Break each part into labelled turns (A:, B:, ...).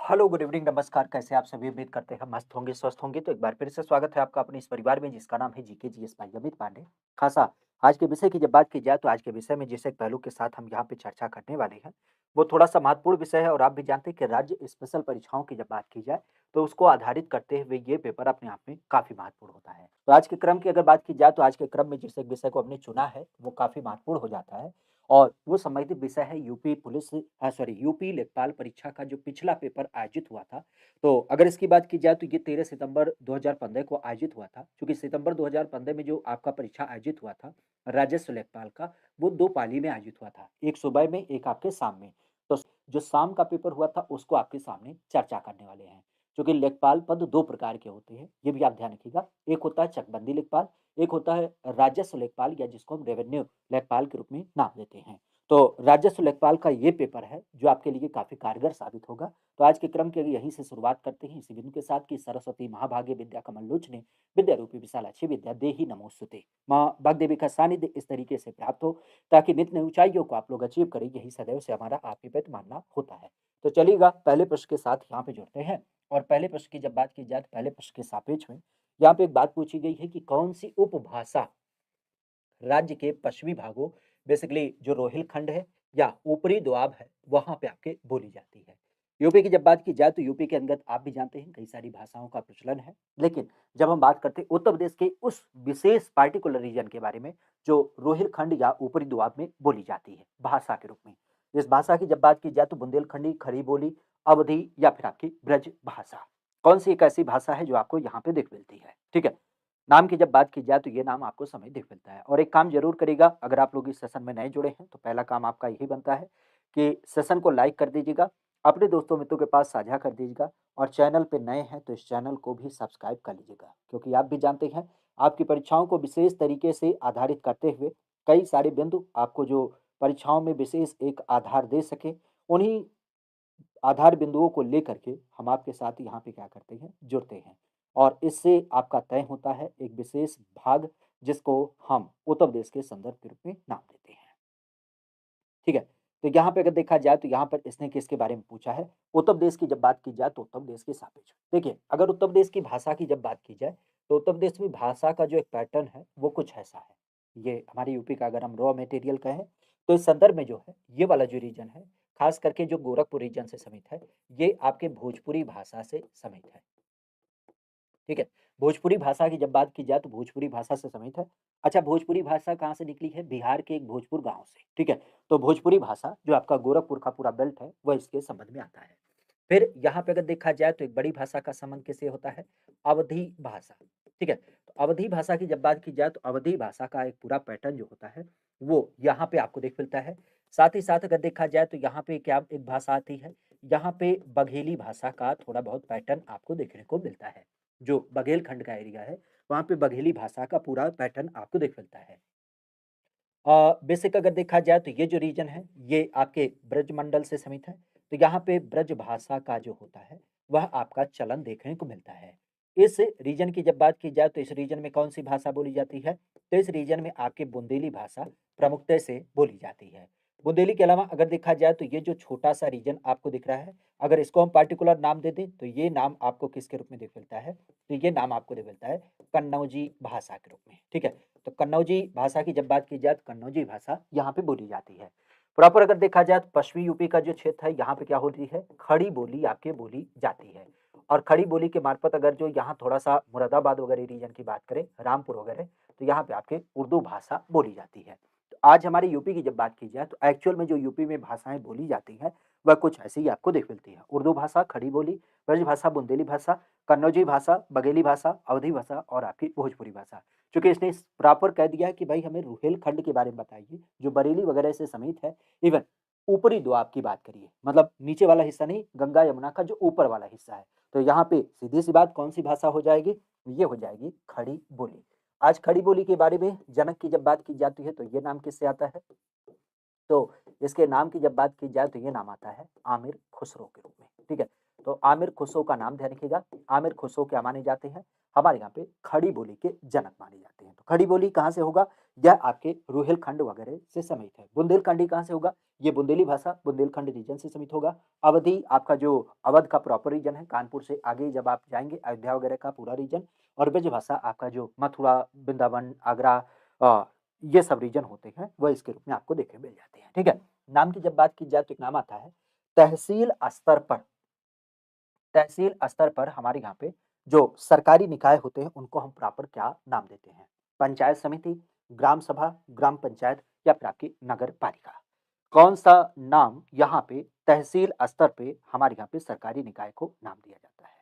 A: Hello, good evening, नमस्कार। कैसे आप सभी? उम्मीद करते हैं मस्त होंगे, स्वस्थ होंगे। तो एक बार फिर से स्वागत है आपका अपने इस परिवार में जिसका नाम है जीके जीएस भाई अमित पांडे। खासा आज के विषय की जब बात की जाए तो आज के विषय में जिस एक पहलू के साथ हम यहाँ पे चर्चा करने वाले हैं, वो थोड़ा-सा महत्वपूर्ण विषय है और आप भी जानते हैं कि राज्य स्पेशल परीक्षाओं की जब बात की जाए, तो उसको आधारित करते हुए ये पेपर अपने आप में काफ़ी महत्वपूर्ण होता है। तो आज के क्रम की अगर बात की जाए तो आज के क्रम में जिस एक विषय को हमने चुना है, वो काफ़ी महत्वपूर्ण हो जाता है और वो संबंधित विषय है यूपी पुलिस सॉरी यूपी लेखपाल परीक्षा का जो पिछला पेपर आयोजित हुआ था। तो अगर इसकी बात की जाए तो ये 13 सितंबर 2015 को आयोजित हुआ था। क्योंकि सितंबर 2015 में जो आपका परीक्षा आयोजित हुआ था, राजस्व लेखपाल का, वो 2 पाली में आयोजित हुआ था। एक सुबह में, एक आपके शाम में। तो जो शाम का पेपर हुआ था, उसको आपके सामने चर्चा करने वाले हैं। क्योंकि लेखपाल पद 2 प्रकार के होते हैं, ये भी आप ध्यान रखिएगा। एक होता है चकबंदी लेखपाल, एक होता है राजस्व लेखपाल या जिसको हम रेवेन्यू लेखपाल के रूप में नाम देते हैं। तो राजस्व लेखपाल का ये पेपर है जो आपके लिए काफ़ी कारगर साबित होगा। तो आज के क्रम की यहीं से शुरुआत करते हैं इसी बिंदु के साथ कि सरस्वती महाभागे विद्या कमलोचने विद्या रूपी विशालाक्षी विद्या देहि नमोस्तुते। माँ वाग्देवी का सानिध्य इस तरीके से प्राप्त हो ताकि नित्य नई ऊंचाइयों को आप लोग अचीव करें, यही सदैव से हमारा आप ही पे मानना होता है। तो चलिएगा पहले प्रश्न के साथ यहाँ पे जुड़ते हैं और पहले प्रश्न की जब बात की जाए तो पहले प्रश्न के सापेक्ष में यहाँ पे एक बात पूछी गई है कि कौन सी उपभाषा राज्य के पश्चिमी भागों बेसिकली जो रोहिलखंड है या ऊपरी दोआब है, वहाँ पे आपके बोली जाती है। यूपी की जब बात की जाए तो यूपी के अंदर आप भी जानते हैं कई सारी भाषाओं का प्रचलन है। लेकिन जब हम बात करते हैं उत्तर प्रदेश के उस विशेष पार्टिकुलर रीजन के बारे में जो रोहिलखंड या ऊपरी दोआब में बोली जाती है भाषा के रूप में। इस भाषा की जब बात की जाए तो बुंदेलखंडी, खड़ी बोली, अवधी या फिर आपकी ब्रज भाषा। कौन सी एक ऐसी भाषा है जो आपको यहाँ पे दिख मिलती है? ठीक है। नाम की जब बात की जाए तो ये नाम आपको समय दिख मिलता है और एक काम ज़रूर करिएगा अगर आप लोग इस सेशन में नए जुड़े हैं तो पहला काम आपका यही बनता है कि सेशन को लाइक कर दीजिएगा, अपने दोस्तों मित्रों के पास साझा कर दीजिएगा और चैनल पे नए हैं तो इस चैनल को भी सब्सक्राइब कर लीजिएगा। क्योंकि आप भी जानते हैं आपकी परीक्षाओं को विशेष तरीके से आधारित करते हुए कई सारे बिंदु आपको जो परीक्षाओं में विशेष एक आधार दे सकें, उन्हीं आधार बिंदुओं को लेकर के हम आपके साथ यहाँ पे क्या करते हैं, जुड़ते हैं और इससे आपका तय होता है एक विशेष भाग जिसको हम उत्तर प्रदेश के संदर्भ के रूप में नाम देते हैं। ठीक है? तो यहाँ पे अगर देखा जाए तो यहाँ पर इसने किसके बारे में पूछा है? उत्तर प्रदेश की जब बात की जाए तो उत्तर प्रदेश के सापेक्ष। देखिए, अगर उत्तर प्रदेश की भाषा की जब बात की जाए, तो उत्तर प्रदेश में भाषा का जो एक पैटर्न है, वो कुछ ऐसा है। ये हमारे यूपी का अगर हम रॉ मटेरियल कहें, तो इस संदर्भ में जो है, ये वाला जो रीजन है, खास करके जो गोरखपुर रीजन से समित है, ये आपके भोजपुरी भाषा से समित है। ठीक है? भोजपुरी भाषा की जब बात की जाए तो भोजपुरी भाषा से समित है। अच्छा, भोजपुरी भाषा कहाँ से निकली है? बिहार के एक भोजपुर गाँव से, ठीक है? तो भोजपुरी भाषा जो आपका गोरखपुर का पूरा बेल्ट है, वह इसके संबंध में आता है। फिर यहाँ पे अगर देखा जाए तो एक बड़ी भाषा का संबंध किससे होता है? अवधी भाषा, ठीक है? तो अवधी भाषा की जब बात की जाए तो अवधी भाषा का एक पूरा पैटर्न जो होता है, वो यहाँ पे आपको दिख मिलता है। साथ ही साथ अगर देखा जाए तो यहाँ पे क्या एक भाषा आती है? यहाँ पे बघेली भाषा का थोड़ा बहुत पैटर्न आपको देखने को मिलता है। जो बघेलखंड का एरिया है, वहाँ पे बघेली भाषा का पूरा पैटर्न आपको दिख मिलता है। बेसिक अगर देखा जाए तो ये जो रीजन है, ये आपके ब्रजमंडल से समित है। तो यहाँ पे ब्रज भाषा का जो होता है, वह आपका चलन देखने को मिलता है। इस रीजन की जब बात की जाए तो इस रीजन में कौन-सी भाषा बोली जाती है? तो इस रीजन में आपकी बुंदेली भाषा प्रमुखता से बोली जाती है। बुंदेली के अलावा अगर देखा जाए तो ये जो छोटा-सा रीजन आपको दिख रहा है, अगर इसको हम पार्टिकुलर नाम दे दें, तो ये नाम आपको किसके रूप में दिख मिलता है? तो ये नाम आपको दिख मिलता है कन्नौजी भाषा के रूप में, ठीक है? तो कन्नौजी भाषा की जब बात की जाए तो कन्नौजी भाषा यहाँ पे बोली जाती है। प्रॉपर अगर देखा जाए तो पश्चिमी यूपी का जो क्षेत्र है यहाँ पे क्या होती है? खड़ी बोली आपके बोली जाती है और खड़ी बोली के मार्फत अगर जो यहाँ थोड़ा-सा मुरादाबाद वगैरह रीजन की बात करें, रामपुर वगैरह, तो यहाँ पे आपके उर्दू भाषा बोली जाती है। तो आज हमारे यूपी की जब बात की जाए तो एक्चुअल में जो यूपी में भाषाएँ बोली जाती हैं, वह कुछ ऐसी ही आपको दिख मिलती है। उर्दू भाषा, खड़ी बोली, ब्रज भाषा, बुंदेली भाषा, कन्नौजी भाषा, बघेली भाषा, अवधी भाषा और आपकी भोजपुरी भाषा। चूँकि इसने इस प्रॉपर कह दिया है कि भाई हमें रुहेलखंड के बारे में बताइए, जो बरेली वगैरह से समित है। इवन ऊपरी दोआब की बात करिए, मतलब नीचे वाला हिस्सा नहीं, गंगा यमुना का जो ऊपर वाला हिस्सा है। तो यहाँ पे सीधी-सी बात कौन-सी भाषा हो जाएगी? ये हो जाएगी खड़ी बोली। आज खड़ी बोली के बारे में जनक की जब बात की जाती है, तो ये नाम किससे आता है? तो इसके नाम की जब बात की जाए तो ये नाम आता है आमिर खुसरो के रूप में, ठीक है? तो आमिर खुसरो का नाम ध्यान रखिएगा। आमिर खुसरो क्या माने जाते हैं? हमारे यहाँ पे खड़ी बोली के जनक माने जाते हैं। तो खड़ी बोली कहाँ से होगा? यह आपके रुहेलखंड वगैरह से समित है। बुंदेलखंडी कहाँ से होगा? ये बुंदेली भाषा बुंदेलखंड रीजन से समित होगा। अवधी आपका जो अवध का प्रॉपर रीजन है, कानपुर से आगे जब आप जाएँगे अयोध्या वगैरह का पूरा रीजन, और ब्रजभाषा आपका जो मथुरा, वृंदावन, आगरा ये सब रीजन होते हैं, वह इसके रूप में आपको देखने मिल जाते हैं, ठीक है। नाम की जब बात की जाए तो एक नाम आता है तहसील स्तर पर। तहसील स्तर पर हमारे यहाँ पे जो सरकारी निकाय होते हैं उनको हम प्रॉपर क्या नाम देते हैं? पंचायत समिति, ग्राम सभा, ग्राम पंचायत या फिर आपकी नगर पालिका। कौन-सा नाम यहाँ पे तहसील स्तर पे हमारे यहाँ पे सरकारी निकाय को नाम दिया जाता है?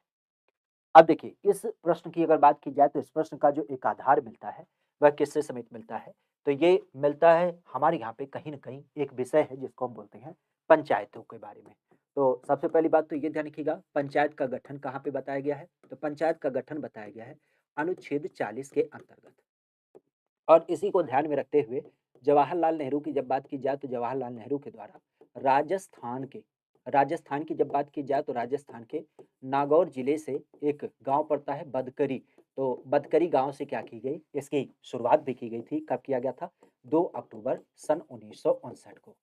A: अब देखिए, इस प्रश्न की अगर बात की जाए तो इस प्रश्न का जो एक आधार मिलता है, वह किससे समित मिलता है? तो ये मिलता है हमारे यहाँ पे कहीं न कहीं एक विषय है जिसको हम बोलते हैं पंचायतों के बारे में। तो सबसे पहली बात तो ये ध्यान रखिएगा, पंचायत का गठन कहाँ पे बताया गया है? तो पंचायत का गठन बताया गया है अनुच्छेद 40 के अंतर्गत। और इसी को ध्यान में रखते हुए जवाहरलाल नेहरू की जब बात की जाए तो जवाहरलाल नेहरू के द्वारा राजस्थान के राजस्थान की जब बात की जाए तो राजस्थान के नागौर जिले से एक गांव पड़ता है बदकरी। तो बदकरी गांव से क्या की गई, इसकी शुरुआत भी की गई थी। कब किया गया था? 2 अक्टूबर सन 1959 को।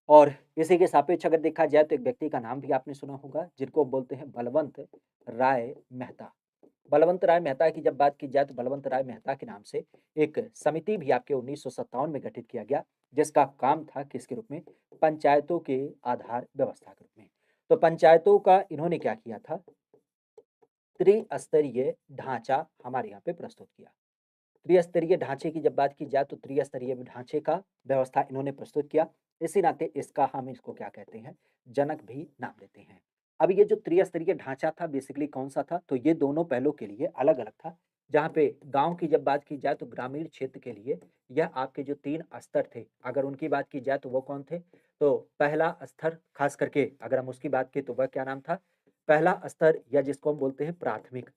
A: और इसी के सापेक्ष अगर देखा जाए तो एक व्यक्ति का नाम भी आपने सुना होगा जिनको बोलते हैं बलवंत राय मेहता। बलवंत राय मेहता की जब बात की जाए तो बलवंत राय मेहता के नाम से एक समिति भी आपके 1957 में गठित किया गया, जिसका काम था किसके रूप में? पंचायतों के आधार व्यवस्था के रूप में। तो पंचायतों का इन्होंने क्या किया था? त्रिस्तरीय ढांचा हमारे यहाँ पे प्रस्तुत किया। त्रिस्तरीय ढांचे की जब बात की जाए तो त्रिस्तरीय ढांचे का व्यवस्था इन्होंने प्रस्तुत किया। इसी नाते इसका हम इसको क्या कहते हैं? जनक भी नाम देते हैं। अब ये जो त्रिस्तरीय ढांचा था बेसिकली कौन-सा था? तो ये दोनों पहलों के लिए अलग-अलग था। जहाँ पे गाँव की जब बात की जाए तो ग्रामीण क्षेत्र के लिए यह आपके जो 3 स्तर थे, अगर उनकी बात की जाए तो वो कौन थे? तो पहला स्तर खास करके अगर हम उसकी बात की तो वह क्या नाम था? पहला स्तर या जिसको हम बोलते हैं प्राथमिक।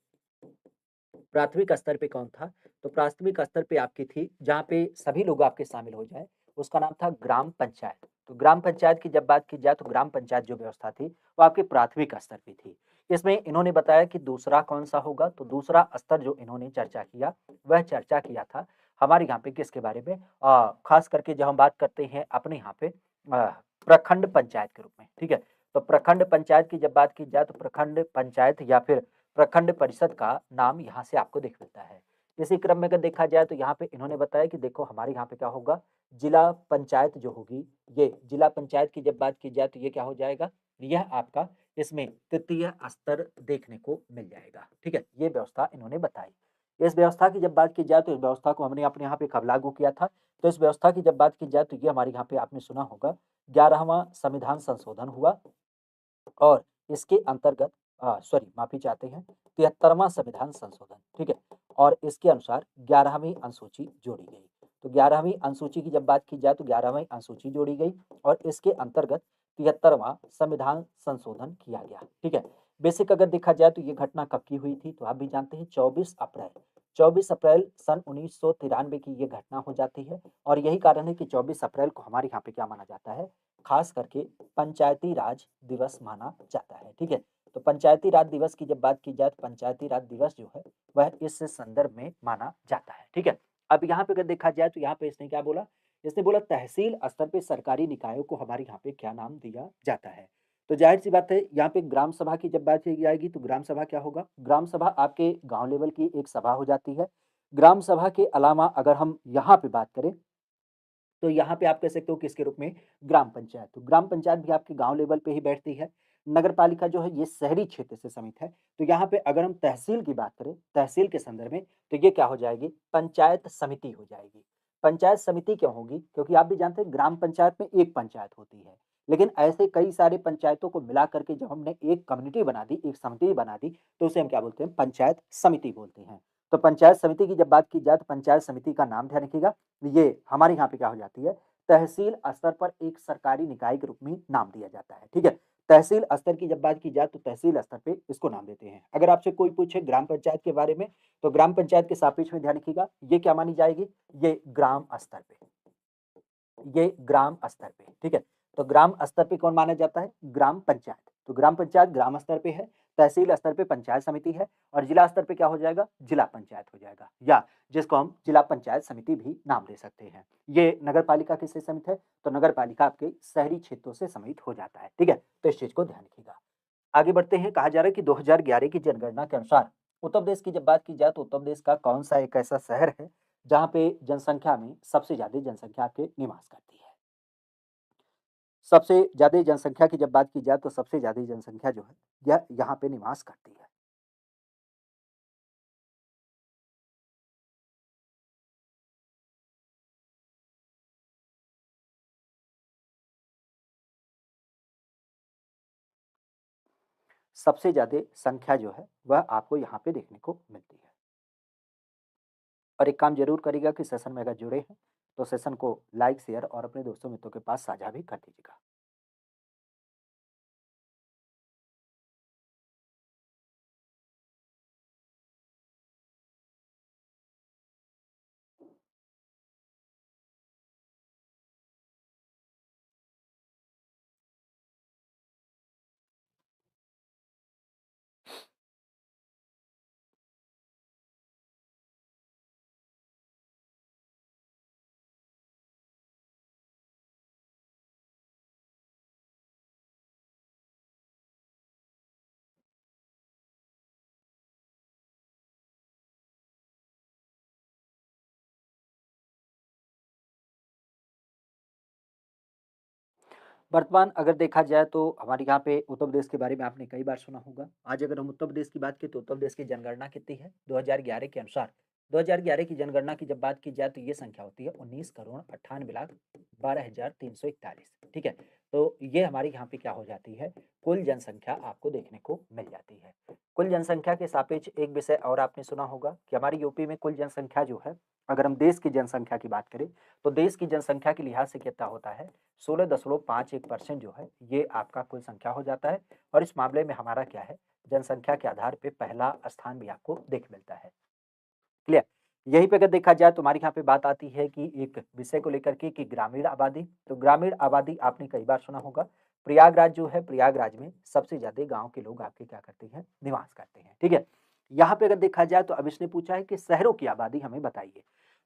A: प्राथमिक स्तर पे कौन था? तो प्राथमिक स्तर पे आपकी थी जहाँ पे सभी लोग आपके शामिल हो जाएँ, उसका नाम था ग्राम पंचायत। तो ग्राम पंचायत की जब बात की जाए तो ग्राम पंचायत जो व्यवस्था थी, वो आपके प्राथमिक स्तर पे थी। इसमें इन्होंने बताया कि दूसरा कौन-सा होगा? तो दूसरा स्तर जो इन्होंने चर्चा किया, वह चर्चा किया था हमारे यहाँ पे किसके बारे में? खास करके जब हम बात करते हैं अपने यहाँ पे प्रखंड पंचायत के रूप में, ठीक है? तो प्रखंड पंचायत की जब बात की जाए तो प्रखंड पंचायत या फिर प्रखंड परिषद का नाम यहाँ से आपको देख मिलता है। इसी क्रम में अगर देखा जाए तो यहाँ पे इन्होंने बताया कि देखो हमारे यहाँ पे क्या होगा, जिला पंचायत जो होगी, ये जिला पंचायत की जब बात की जाए तो ये क्या हो जाएगा? यह आपका इसमें तृतीय स्तर देखने को मिल जाएगा, ठीक है? ये व्यवस्था इन्होंने बताई। इस व्यवस्था की जब बात की जाए तो इस व्यवस्था को हमने अपने यहाँ पे कब लागू किया था? तो इस व्यवस्था की जब बात की जाए तो ये हमारे यहाँ पे आपने सुना होगा 11वां संविधान संशोधन हुआ और इसके अंतर्गत सॉरी माफ़ी चाहते हैं 73वां संविधान संशोधन, ठीक है? और इसके अनुसार 11वीं अनुसूची जोड़ी गई। तो 11वीं अनुसूची की जब बात की जाए तो 11वीं अनुसूची जोड़ी गई और इसके अंतर्गत 73वां संविधान संशोधन किया गया, ठीक है? बेसिक अगर देखा जाए तो ये घटना कब की हुई थी? तो आप भी जानते हैं 24 अप्रैल सन 1993 की ये घटना हो जाती है और यही कारण है कि 24 अप्रैल को हमारे यहाँ पे क्या माना जाता है? खास करके पंचायती राज दिवस माना जाता है, ठीक है? तो पंचायती राज दिवस की जब बात की जाए तो पंचायती राज दिवस जो है वह इस संदर्भ में माना जाता है, ठीक है? अब यहाँ पे अगर देखा जाए तो यहाँ पे इसने क्या बोला? इसने बोला तहसील स्तर पे सरकारी निकायों को हमारे यहाँ पे क्या नाम दिया जाता है? तो ज़ाहिर-सी बात है यहाँ पे ग्राम सभा की जब बात की जाएगी तो ग्राम सभा क्या होगा? ग्राम सभा आपके गाँव लेवल की एक सभा हो जाती है। ग्राम सभा के अलावा अगर हम यहाँ पे बात करें तो यहाँ पे आप कह सकते हो किसके रूप में? ग्राम पंचायत। तो ग्राम पंचायत भी आपके गाँव लेवल पे ही बैठती है। नगर पालिका जो है ये शहरी क्षेत्र से समित है। तो यहाँ पे अगर हम तहसील की बात करें, तहसील के संदर्भ में, तो ये क्या हो जाएगी? पंचायत समिति हो जाएगी। पंचायत समिति क्यों होगी? क्योंकि आप भी जानते हैं ग्राम पंचायत में एक पंचायत होती है। लेकिन ऐसे कई सारे पंचायतों को मिला करके जब हमने एक कम्युनिटी बना दी, एक समिति बना दी, तो उसे हम क्या बोलते हैं? पंचायत समिति बोलते हैं। तो पंचायत समिति की जब बात की जाए तो पंचायत समिति का नाम ध्यान रखिएगा। ये हमारे यहाँ पे क्या हो जाती है? तहसील स्तर पर एक सरकारी निकाय के रूप में नाम दिया जाता है, ठीक है? तहसील स्तर की जब बात की जाए तो तहसील स्तर पे इसको नाम देते हैं। अगर आपसे कोई पूछे ग्राम पंचायत के बारे में, तो ग्राम पंचायत के सापेक्ष में ध्यान रखिएगा, ये क्या मानी जाएगी? ये ग्राम स्तर पे। ये ग्राम स्तर पे, ठीक है? तो ग्राम स्तर पे कौन माना जाता है? ग्राम पंचायत। तो ग्राम पंचायत ग्राम स्तर पे है, तहसील स्तर पे पंचायत समिति है और जिला स्तर पे क्या हो जाएगा? जिला पंचायत हो जाएगा या जिसको हम जिला पंचायत समिति भी नाम दे सकते हैं। ये नगर पालिका किससे समित है? तो नगर पालिका आपके शहरी क्षेत्रों से समित हो जाता है, ठीक है? तो इस चीज़ को ध्यान रखिएगा। आगे बढ़ते हैं, कहा जा रहा है कि 2011 की जनगणना के अनुसार उत्तर प्रदेश की जब बात की जाए तो उत्तर प्रदेश का कौन-सा एक ऐसा शहर है, जहाँ पे जनसंख्या में सबसे ज़्यादा जनसंख्या के निवास करती है? सबसे ज़्यादा जनसंख्या की जब बात की जाए तो सबसे ज़्यादा जनसंख्या जो है, यह यहाँ पे निवास करती है। सबसे ज़्यादा संख्या जो है, वह आपको यहाँ पे देखने को मिलती है। और एक काम ज़रूर करिएगा कि सेशन में अगर जुड़े हैं, तो सेशन को लाइक, शेयर और अपने दोस्तों मित्रों के पास साझा भी कर दीजिएगा। वर्तमान अगर देखा जाए तो हमारे यहाँ पे उत्तर प्रदेश के बारे में आपने कई बार सुना होगा। आज अगर हम उत्तर प्रदेश की बात करें तो उत्तर प्रदेश की जनगणना कितनी है? 2011 के अनुसार 2011 की जनगणना की जब बात की जाए तो ये संख्या होती है 19,98,12,341, ठीक है? तो ये हमारे यहाँ पे क्या हो जाती है, कुल जनसंख्या आपको देखने को मिल जाती है। कुल जनसंख्या के सापेक्ष एक विषय और आपने सुना होगा कि हमारी यूपी में कुल जनसंख्या जो है, अगर हम देश की जनसंख्या की बात करें, तो देश की जनसंख्या के लिहाज से कितना होता है? 16.51% जो है, ये आपका कुल संख्या हो जाता है और इस मामले में हमारा क्या है, जनसंख्या के आधार पे पहला स्थान भी आपको देख मिलता है। क्लियर? यहीं पे अगर देखा जाए तो हमारे यहाँ पे बात आती है कि एक विषय को लेकर के कि ग्रामीण आबादी, तो ग्रामीण आबादी आपने कई बार सुना होगा। प्रयागराज जो है, प्रयागराज में सबसे ज़्यादा गाँव के लोग आपके क्या करते हैं, निवास करते हैं, ठीक है? यहाँ पे अगर देखा जाए तो अब इसने पूछा है कि शहरों की आबादी हमें बताइए।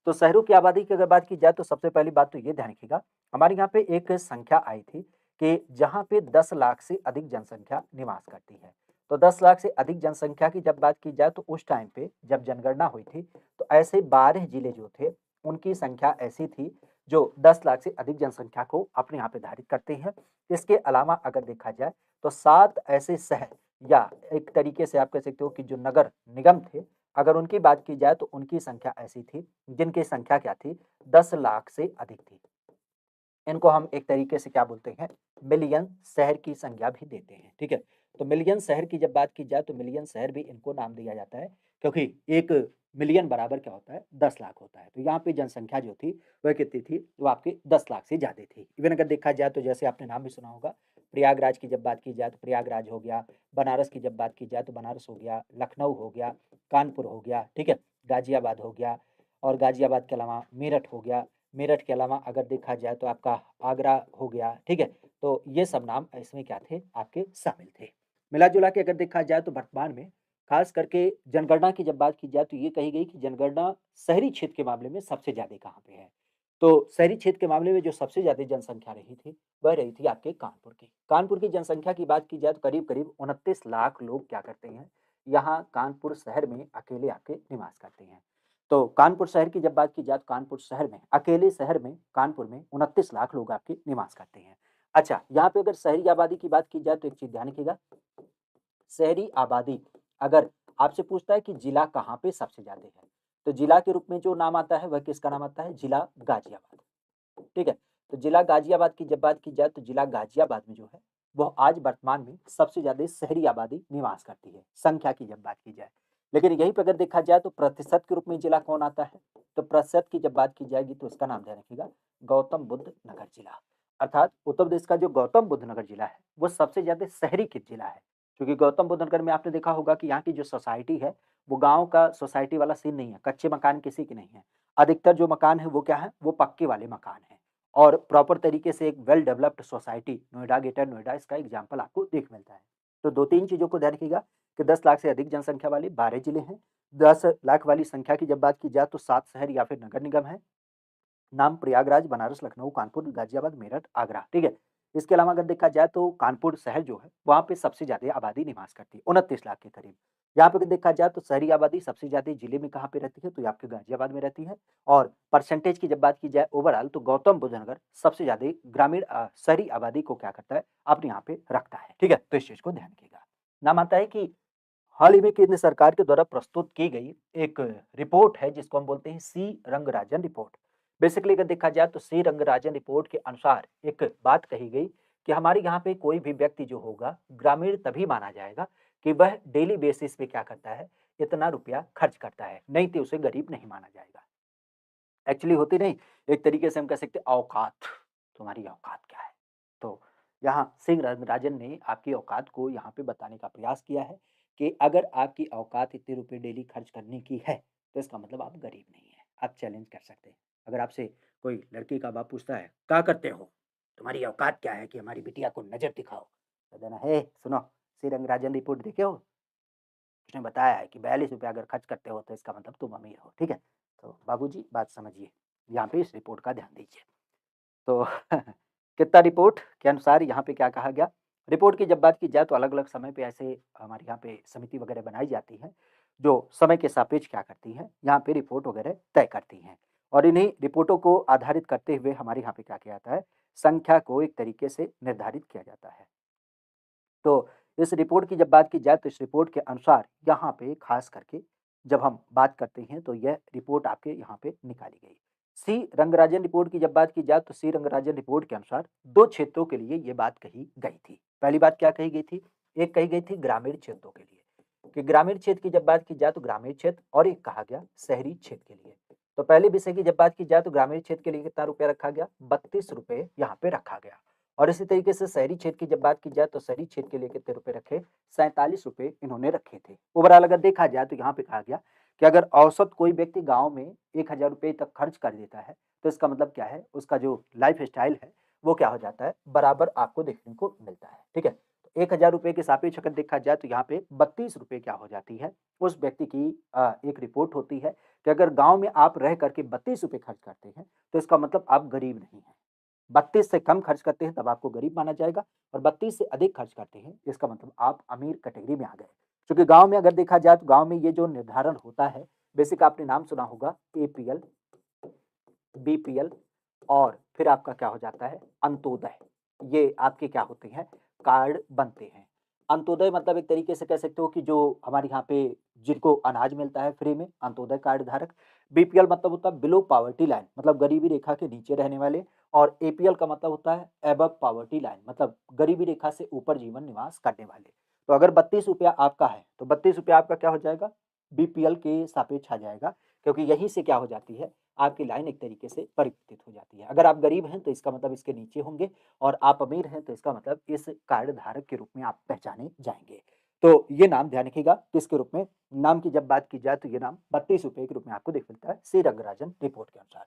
A: तो शहरों की आबादी की अगर बात की जाए तो सबसे पहली बात तो ये ध्यान रखिएगा, हमारे यहाँ पे एक संख्या आई थी कि जहाँ पे 10 लाख से अधिक जनसंख्या निवास करती है। तो 10 लाख से अधिक जनसंख्या की जब बात की जाए तो उस टाइम पे जब जनगणना हुई थी, तो ऐसे 12 जिले जो थे, उनकी संख्या ऐसी थी जो 10 लाख से अधिक जनसंख्या को अपने यहाँ पे धारित करते हैं। इसके अलावा अगर देखा जाए तो 7 ऐसे शहर या एक तरीके से आप कह सकते हो कि जो नगर निगम थे, अगर उनकी बात की जाए तो उनकी संख्या ऐसी थी, जिनकी संख्या क्या थी, 10 लाख से अधिक थी। इनको हम एक तरीके से क्या बोलते हैं, मिलियन शहर की संज्ञा भी देते हैं, ठीक है? तो मिलियन शहर की जब बात की जाए तो मिलियन शहर भी इनको नाम दिया जाता है, क्योंकि 1 मिलियन बराबर क्या होता है, 10 लाख होता है। तो यहाँ पे जनसंख्या जो थी, वह कितनी थी? वो आपकी 10 लाख से ज़्यादा थी। इवन अगर देखा जाए तो जैसे आपने नाम भी सुना होगा, प्रयागराज की जब बात की जाए तो प्रयागराज हो गया, बनारस की जब बात की जाए तो बनारस हो गया, लखनऊ हो गया, कानपुर हो गया, ठीक है? गाज़ियाबाद हो गया और गाज़ियाबाद के अलावा मेरठ हो गया। मेरठ के अलावा अगर देखा जाए तो आपका आगरा हो गया, ठीक है? तो ये सब नाम इसमें क्या थे, आपके शामिल थे। मिला-जुला के अगर देखा जाए तो वर्तमान में खास करके जनगणना की जब बात की जाए तो ये कही गई कि जनगणना शहरी क्षेत्र के मामले में सबसे ज़्यादा कहाँ पे है। तो शहरी क्षेत्र के मामले में जो सबसे ज़्यादा जनसंख्या रही थी, वह रही थी आपके कानपुर की। कानपुर की जनसंख्या की बात की जाए तो करीब-करीब 29 लाख लोग क्या करते हैं, यहाँ कानपुर शहर में अकेले आके निवास करते हैं। तो कानपुर शहर की जब बात की जाए तो कानपुर शहर में, अकेले शहर में, कानपुर में 29 लाख लोग आपके निवास करते हैं। अच्छा, यहाँ पे अगर शहरी आबादी की बात की जाए तो एक चीज़ ध्यान रखिएगा, शहरी आबादी अगर आपसे पूछता है कि जिला कहाँ पे सबसे ज़्यादा है, तो जिला के रूप में जो नाम आता है वह किसका नाम आता है? जिला गाज़ियाबाद, ठीक है? तो जिला गाज़ियाबाद की जब बात की जाए तो जिला गाज़ियाबाद में जो है, वह आज वर्तमान में सबसे ज़्यादा शहरी आबादी निवास करती है, संख्या की जब बात की जाए। लेकिन यहीं पे अगर देखा जाए तो प्रतिशत के रूप में जिला कौन आता है? तो प्रतिशत की जब बात की जाएगी तो इसका नाम ध्यान रखिएगा, गौतम बुद्ध नगर जिला। अर्थात उत्तर प्रदेश का जो गौतम बुद्ध नगर जिला है, वो सबसे ज़्यादा शहरीकृत जिला है। क्योंकि गौतम बुद्ध नगर में आपने देखा होगा कि यहाँ की जो सोसाइटी है, वो गाँव का सोसाइटी वाला सीन नहीं है, कच्चे मकान किसी के नहीं है। अधिकतर जो मकान है वो क्या है? वो पक्के वाले मकान हैं। और प्रॉपर तरीके से एक well developed society Noida, greater Noida इसका एग्जाम्पल आपको देख मिलता है। तो 2-3 चीज़ों को ध्यान रखिएगा कि 10 लाख से अधिक जनसंख्या वाले 12 जिले हैं। 10 लाख वाली संख्या की जब बात की जाए तो 7 शहर या फिर नगर निगम हैं। नाम प्रयागराज, बनारस, लखनऊ, कानपुर, गाज़ियाबाद, मेरठ, आगरा, ठीक है? इसके अलावा अगर देखा जाए तो कानपुर शहर जो है, वहाँ पे सबसे ज़्यादा आबादी निवास करती है, 29 लाख के करीब। यहाँ पे अगर देखा जाए तो शहरी आबादी सबसे ज़्यादा जिले में कहाँ पे रहती है, तो ये आपके गाज़ियाबाद में रहती है और परसेंटेज की जब बात की जाए ओवरऑल तो गौतम बुद्ध नगर सबसे ज़्यादा ग्रामीण शहरी आबादी को क्या करता है, अपने यहाँ पे रखता है, ठीक है? तो इस चीज़ को ध्यान रखिएगा। नाम आता है कि हाल ही में केंद्र सरकार के द्वारा प्रस्तुत की गई एक रिपोर्ट है जिसको हम बोलते हैं सी रंगराजन रिपोर्ट। बेसिकली अगर देखा जाए तो सी रंगराजन रिपोर्ट के अनुसार एक बात कही गई कि हमारे यहाँ पे कोई भी व्यक्ति जो होगा ग्रामीण तभी माना जाएगा कि वह डेली बेसिस पे क्या करता है, इतना रुपया खर्च करता है, नहीं तो उसे गरीब नहीं माना जाएगा। एक्चुअली होती नहीं, एक तरीके से हम कह सकते हैं औकात, तुम्हारी औकात क्या है? तो यहाँ सिंह रंगराजन ने आपकी औकात को यहाँ पे बताने का प्रयास किया है कि अगर आपकी औकात इतने रुपए डेली खर्च करने की है, तो इसका मतलब आप गरीब नहीं हैं। आप चैलेंज कर सकते हैं। अगर आपसे कोई लड़की का बाप पूछता है, "क्या करते हो? तुम्हारी औकात क्या है कि हमारी बिटिया को नज़र दिखाओ?" तो देना, "हे सुनो, सिंह रंगराजन रिपोर्ट देखे हो? उसने बताया है कि ₹42 अगर खर्च करते हो तो इसका मतलब तुम अमीर हो, ठीक है? तो बाबूजी बात समझिए, यहाँ पे इस रिपोर्ट का ध्यान दीजिए। तो कित्ता रिपोर्ट के अनुसार यहाँ पे क्या कहा गया, रिपोर्ट की जब बात की जाए तो अलग-अलग समय पे ऐसे हमारे यहाँ पे समिति वगैरह बनाई जाती है, जो समय के सापेक्ष क्या करती हैं, यहाँ पे रिपोर्ट वगैरह तय करती हैं। और इन्हीं रिपोर्टों को आधारित करते हुए हमारे यहाँ पे क्या किया जाता है, संख्या को एक तरीके से निर्धारित किया जाता है। तो इस रिपोर्ट की जब बात की जाए तो इस रिपोर्ट के अनुसार यहाँ पे खास करके जब हम बात करते हैं तो यह रिपोर्ट आपके यहाँ पे निकाली गई। सी रंगराजन रिपोर्ट की जब बात की जाए तो सी रंगराजन रिपोर्ट के अनुसार 2 क्षेत्रों के लिए ये बात कही गई थी। पहली बात क्या कही गई थी? एक कही गई थी ग्रामीण क्षेत्रों के लिए, कि ग्रामीण क्षेत्र की जब बात की जाए तो ग्रामीण क्षेत्र और एक कहा गया शहरी क्षेत्र के लिए। तो पहले विषय की जब बात की जाए तो ग्रामीण क्षेत्र के लिए कितना रुपया रखा गया? ₹32 यहाँ पे रखा गया। और इसी तरीके से शहरी क्षेत्र की जब बात की जाए तो शहरी क्षेत्र के लिए कितने रुपए रखे? ₹47 इन्होंने रखे थे। ओवरऑल अगर देखा जाए तो यहाँ पे कहा गया कि अगर औसत कोई व्यक्ति गाँव में ₹1000 तक खर्च कर देता है, तो इसका मतलब क्या है? उसका जो लाइफ़स्टाइल है, वो क्या हो जाता है? बराबर आपको देखने को मिलता है, ठीक है? तो ₹1000 के सापेक्ष अगर देखा जाए तो यहाँ पे ₹32 क्या हो जाती है? उस व्यक्ति की एक रिपोर्ट होती है कि अगर गाँव में आप रह कर के ₹32 खर्च करते हैं, तो इसका मतलब आप गरीब नहीं हैं। 32 से कम खर्च करते हैं तब आपको गरीब माना जाएगा और 32 से अधिक खर्च करते हैं इसका मतलब आप अमीर कैटेगरी में आ गए। क्योंकि गाँव में अगर देखा जाए तो गाँव में ये जो निर्धारण होता है, बेसिक आपने नाम सुना होगा एपीएल, बीपीएल और फिर आपका क्या हो जाता है अंत्योदय। ये आपके क्या होते हैं कार्ड बनते हैं। अंत्योदय मतलब एक तरीके से कह सकते हो कि जो हमारे यहाँ पे जिनको अनाज मिलता है फ्री में अंत्योदय कार्ड धारक। बीपीएल मतलब होता है बिलो पॉवर्टी लाइन मतलब गरीबी रेखा के नीचे रहने वाले और एपीएल का मतलब होता है अबव पॉवर्टी लाइन मतलब गरीबी रेखा से ऊपर जीवन निवास करने वाले। तो अगर ₹32 आपका है तो ₹32 आपका क्या हो जाएगा बीपीएल के सापेक्ष आ जाएगा क्योंकि यहीं से क्या हो जाती है आपकी लाइन एक तरीके से परिवर्तित हो जाती है। अगर आप गरीब हैं तो इसका मतलब इसके नीचे होंगे और आप अमीर हैं तो इसका मतलब इस कार्ड धारक के रूप में आप पहचाने जाएँगे। तो ये नाम ध्यान रखिएगा किसके रूप में, नाम की जब बात की जाए तो ये नाम ₹32 के रूप में आपको दिख मिलता है सी रंगराजन रिपोर्ट के अनुसार।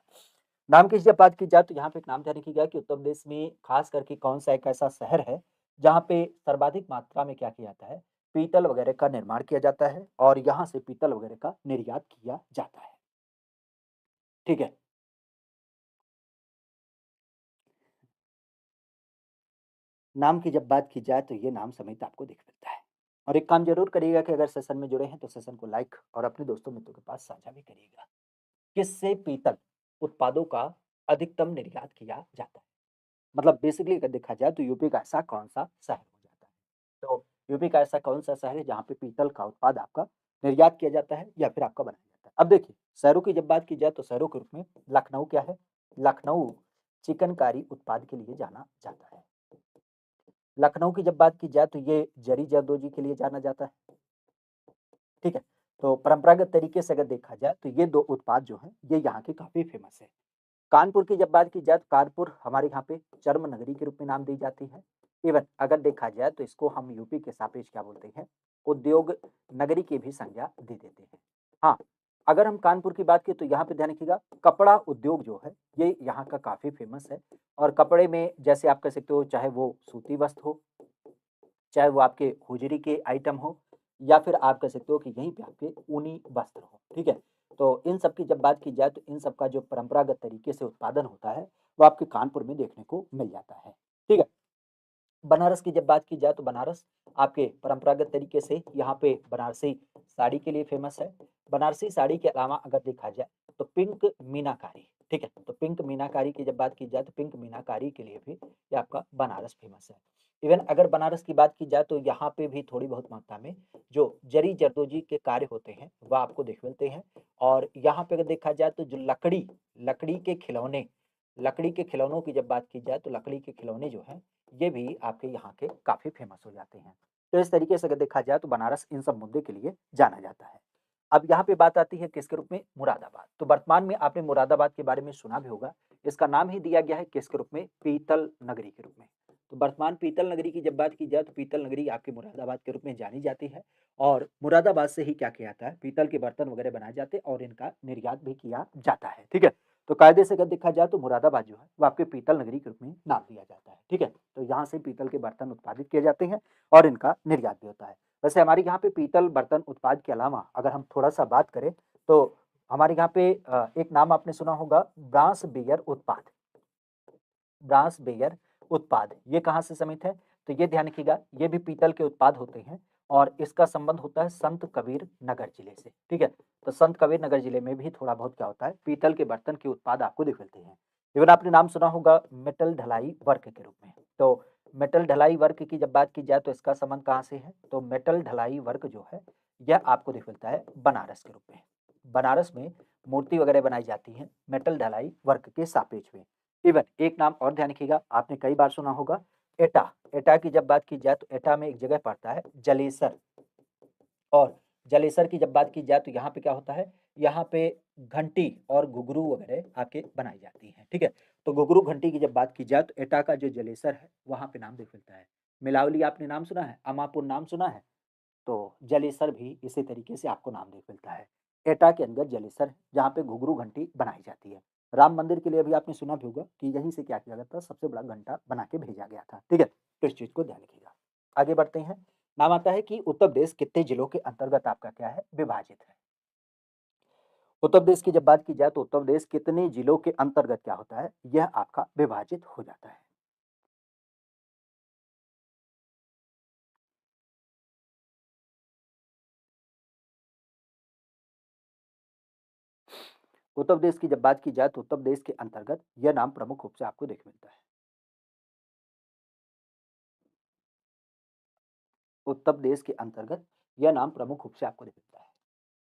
A: नाम की जब बात की जाए तो यहाँ पे एक नाम ध्यान रखिएगा कि उत्तर प्रदेश में खास करके कौन-सा एक ऐसा शहर है, जहाँ पे सर्वाधिक मात्रा में क्या किया जाता है, पीतल वगैरह का निर्माण किया जाता है और यहाँ से पीतल वगैरह का निर्यात किया जाता है। ठीक है? नाम की जब बात की जाए तो ये नाम समेत आपको दिख मिलता है। और एक काम ज़रूर करिएगा कि अगर सेशन में जुड़े हैं तो सेशन को लाइक और अपने दोस्तों मित्रों के पास साझा भी करिएगा। किससे पीतल उत्पादों का अधिकतम निर्यात किया जाता है? मतलब बेसिकली अगर देखा जाए तो यूपी का ऐसा कौन-सा शहर हो जाता है? तो यूपी का ऐसा कौन-सा शहर है जहाँ पे पीतल का उत्पाद आपका निर्यात किया जाता है या फिर आपका बनाया जाता है? अब देखिए, शहरों की जब बात की जाए तो शहरों के रूप में लखनऊ क्या है? लखनऊ चिकनकारी उत्पाद के लिए जाना जाता है। लखनऊ की जब बात की जाए तो ये जरी जरदोजी के लिए जाना जाता है, ठीक है? तो परंपरागत तरीके से अगर देखा जाए तो ये 2 उत्पाद जो हैं, ये यहाँ के काफ़ी फ़ेमस हैं। कानपुर की जब बात की जाए तो कानपुर हमारे यहाँ पे चर्म नगरी के रूप में नाम दी जाती है। इवन अगर देखा जाए तो इसको हम यूपी के सापेक्ष क्या बोलते हैं, उद्योग नगरी की भी संज्ञा दे देते हैं। हाँ, अगर हम कानपुर की बात करें तो यहाँ पे ध्यान रखिएगा कपड़ा उद्योग जो है, ये यहाँ का काफ़ी फ़ेमस है और कपड़े में जैसे आप कह सकते हो चाहे वो सूती वस्त्र हो चाहे वो आपके होजरी के आइटम हो या फिर आप कह सकते हो कि यहीं पे आपके ऊनी वस्त्र हो, ठीक है? तो इन सब की जब बात की जाए तो इन सब का जो परंपरागत तरीके से उत्पादन होता है, वो आपके कानपुर में देखने को मिल जाता है, ठीक है? बनारस की जब बात की जाए तो बनारस आपके परंपरागत तरीके से यहाँ पे बनारसी साड़ी के लिए फ़ेमस है। बनारसी साड़ी के अलावा अगर देखा जाए तो पिंक मीनाकारी, ठीक है? तो पिंक मीनाकारी की जब बात की जाए तो पिंक मीनाकारी के लिए भी ये आपका बनारस फ़ेमस है। इवन अगर बनारस की बात की जाए तो यहाँ पे भी थोड़ी बहुत मात्रा में जो जरी जरदोजी के कार्य होते हैं, वह आपको देख मिलते हैं और यहाँ पे अगर देखा जाए तो जो लकड़ी के खिलौने लकड़ी के खिलौनों की जब बात की जाए तो लकड़ी के खिलौने जो हैं ये भी आपके यहाँ के काफ़ी फ़ेमस हो जाते हैं। तो इस तरीके से अगर देखा जाए तो बनारस इन सब मुद्दे के लिए जाना जाता है। अब यहाँ पे बात आती है किसके रूप में? मुरादाबाद। तो वर्तमान में आपने मुरादाबाद के बारे में सुना भी होगा। इसका नाम ही दिया गया है किसके रूप में? पीतल नगरी के रूप में। तो वर्तमान पीतल नगरी की जब बात की जाए तो पीतल नगरी आपके मुरादाबाद के रूप में जानी जाती है और मुरादाबाद से ही क्या किया जाता है? पीतल के बर्तन वगैरह बनाए जाते हैं और इनका निर्यात भी किया जाता है। ठीक है? तो कायदे से अगर देखा जाए तो मुरादाबाद जो है वो आपके पीतल नगरी के रूप में नाम दिया जाता है। ठीक है? तो यहाँ से पीतल के बर्तन उत्पादित किए जाते हैं और इनका निर्यात भी होता है। वैसे हमारे यहाँ पे पीतल बर्तन उत्पाद के अलावा अगर हम थोड़ा-सा बात करें तो हमारे यहाँ पे एक नाम आपने सुना होगा ब्रास बियर उत्पाद। ब्रास बेयर उत्पाद, ये कहाँ से समित है? तो ये ध्यान रखिएगा, ये भी पीतल के उत्पाद होते हैं और इसका संबंध होता है संत कबीर नगर जिले से, ठीक है? तो संत कबीर नगर जिले में भी थोड़ा बहुत क्या होता है, पीतल के बर्तन के उत्पाद आपको दिख मिलते हैं। इवन आपने नाम सुना होगा मेटल ढलाई वर्क के रूप में। तो मेटल ढलाई वर्क की जब बात की जाए तो इसका संबंध कहाँ से है? तो मेटल ढलाई वर्क जो है, यह आपको दिख मिलता है बनारस के रूप में। बनारस में मूर्ति वगैरह बनाई जाती हैं, मेटल ढलाई वर्क के सापेक्ष में। इवन एक नाम और ध्यान रखिएगा, आपने कई बार सुना होगा एटा। एटा की जब बात की जाए तो एटा में एक जगह पड़ता है जलेसर और जलेसर की जब बात की जाए तो यहाँ पे क्या होता है, यहाँ पे घंटी और घुंघरू वगैरह आके बनाई जाती हैं, ठीक है? तो घुंघरू घंटी की जब बात की जाए तो एटा का जो जलेसर है, वहाँ पे नाम देख मिलता है। मिलावली आपने नाम सुना है? अमापुर नाम सुना है? तो जलेसर भी इसी तरीके से आपको नाम देख मिलता है। एटा के अंदर जलेसर है, जहाँ पे घुंघरू घंटी बनाई जाती है। राम मंदिर के लिए भी आपने सुना भी होगा कि यहीं से क्या किया गया था, सबसे बड़ा घंटा बना के भेजा गया था, ठीक है? तो इस चीज़ को ध्यान रखिएगा। आगे बढ़ते हैं, नाम आता है कि उत्तर प्रदेश कितने जिलों के अंतर्गत आपका क्या है, विभाजित है? उत्तर प्रदेश की जब बात की जाए तो उत्तर प्रदेश कितने जिलों के अंतर्गत क्या होता है, यह आपका विभाजित हो जाता है। उत्तर प्रदेश की जब बात की जाए तो उत्तर प्रदेश के अंतर्गत यह नाम प्रमुख रूप से आपको देख मिलता है। उत्तर प्रदेश के अंतर्गत यह नाम प्रमुख रूप से आपको दिख मिलता है।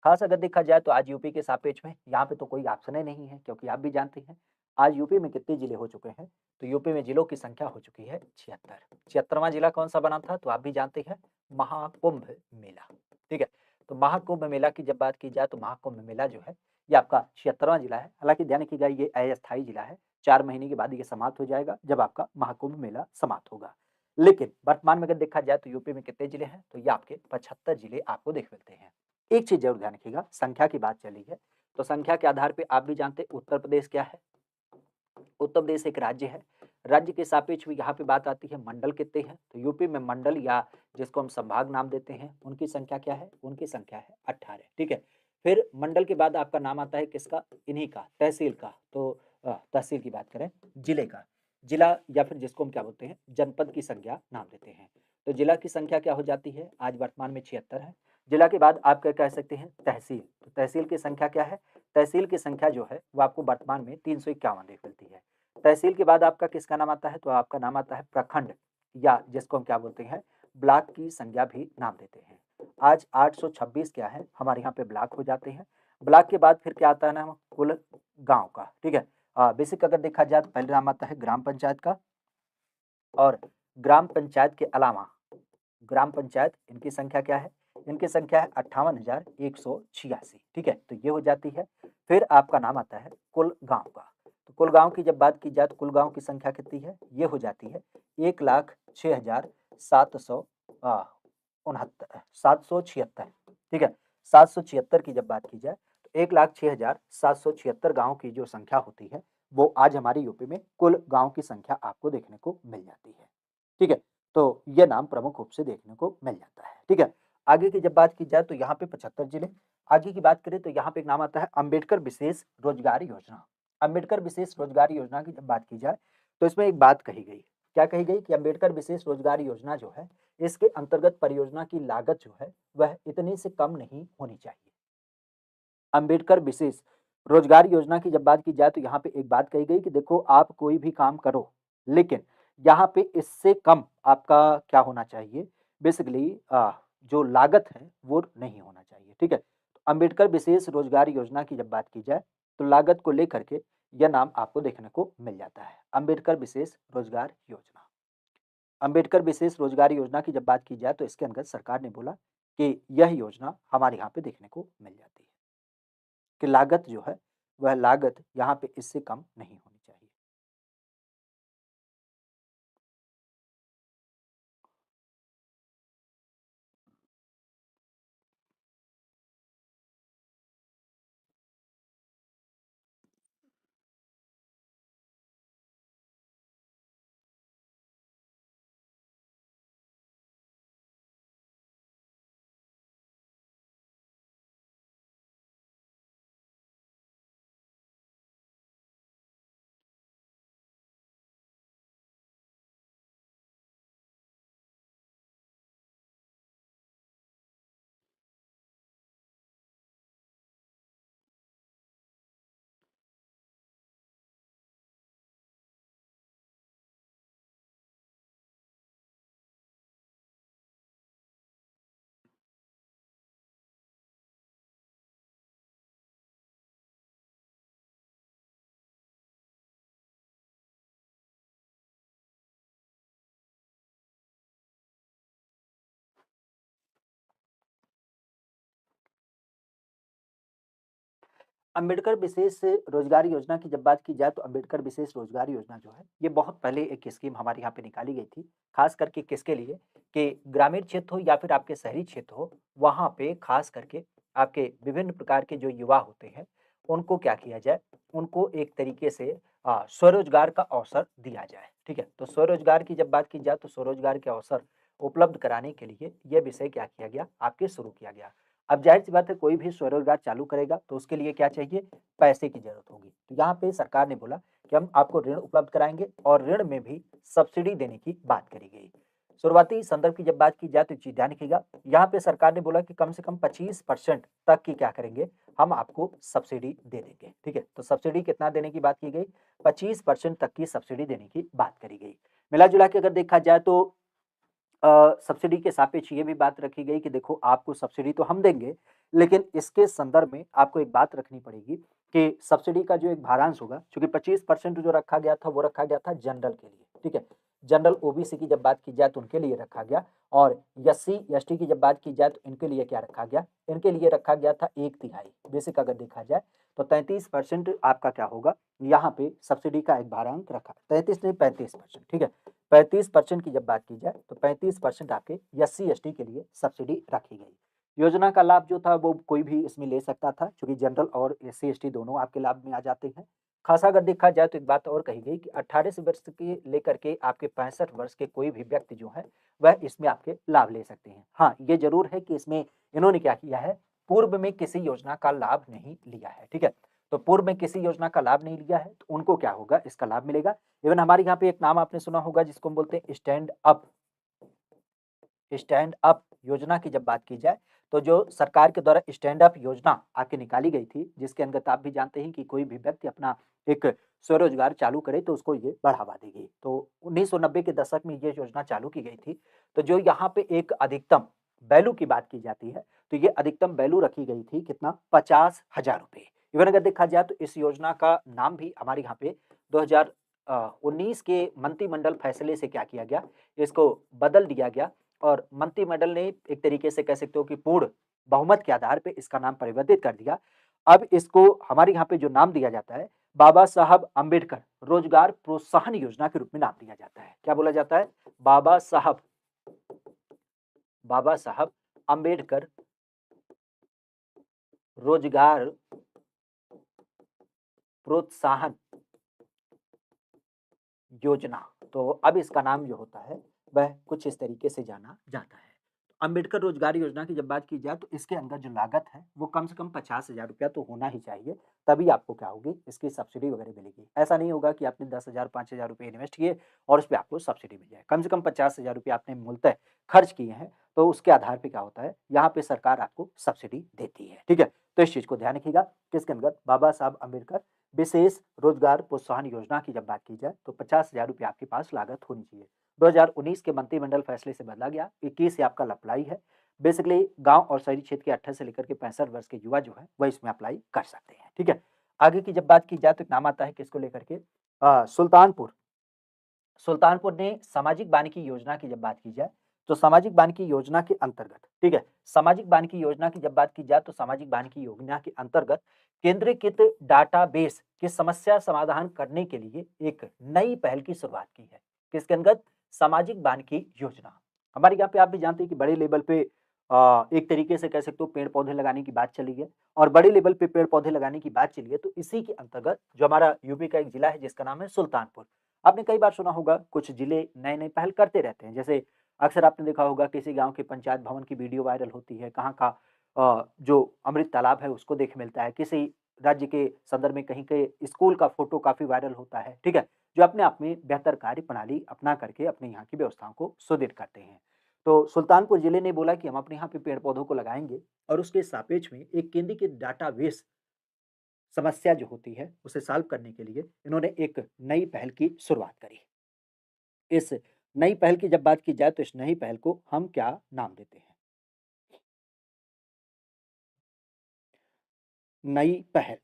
A: खास अगर देखा जाए तो आज यूपी के सापेक्ष में यहाँ पे तो कोई ऑप्शन ही नहीं है क्योंकि आप भी जानते हैं आज यूपी में कितने जिले हो चुके हैं। तो यूपी में जिलों की संख्या हो चुकी है 76। 76वां जिला कौन सा बना था तो आप भी जानते हैं महाकुंभ मेला, ठीक है? तो महाकुंभ मेला की जब बात की जाए तो महाकुंभ मेला जो है ये आपका 76वां जिला है। हालांकि ध्यान रखिएगा ये अस्थायी जिला है, 4 महीने के बाद ये समाप्त हो जाएगा जब आपका महाकुंभ मेला समाप्त होगा। लेकिन वर्तमान में अगर देखा जाए तो यूपी में कितने जिले हैं तो ये आपके 75 जिले आपको देख मिलते हैं। एक चीज़ ज़रूर ध्यान रखिएगा, संख्या की बात चली है, तो संख्या के आधार पे आप भी जानते हैं उत्तर प्रदेश क्या है? उत्तर प्रदेश एक राज्य है। राज्य के सापेक्ष में यहाँ पे बात आती है मंडल कितने हैं? तो यूपी में मंडल या जिसको हम संभाग नाम देते हैं, उनकी संख्या क्या है? उनकी संख्या है 18, ठीक है? फिर मंडल के बाद आपका नाम आता है किसका? इन्हीं का, तहसील का। तो तहसील की बात करें, जिले का। जिला या फिर जिसको हम क्या बोलते हैं, जनपद की संज्ञा नाम देते हैं। तो जिला की संख्या क्या हो जाती है? आज वर्तमान में 76 है। जिला के बाद आप क्या कह सकते हैं? तहसील। तो तहसील की संख्या क्या है? तहसील की संख्या जो है वो आपको वर्तमान में 351 देख मिलती है। तहसील के बाद आपका किसका नाम आता है? तो आपका नाम आता है प्रखंड या जिसको हम क्या बोलते हैं ब्लॉक की संज्ञा भी नाम देते हैं। आज 826 क्या है हमारे यहाँ पे ब्लॉक हो जाते हैं। ब्लॉक के बाद फिर क्या आता है नाम कुल गाँव का, ठीक है? बेसिक अगर देखा जाए तो पहले नाम आता है ग्राम पंचायत का और ग्राम पंचायत के अलावा ग्राम पंचायत इनकी संख्या क्या है? इनकी संख्या है 58,186, ठीक है? तो ये हो जाती है। फिर आपका नाम आता है कुल गाँव का। तो कुल गाँव की जब बात की जाए तो कुल गाँव की संख्या कितनी है? ये हो जाती है 1,06,700 अ, 776, ठीक है? 776 की जब बात की जाए तो 1,06,776 गाँव की जो संख्या होती है, वो आज हमारे यूपी में कुल गाँव की संख्या आपको देखने को मिल जाती है, ठीक है? तो ये नाम प्रमुख रूप से देखने को मिल जाता है, ठीक है। आगे की जब बात की जाए तो यहाँ पे 75 जिले। आगे की बात करें तो यहाँ पे एक नाम आता है अंबेडकर विशेष रोजगार योजना। अंबेडकर विशेष रोजगार योजना की जब बात की जाए तो इसमें एक बात कही गई। क्या कही गई कि अंबेडकर विशेष रोजगार योजना जो है, इसके अंतर्गत परियोजना की लागत जो है वह इतने से कम नहीं होनी चाहिए। अंबेडकर विशेष रोजगार योजना की जब बात की जाए तो यहाँ पे एक बात कही गई कि देखो आप कोई भी काम करो, लेकिन यहाँ पे इससे कम आपका क्या होना चाहिए, बेसिकली जो लागत है वो नहीं होना चाहिए, ठीक है। तो अंबेडकर विशेष रोजगार योजना की जब बात की जाए तो लागत को लेकर के यह नाम आपको देखने को मिल जाता है, अंबेडकर विशेष रोजगार योजना। अंबेडकर विशेष रोजगार योजना की जब बात की जाए तो इसके अंतर्गत सरकार ने बोला कि यह योजना हमारे यहाँ पे देखने को मिल जाती है कि लागत जो है वह लागत यहाँ पे इससे कम नहीं होनी चाहिए। अंबेडकर विशेष रोजगार योजना की जब बात की जाए तो अंबेडकर विशेष रोजगार योजना जो है, ये बहुत पहले एक स्कीम हमारे यहाँ पे निकाली गई थी। खास करके किसके लिए कि ग्रामीण क्षेत्र हो या फिर आपके शहरी क्षेत्र हो, वहाँ पे खास करके आपके विभिन्न प्रकार के जो युवा होते हैं, उनको क्या किया जाए, उनको एक तरीके से स्वरोजगार का अवसर दिया जाए, ठीक है। तो स्वरोजगार की जब बात की जाए तो स्वरोजगार के अवसर उपलब्ध कराने के लिए यह विषय क्या किया गया, आपके शुरू किया गया। अब ज़ाहिर-सी बात है कोई भी स्वरोज़गार चालू करेगा तो उसके लिए क्या चाहिए? पैसे की ज़रूरत होगी। तो यहाँ पे सरकार ने बोला कि हम आपको ऋण उपलब्ध कराएँगे और ऋण में भी सब्सिडी देने की बात करी गई। शुरुआती संदर्भ की जब बात की जाए तो एक चीज़ ध्यान रखिएगा, यहाँ पे सरकार ने बोला कि कम से कम 25% तक की क्या करेंगे, हम आपको सब्सिडी दे देंगे, ठीक है? तो सब्सिडी कितना देने की बात की गई? 25% तक की सब्सिडी देने की बात करी गई। मिला-जुला के अगर देखा जाए तो सब्सिडी के सापेक्ष ये भी बात रखी गई कि देखो आपको सब्सिडी तो हम देंगे, लेकिन इसके संदर्भ में आपको एक बात रखनी पड़ेगी कि सब्सिडी का जो एक भारांश होगा, चूँकि 25% जो रखा गया था, वो रखा गया था जनरल के लिए, ठीक है? जनरल ओबीसी की जब बात की जाए तो उनके लिए रखा गया और एससी, एसटी की जब बात की जाए तो इनके लिए क्या रखा गया? इनके लिए रखा गया था 1/3 बेसिक अगर देखा जाए, तो 33% आपका क्या होगा, यहाँ पे सब्सिडी का एक भारांक रखा 33 नहीं 35% ठीक है? 35% की जब बात की जाए तो 35% आपके एससी-एसटी के लिए सब्सिडी रखी गई। योजना का लाभ जो था वो कोई भी इसमें ले सकता था क्योंकि जनरल और एससी-एसटी दोनों आपके लाभ में आ जाते हैं। खासा अगर देखा जाए तो एक बात और कही गई कि 18 से वर्ष के लेकर के आपके 65 वर्ष के कोई भी व्यक्ति जो है वह इसमें आपके लाभ ले सकते हैं। हाँ, ये ज़रूर है कि इसमें इन्होंने क्या किया है, पूर्व में किसी योजना का लाभ नहीं लिया है, ठीक है? तो पूर्व में किसी योजना का लाभ नहीं लिया है तो उनको क्या होगा, इसका लाभ मिलेगा। इवन हमारे यहाँ पे एक नाम आपने सुना होगा जिसको हम बोलते हैं स्टैंड अप योजना की जब बात की जाए, तो जो सरकार के द्वारा स्टैंड अप योजना आपकी निकाली गई थी, जिसके अंतर्गत आप भी जानते हैं कि कोई भी व्यक्ति अपना एक स्वरोजगार चालू करे तो उसको ये बढ़ावा देगी। तो 1990 के दशक में ये योजना चालू की गई थी, तो जो यहाँ पे एक अधिकतम वैल्यू की बात की जाती है, तो ये अधिकतम वैल्यू रखी गई थी कितना? 50,000 रुपए। इवन अगर देखा जाए तो इस योजना का नाम भी हमारे यहाँ पे 19 के मंत्रिमंडल फैसले से क्या किया गया, इसको बदल दिया गया और मंत्रिमंडल ने एक तरीके से कह सकते हो कि पूर्ण बहुमत के आधार पे इसका नाम परिवर्तित कर दिया। अब इसको हमारे यहाँ पे जो नाम दिया जाता है, बाबा साहब अम्बेडकर रोजगार प्रोत्साहन योजना के रूप में नाम दिया जाता है। क्या बोला जाता है? बाबा साहब बाबा साहब अम्बेडकर रोजगार प्रोत्साहन योजना। तो अब इसका नाम जो होता है वह कुछ इस तरीके से जाना जाता है। अम्बेडकर रोजगार योजना की जब बात की जाए तो इसके अंदर जो लागत है वो कम से कम 50,000 रुपया तो होना ही चाहिए, तभी आपको क्या होगी इसकी सब्सिडी वगैरह मिलेगी। ऐसा नहीं होगा कि आपने 10,000 5,000 रुपए इन्वेस्ट किए और उसपे आपको सब्सिडी मिल जाए। कम से कम 50,000 रुपए आपने मूलतः खर्च किए हैं, तो उसके आधार पे क्या होता है, यहाँ पे सरकार आपको सब्सिडी देती है, ठीक है? तो इस चीज़ को ध्यान रखिएगा, किसके अंदर बाबा साहब अम्बेडकर विशेष रोजगार प्रोत्साहन योजना की जब बात की जाए तो 50,000 रुपए आपके पास लागत होनी चाहिए। 2019 के मंत्रिमंडल फैसले से बदला गया, 21 से आपका अप्लाई है। बेसिकली गाँव और शहरी क्षेत्र के 18 से लेकर के 65 वर्ष के युवा जो हैं, वह इसमें अप्लाई कर सकते हैं, ठीक है? आगे की जब बात की जाए तो एक नाम आता है किसको लेकर के सुल्तानपुर। सुल्तानपुर ने सामाजिक वानिकी योजना की जब बात की जाए, तो सामाजिक वानिकी योजना के अंतर्गत, ठीक है? सामाजिक वानिकी योजना की जब बात की जाए, तो सामाजिक वानिकी योजना के अंतर्गत केंद्रीकृत डाटाबेस की समस्या समाधान करने के लिए एक नई पहल की शुरुआत की है। किसके अंतर्गत? सामाजिक वानिकी योजना। हमारे यहाँ पे आप भी जानते हैं कि बड़े लेवल पे एक तरीके से कह सकते हो पेड़-पौधे लगाने की बात चली है और बड़े लेवल पे पेड़-पौधे लगाने की बात चली है, तो इसी के अंतर्गत जो हमारा यूपी का एक जिला है जिसका नाम है सुल्तानपुर। आपने कई बार सुना होगा कुछ जिले नए-नए पहल करते रहते हैं। जैसे अक्सर आपने देखा होगा किसी गाँव के पंचायत भवन की वीडियो वायरल होती है, कहाँ का जो अमृत तालाब है उसको देख मिलता है, किसी राज्य के संदर्भ में कहीं के स्कूल का फ़ोटो काफ़ी वायरल होता है, ठीक है? जो अपने आप में बेहतर कार्यप्रणाली अपना करके अपने यहाँ की व्यवस्थाओं को सुदृढ़ करते हैं। तो सुल्तानपुर जिले ने बोला कि हम अपने यहाँ पे पेड़-पौधों को लगाएँगे और उसके सापेक्ष में एक केंद्रीकृत डाटाबेस समस्या जो होती है, उसे सॉल्व करने के लिए इन्होंने एक नई पहल की शुरुआत करी। इस नई पहल की जब बात की जाए तो इस नई पहल को हम क्या नाम देते हैं? नई पहल।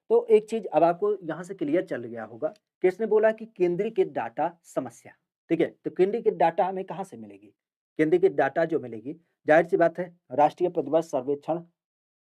A: तो एक चीज़ अब आपको यहाँ से क्लियर चल गया होगा, किसने बोला कि केंद्रीकृत डाटा समस्या, ठीक है? तो केंद्रीकृत डाटा हमें कहाँ से मिलेगी? केंद्रीकृत डाटा जो मिलेगी, ज़ाहिर-सी बात है राष्ट्रीय प्रतिबंध सर्वेक्षण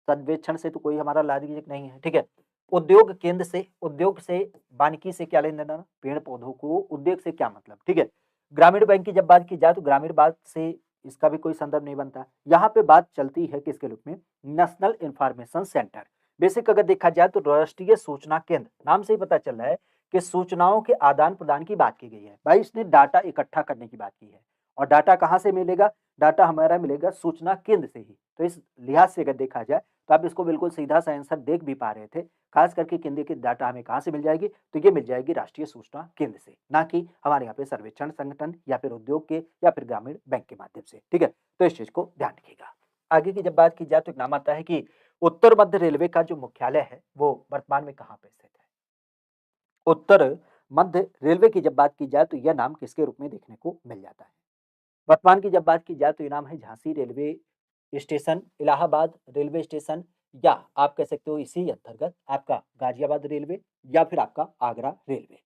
A: सर्वेक्षण से तो कोई हमारा लाजिक नहीं है, ठीक है? उद्योग केंद्र से उद्योग से वानिकी से क्या लेना-देना? पेड़-पौधों को उद्योग से क्या मतलब, ठीक है? ग्रामीण बैंक की जब बात की जाए तो ग्रामीण बैंक से इसका भी कोई संदर्भ नहीं बनता। यहाँ पे बात चलती है किसके रूप में? National information centre. बेसिक अगर देखा जाए तो राष्ट्रीय सूचना केंद्र, नाम से ही पता चल रहा है कि सूचनाओं के आदान-प्रदान की बात की गई है। भाई इसने डाटा इकट्ठा करने की बात की है और डाटा कहाँ से मिलेगा? डाटा हमारा मिलेगा सूचना केंद्र से ही। तो इस लिहाज से अगर देखा जाए तो आप इसको बिल्कुल सीधा-सा आंसर देख भी पा रहे थे। खास करके केंद्र की डाटा हमें कहाँ से मिल जाएगी? तो ये मिल जाएगी राष्ट्रीय सूचना केंद्र से, ना कि हमारे यहाँ पे सर्वेक्षण संगठन या फिर उद्योग के या फिर ग्रामीण बैंक के माध्यम से, ठीक है? तो इस चीज़ को ध्यान रखिएगा। आगे की जब बात की जाए तो एक नाम आता है कि उत्तर मध्य रेलवे का जो मुख्यालय है, वो वर्तमान में कहाँ पे स्थित है? उत्तर मध्य रेलवे की जब बात की जाए तो यह नाम किसके रूप में देखने को मिल जाता है? वर्तमान की जब बात की जाए तो ये नाम है Jhansi railway station, Allahabad railway station या आप कह सकते हो इसी अंतर्गत आपका गाजियाबाद रेलवे या फिर आपका आगरा रेलवे।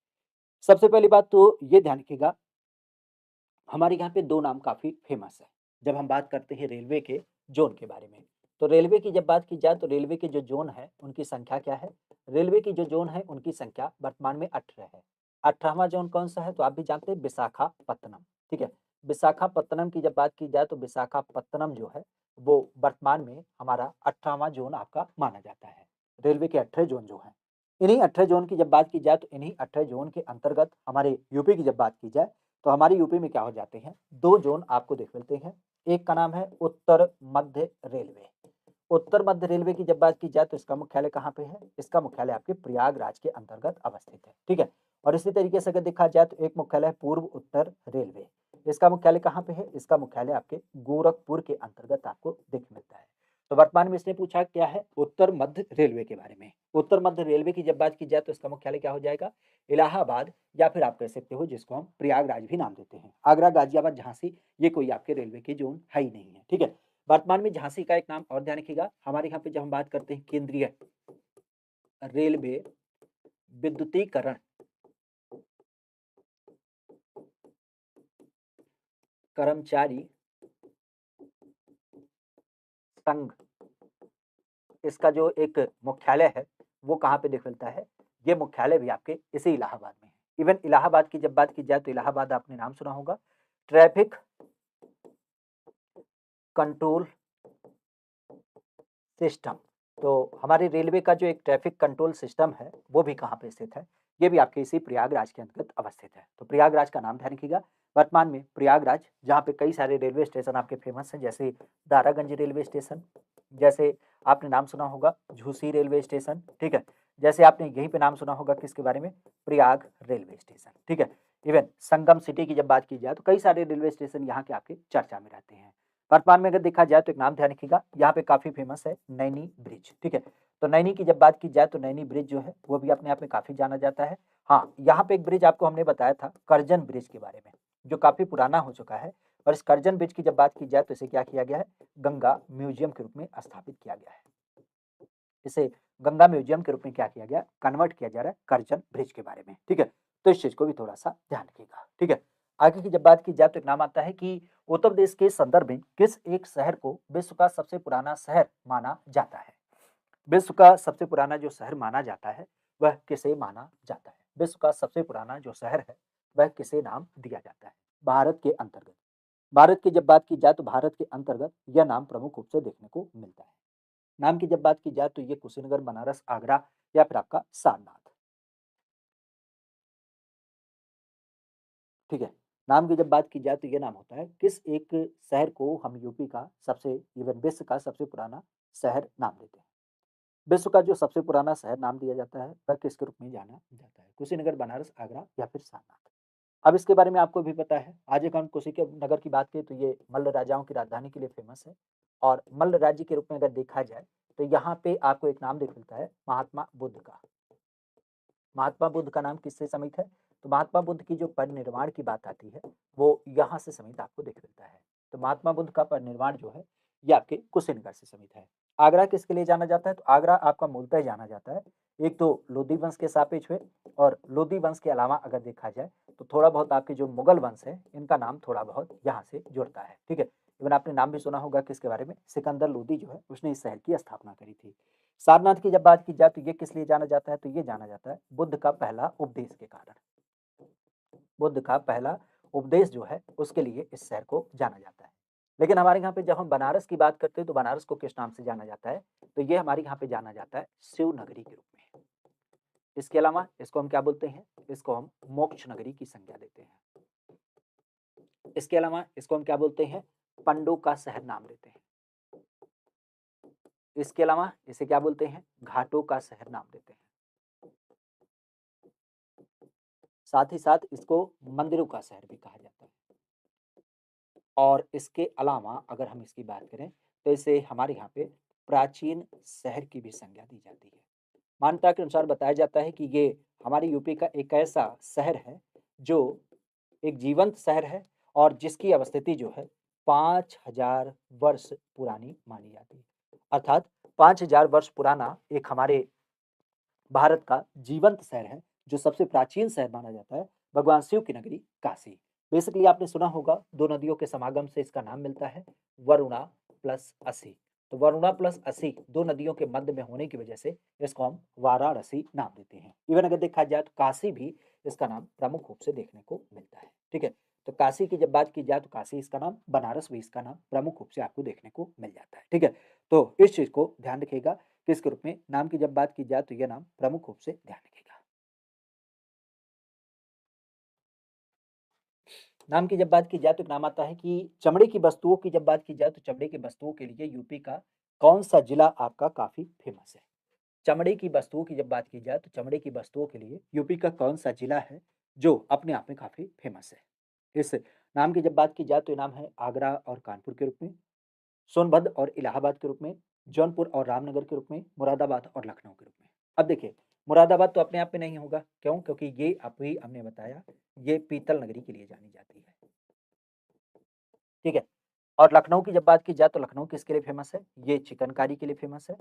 A: सबसे पहली बात तो ये ध्यान रखिएगा हमारे यहाँ पे 2 नाम काफ़ी फ़ेमस हैं, जब हम बात करते हैं रेलवे के ज़ोन के बारे में। तो रेलवे की जब बात की जाए तो रेलवे के जो ज़ोन हैं, उनकी संख्या क्या है? रेलवे की जो ज़ोन है, उनकी संख्या वर्तमान में 18 है। 18वाँ ज़ोन कौन-सा है? तो आप भी जानते हैं विशाखापत्तनम, ठीक है? विशाखापत्तनम की जब बात की जाए तो विशाखापत्तनम जो है, वो वर्तमान में हमारा 18वाँ ज़ोन आपका माना जाता है। रेलवे के 18 ज़ोन जो हैं। इन्हीं 18 ज़ोन की जब बात की जाए तो इन्हीं 18 ज़ोन के अंतर्गत हमारे यूपी की जब बात की जाए तो हमारे यूपी में क्या हो जाते हैं, 2 ज़ोन आपको देख मिलते हैं। एक का नाम है उत्तर मध्य रेलवे। उत्तर मध्य रेलवे की जब बात की जाए तो इसका मुख्यालय कहाँ पे है? इसका मुख्यालय आपके प्रयागराज के अंतर्गत अवस्थित है, ठीक है? और इसी तरीके से अगर देखा जाए तो एक मुख्यालय है पूर्व उत्तर रेलवे। इसका मुख्यालय कहाँ पे है? इसका मुख्यालय आपके गोरखपुर के अंतर्गत आपको दिख मिलता है। तो वर्तमान में इसने पूछा क्या है? उत्तर मध्य रेलवे के बारे में। उत्तर मध्य रेलवे की जब बात की जाए तो इसका मुख्यालय क्या हो जाएगा? इलाहाबाद या फिर आप कह सकते हो जिसको हम प्रयागराज भी नाम देते हैं। आगरा, गाज़ियाबाद, झांसी ये कोई आपके रेलवे के ज़ोन है ही नहीं है, ठीक है? वर्तमान में झांसी का एक नाम और ध्यान रखिएगा, हमारे यहाँ पे जब हम बात करते हैं केंद्रीय रेलवे विद्युतीकरण कर्मचारी संघ, इसका जो एक मुख्यालय है, वो कहाँ पे देख मिलता है? ये मुख्यालय भी आपके इसी इलाहाबाद में है। इवन इलाहाबाद की जब बात की जाए तो इलाहाबाद आपने नाम सुना होगा, ट्रैफिक कंट्रोल सिस्टम। तो हमारे रेलवे का जो एक ट्रैफिक कंट्रोल सिस्टम है, वो भी कहाँ पे स्थित है? ये भी आपके इसी प्रयागराज के अंतर्गत अवस्थित है। तो प्रयागराज का नाम ध्यान रखिएगा। वर्तमान में प्रयागराज जहाँ पे कई सारे रेलवे स्टेशन आपके फेमस हैं, जैसे दारागंज रेलवे स्टेशन, जैसे आपने नाम सुना होगा झूसी रेलवे स्टेशन, ठीक है? जैसे आपने यहीं पे नाम सुना होगा किसके बारे में, प्रयाग रेलवे स्टेशन, ठीक है? इवन संगम सिटी की जब बात की जाए तो कई सारे रेलवे स्टेशन यहाँ के आपके चर्चा में रहते हैं। वर्तमान में अगर देखा जाए तो एक नाम ध्यान रखिएगा, यहाँ पे काफ़ी फेमस है नैनी ब्रिज, ठीक है? तो नैनी की जब बात की जाए तो नैनी ब्रिज जो है वो भी अपने आप में काफ़ी जाना जाता है। हाँ, यहाँ पे एक ब्रिज आपको हमने बताया था करजन ब्रिज के बारे में, जो काफ़ी पुराना हो चुका है और इस करजन ब्रिज की जब बात की जाए तो इसे क्या किया गया है, गंगा म्यूजियम के रूप में स्थापित किया गया है। इसे गंगा म्यूजियम के रूप में क्या किया गया, कन्वर्ट किया जा रहा है करजन ब्रिज के बारे में, ठीक है? तो इस चीज़ को भी थोड़ा-सा ध्यान रखिएगा, ठीक है? आगे की जब बात की जाए तो एक नाम आता है कि उत्तर प्रदेश के संदर्भ में किस एक शहर को विश्व का सबसे पुराना शहर माना जाता है? विश्व का सबसे पुराना जो शहर माना जाता है, वह किसे माना जाता है? विश्व का सबसे पुराना जो शहर है, वह किसे नाम दिया जाता है? भारत के अंतर्गत। भारत की जब बात की जाए तो भारत के अंतर्गत यह नाम प्रमुख रूप से देखने को मिलता है। नाम की जब बात की जाए तो ये कुशीनगर, बनारस, आगरा या फिर आपका सारनाथ, ठीक है? नाम की जब बात की जाए तो ये नाम होता है किस एक शहर को हम यूपी का सबसे इवन विश्व का सबसे पुराना शहर नाम देते हैं। विश्व का जो सबसे पुराना शहर नाम दिया जाता है वह किसके रूप में जाना जाता है? कुशीनगर, बनारस, आगरा या फिर सारनाथ। अब इसके बारे में आपको भी पता है, आज एक हम कुशीनगर की बात करें तो ये मल्ल राजाओं की राजधानी के लिए फेमस है और मल्ल राज्य के रूप में अगर देखा जाए तो यहाँ पे आपको एक नाम दिख मिलता है महात्मा बुद्ध का। महात्मा बुद्ध का नाम किससे समित है? तो महात्मा बुद्ध की जो परिनिर्वाण की बात आती है, वो यहाँ से समित आपको दिख मिलता है। तो महात्मा बुद्ध का परिनिर्वाण जो है, ये आपके कुशीनगर से समित है। आगरा किसके लिए जाना जाता है? तो आगरा आपका मूलतः जाना जाता है, एक तो लोधी वंश के सापेक्ष में और लोधी वंश के अलावा अगर देखा जाए, तो थोड़ा बहुत आपके जो मुगल वंश है, इनका नाम थोड़ा बहुत यहाँ से जुड़ता है, ठीक है? इवन आपने नाम भी सुना होगा किसके बारे में? सिकंदर लोधी जो है, उसने इस शहर की स्थापना करी थी। सारनाथ की जब बात की जाए तो ये किस लिए जाना जाता है? तो ये जाना जाता है बुद्ध का पहला उपदेश के कारण। बुद्ध का पहला उपदेश जो है उसके लिए इस शहर को जाना जाता है। लेकिन हमारे यहाँ पे जब हम बनारस की बात करते हैं तो बनारस को किस नाम से जाना जाता है? तो ये हमारे यहाँ पे जाना जाता है शिव नगरी के रूप में। इसके अलावा इसको हम क्या बोलते हैं? इसको हम मोक्ष नगरी की संज्ञा देते हैं। इसके अलावा इसको हम क्या बोलते हैं? पंडों का शहर नाम देते हैं। इसके अलावा इसे क्या बोलते हैं? घाटों का शहर नाम देते हैं। साथ ही साथ इसको मंदिरों का शहर भी कहा जाता है। और इसके अलावा अगर हम इसकी बात करें तो इसे हमारे यहाँ पे प्राचीन शहर की भी संज्ञा दी जाती है। मान्यता के अनुसार बताया जाता है कि ये हमारे यूपी का एक ऐसा शहर है जो एक जीवंत शहर है और जिसकी अवस्थिति जो है 5000 वर्ष पुरानी मानी जाती है। अर्थात 5000 वर्ष पुराना एक हमारे भारत का जीवंत शहर है, जो सबसे प्राचीन शहर माना जाता है, भगवान शिव की नगरी काशी। बेसिकली आपने सुना होगा 2 नदियों के समागम से इसका नाम मिलता है वरुणा प्लस असी। तो वरुणा प्लस असी 2 नदियों के मध्य में होने की वजह से इसको हम वाराणसी नाम देते हैं। इवन अगर देखा जाए तो काशी भी इसका नाम प्रमुख रूप से देखने को मिलता है, ठीक है? तो काशी की जब बात की जाए तो काशी इसका नाम, बनारस भी इसका नाम प्रमुख रूप से आपको देखने को मिल जाता है, ठीक है? तो इस चीज़ को ध्यान रखिएगा किसके रूप में? नाम की जब बात की जाए तो यह नाम प्रमुख रूप से ध्यान रखिएगा। नाम की जब बात की जाए तो एक नाम आता है कि चमड़े की वस्तुओं की जब बात की जाए तो चमड़े की वस्तुओं के लिए यूपी का कौन-सा जिला आपका काफ़ी फेमस है? चमड़े की वस्तुओं की जब बात की जाए तो चमड़े की वस्तुओं के लिए यूपी का कौन-सा जिला है जो अपने आप में काफ़ी फेमस है? इस नाम की जब बात की जाए तो ये नाम है आगरा और कानपुर के रूप में, सोनभद्र और इलाहाबाद के रूप में, जौनपुर और रामनगर के रूप में, मुरादाबाद और लखनऊ के रूप में। अब देखिए, मुरादाबाद तो अपने आप में नहीं होगा, क्यों? क्योंकि ये अभी हमने बताया, ये पीतल नगरी के लिए जानी जाती है, ठीक है? और लखनऊ की जब बात की जाए तो लखनऊ किसके लिए फेमस है? ये चिकनकारी के लिए फेमस है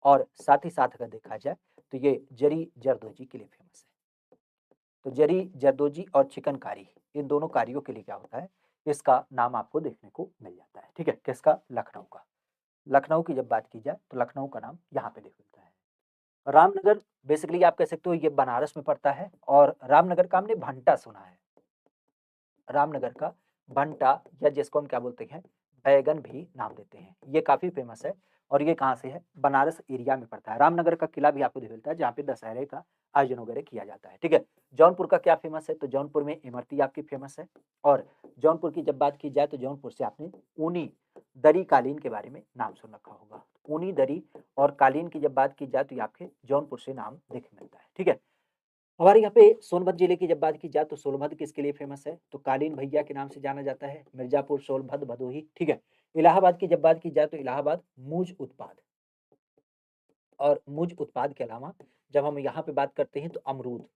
A: और साथ ही साथ अगर देखा जाए, तो ये जरी जरदोजी के लिए फेमस है। तो जरी जरदोजी और चिकनकारी, इन दोनों कारियों के लिए क्या होता है, इसका नाम आपको देखने को मिल जाता है, ठीक है? किसका? लखनऊ का। लखनऊ की जब बात की जाए तो लखनऊ का नाम यहाँ पे लिख मिलता है। रामनगर बेसिकली आप कह सकते हो ये बनारस में पड़ता है और रामनगर का हमने भंटा सुना है। रामनगर का भंटा या जिसको हम क्या बोलते हैं, बैगन भी नाम देते हैं। ये काफ़ी फेमस है और ये कहाँ से है? बनारस एरिया में पड़ता है। रामनगर का किला भी आपको दिख मिलता है जहाँ पे दशहरे का आयोजन वगैरह किया जाता है, ठीक है। जौनपुर का क्या फ़ेमस है? तो जौनपुर में इमरती आपकी फ़ेमस है और जौनपुर की जब बात की जाए तो जौनपुर से आपने ऊनी दरी कालीन के बारे में नाम सुन रखा होगा। ऊनी दरी और कालीन की जब बात की जाए तो ये आपके जौनपुर से नाम देखने मिलता है, ठीक है। हमारे यहाँ पे सोनभद्र जिले की जब बात की जाए तो सोनभद्र किसके लिए फ़ेमस है? तो कालीन भैया के नाम से जाना जाता है। मिर्ज़ापुर, सोनभद्र, भदोही, ठीक है। इलाहाबाद की जब बात की जाए तो इलाहाबाद मूंज उत्पाद और मूंज उत्पाद के अलावा जब हम यहाँ पे बात करते हैं तो अमरूद,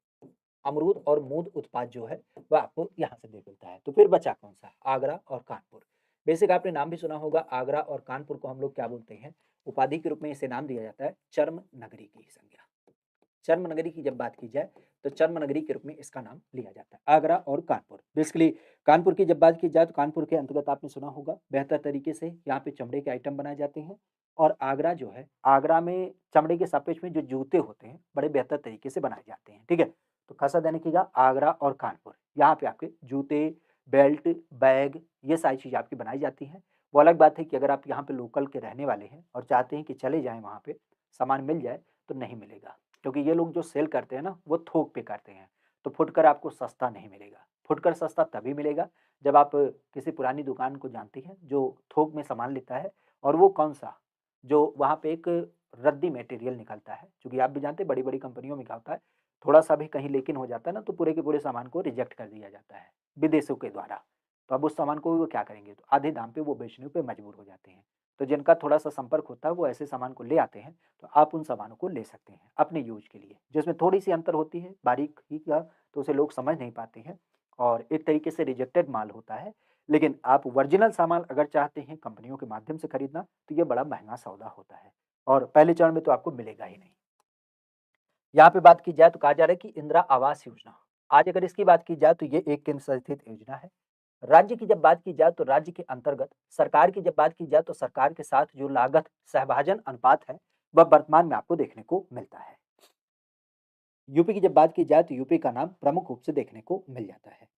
A: अमरूद और मूंद उत्पाद जो है वह आपको यहाँ से देख मिलता है। तो फिर बचा कौन-सा? आगरा और कानपुर। बेसिक आपने नाम भी सुना होगा आगरा और कानपुर को हम लोग क्या बोलते हैं? उपाधि के रूप में इसे नाम दिया जाता है चर्म नगरी की संज्ञा। चर्म नगरी की जब बात की जाए तो चर्म नगरी के रूप में इसका नाम लिया जाता है आगरा और कानपुर। बेसिकली कानपुर की जब बात की जाए तो कानपुर के अंतर्गत आपने सुना होगा बेहतर तरीके से यहाँ पे चमड़े के आइटम बनाए जाते हैं और आगरा जो है आगरा में चमड़े के सापेक्ष में जो जूते होते हैं बड़े बेहतर तरीके से बनाए जाते हैं, ठीक है। तो खासा ध्यान रखिएगा आगरा और कानपुर यहाँ पे आपके जूते, बेल्ट, बैग ये सारी चीज़ें आपकी बनाई जाती हैं। वो अलग बात है कि अगर आप यहाँ पे लोकल के रहने वाले हैं और चाहते हैं कि चले जाएँ वहाँ पे सामान मिल जाए तो नहीं मिलेगा। क्योंकि ये लोग जो सेल करते हैं ना, वो थोक पे करते हैं, तो फुटकर आपको सस्ता नहीं मिलेगा। फुटकर सस्ता तभी मिलेगा जब आप किसी पुरानी दुकान को जानती हैं, जो थोक में सामान लेता है और वो कौन-सा, जो वहाँ पे एक रद्दी मटेरियल निकलता है, चूँकि आप भी जानते हैं बड़ी-बड़ी कंपनियों में क्या होता है, थोड़ा-सा भी कहीं लेकिन हो जाता है ना, तो पूरे के पूरे सामान को रिजेक्ट कर दिया जाता है, विदेशों के द्वारा। तो अब उस सामान को वो क्या करेंगे, तो आधे दाम पे वो बेचने पे मजबूर हो जाते हैं। तो जिनका थोड़ा-सा संपर्क होता है, वो ऐसे सामान को ले आते हैं तो आप उन सामानों को ले सकते हैं अपने यूज़ के लिए। जिसमें थोड़ी-सी अंतर होती है बारीकी का तो उसे लोग समझ नहीं पाते हैं और एक तरीके से रिजेक्टेड माल होता है। लेकिन आप ओरिजिनल सामान अगर चाहते हैं कंपनियों के माध्यम से खरीदना तो ये बड़ा महँगा सौदा होता है और पहले चरण में तो आपको मिलेगा ही नहीं। यहाँ पे बात की जाए तो कहा जा रहा है कि इंदिरा आवास योजना, आज अगर इसकी बात की जाए तो ये एक केंद्र शासित योजना है। राज्य की जब बात की जाए तो राज्य के अंतर्गत सरकार की जब बात की जाए तो सरकार के साथ जो लागत सहभाजन अनुपात है, वह वर्तमान में आपको देखने को मिलता है। यूपी की जब बात की जाए तो यूपी का नाम प्रमुख रूप से देखने को मिल जाता है।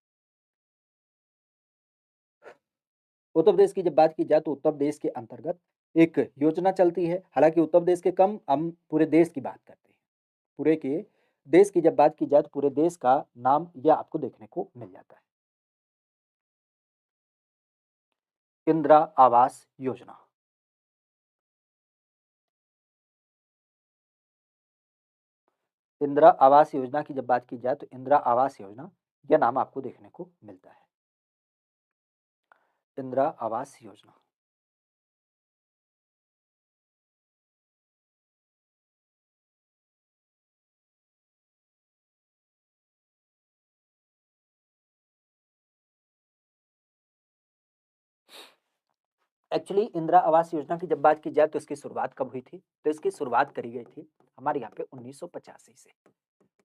A: उत्तर प्रदेश की जब बात की जाए तो उत्तर प्रदेश के अंतर्गत एक योजना चलती है, हालाँकि उत्तर प्रदेश के कम हम पूरे देश की बात करते हैं। पूरे के देश की जब बात की जाए तो पूरे देश का नाम यह आपको देखने को मिल जाता है। इंदिरा आवास योजना। इंदिरा आवास योजना की जब बात की जाए तो इंदिरा आवास योजना, यह नाम आपको देखने को मिलता है। इंदिरा आवास योजना। एक्चुअली इंदिरा आवास योजना की जब बात की जाए तो इसकी शुरुआत कब हुई थी? तो इसकी शुरुआत करी गई थी हमारे यहाँ पे 1985 से।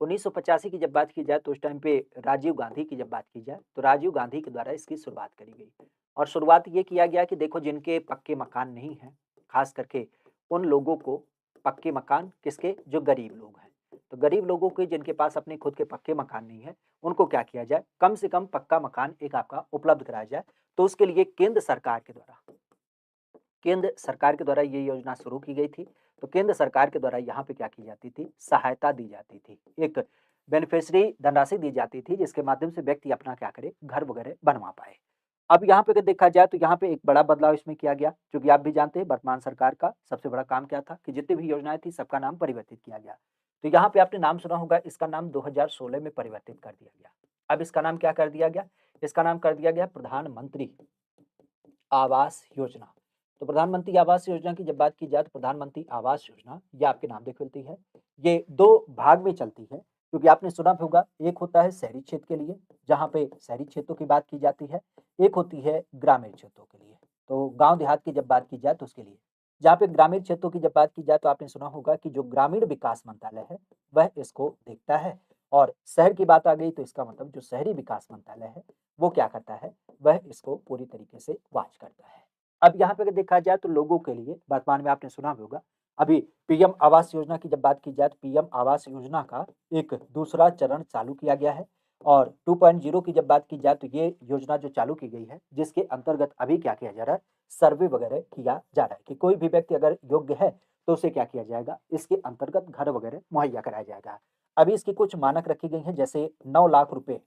A: 1985 की जब बात की जाए तो उस टाइम पे राजीव गांधी की जब बात की जाए तो राजीव गांधी के द्वारा इसकी शुरुआत करी गई और शुरुआत ये किया गया कि देखो जिनके पक्के मकान नहीं हैं, खास करके उन लोगों को पक्के मकान किसके जो गरीब लोग हैं। तो गरीब लोगों के जिनके पास अपने खुद के पक्के मकान नहीं है, उनको क्या किया जाए, कम से कम पक्का मकान एक आपका उपलब्ध कराया जाए। तो उसके लिए केंद्र सरकार के द्वारा ये योजना शुरू की गई थी। तो केंद्र सरकार के द्वारा यहाँ पे क्या की जाती थी, सहायता दी जाती थी। एक बेनिफिशियरी धनराशि दी जाती थी जिसके माध्यम से व्यक्ति अपना क्या करे, घर वगैरह बनवा पाए। अब यहाँ पे अगर देखा जाए तो यहाँ पे एक बड़ा बदलाव इसमें किया गया, क्योंकि आप भी जानते हैं वर्तमान सरकार का सबसे बड़ा काम क्या था कि जितनी भी योजनाएँ थी सबका नाम परिवर्तित किया गया। तो यहाँ पे आपने नाम सुना होगा, इसका नाम 2016 में परिवर्तित कर दिया गया। अब इसका नाम क्या कर दिया गया? इसका नाम कर दिया गया प्रधानमंत्री आवास योजना। तो प्रधानमंत्री आवास योजना की जब बात की जाए तो प्रधानमंत्री आवास योजना ये आपके नाम देख मिलती है। ये 2 भाग में चलती है, क्योंकि आपने सुना भी होगा, एक होता है शहरी क्षेत्र के लिए, जहाँ पे शहरी क्षेत्रों की बात की जाती है, एक होती है ग्रामीण क्षेत्रों के लिए। तो गाँव देहात की जब बात की जाए तो उसके लिए। जहाँ पे ग्रामीण क्षेत्रों की जब बात की जाए तो आपने सुना होगा कि जो ग्रामीण विकास मंत्रालय है, वह इसको देखता है और शहर की बात आ गई तो इसका मतलब जो शहरी विकास मंत्रालय है, वो क्या करता है, वह इसको पूरी तरीके से वॉच करता है। अब यहाँ पे अगर देखा जाए तो लोगों के लिए वर्तमान में आपने सुना भी होगा, अभी पीएम आवास योजना की जब बात की जाए तो पीएम आवास योजना का एक दूसरा चरण चालू किया गया है और 2.0 की जब बात की जाए तो ये योजना जो चालू की गई है, जिसके अंतर्गत अभी क्या किया जा रहा है, सर्वे वगैरह किया जा रहा है कि कोई भी व्यक्ति अगर योग्य है, तो उसे क्या किया जाएगा, इसके अंतर्गत घर वगैरह मुहैया कराया जाएगा। अभी इसकी कुछ मानक रखी गई हैं, जैसे 9 लाख रुपए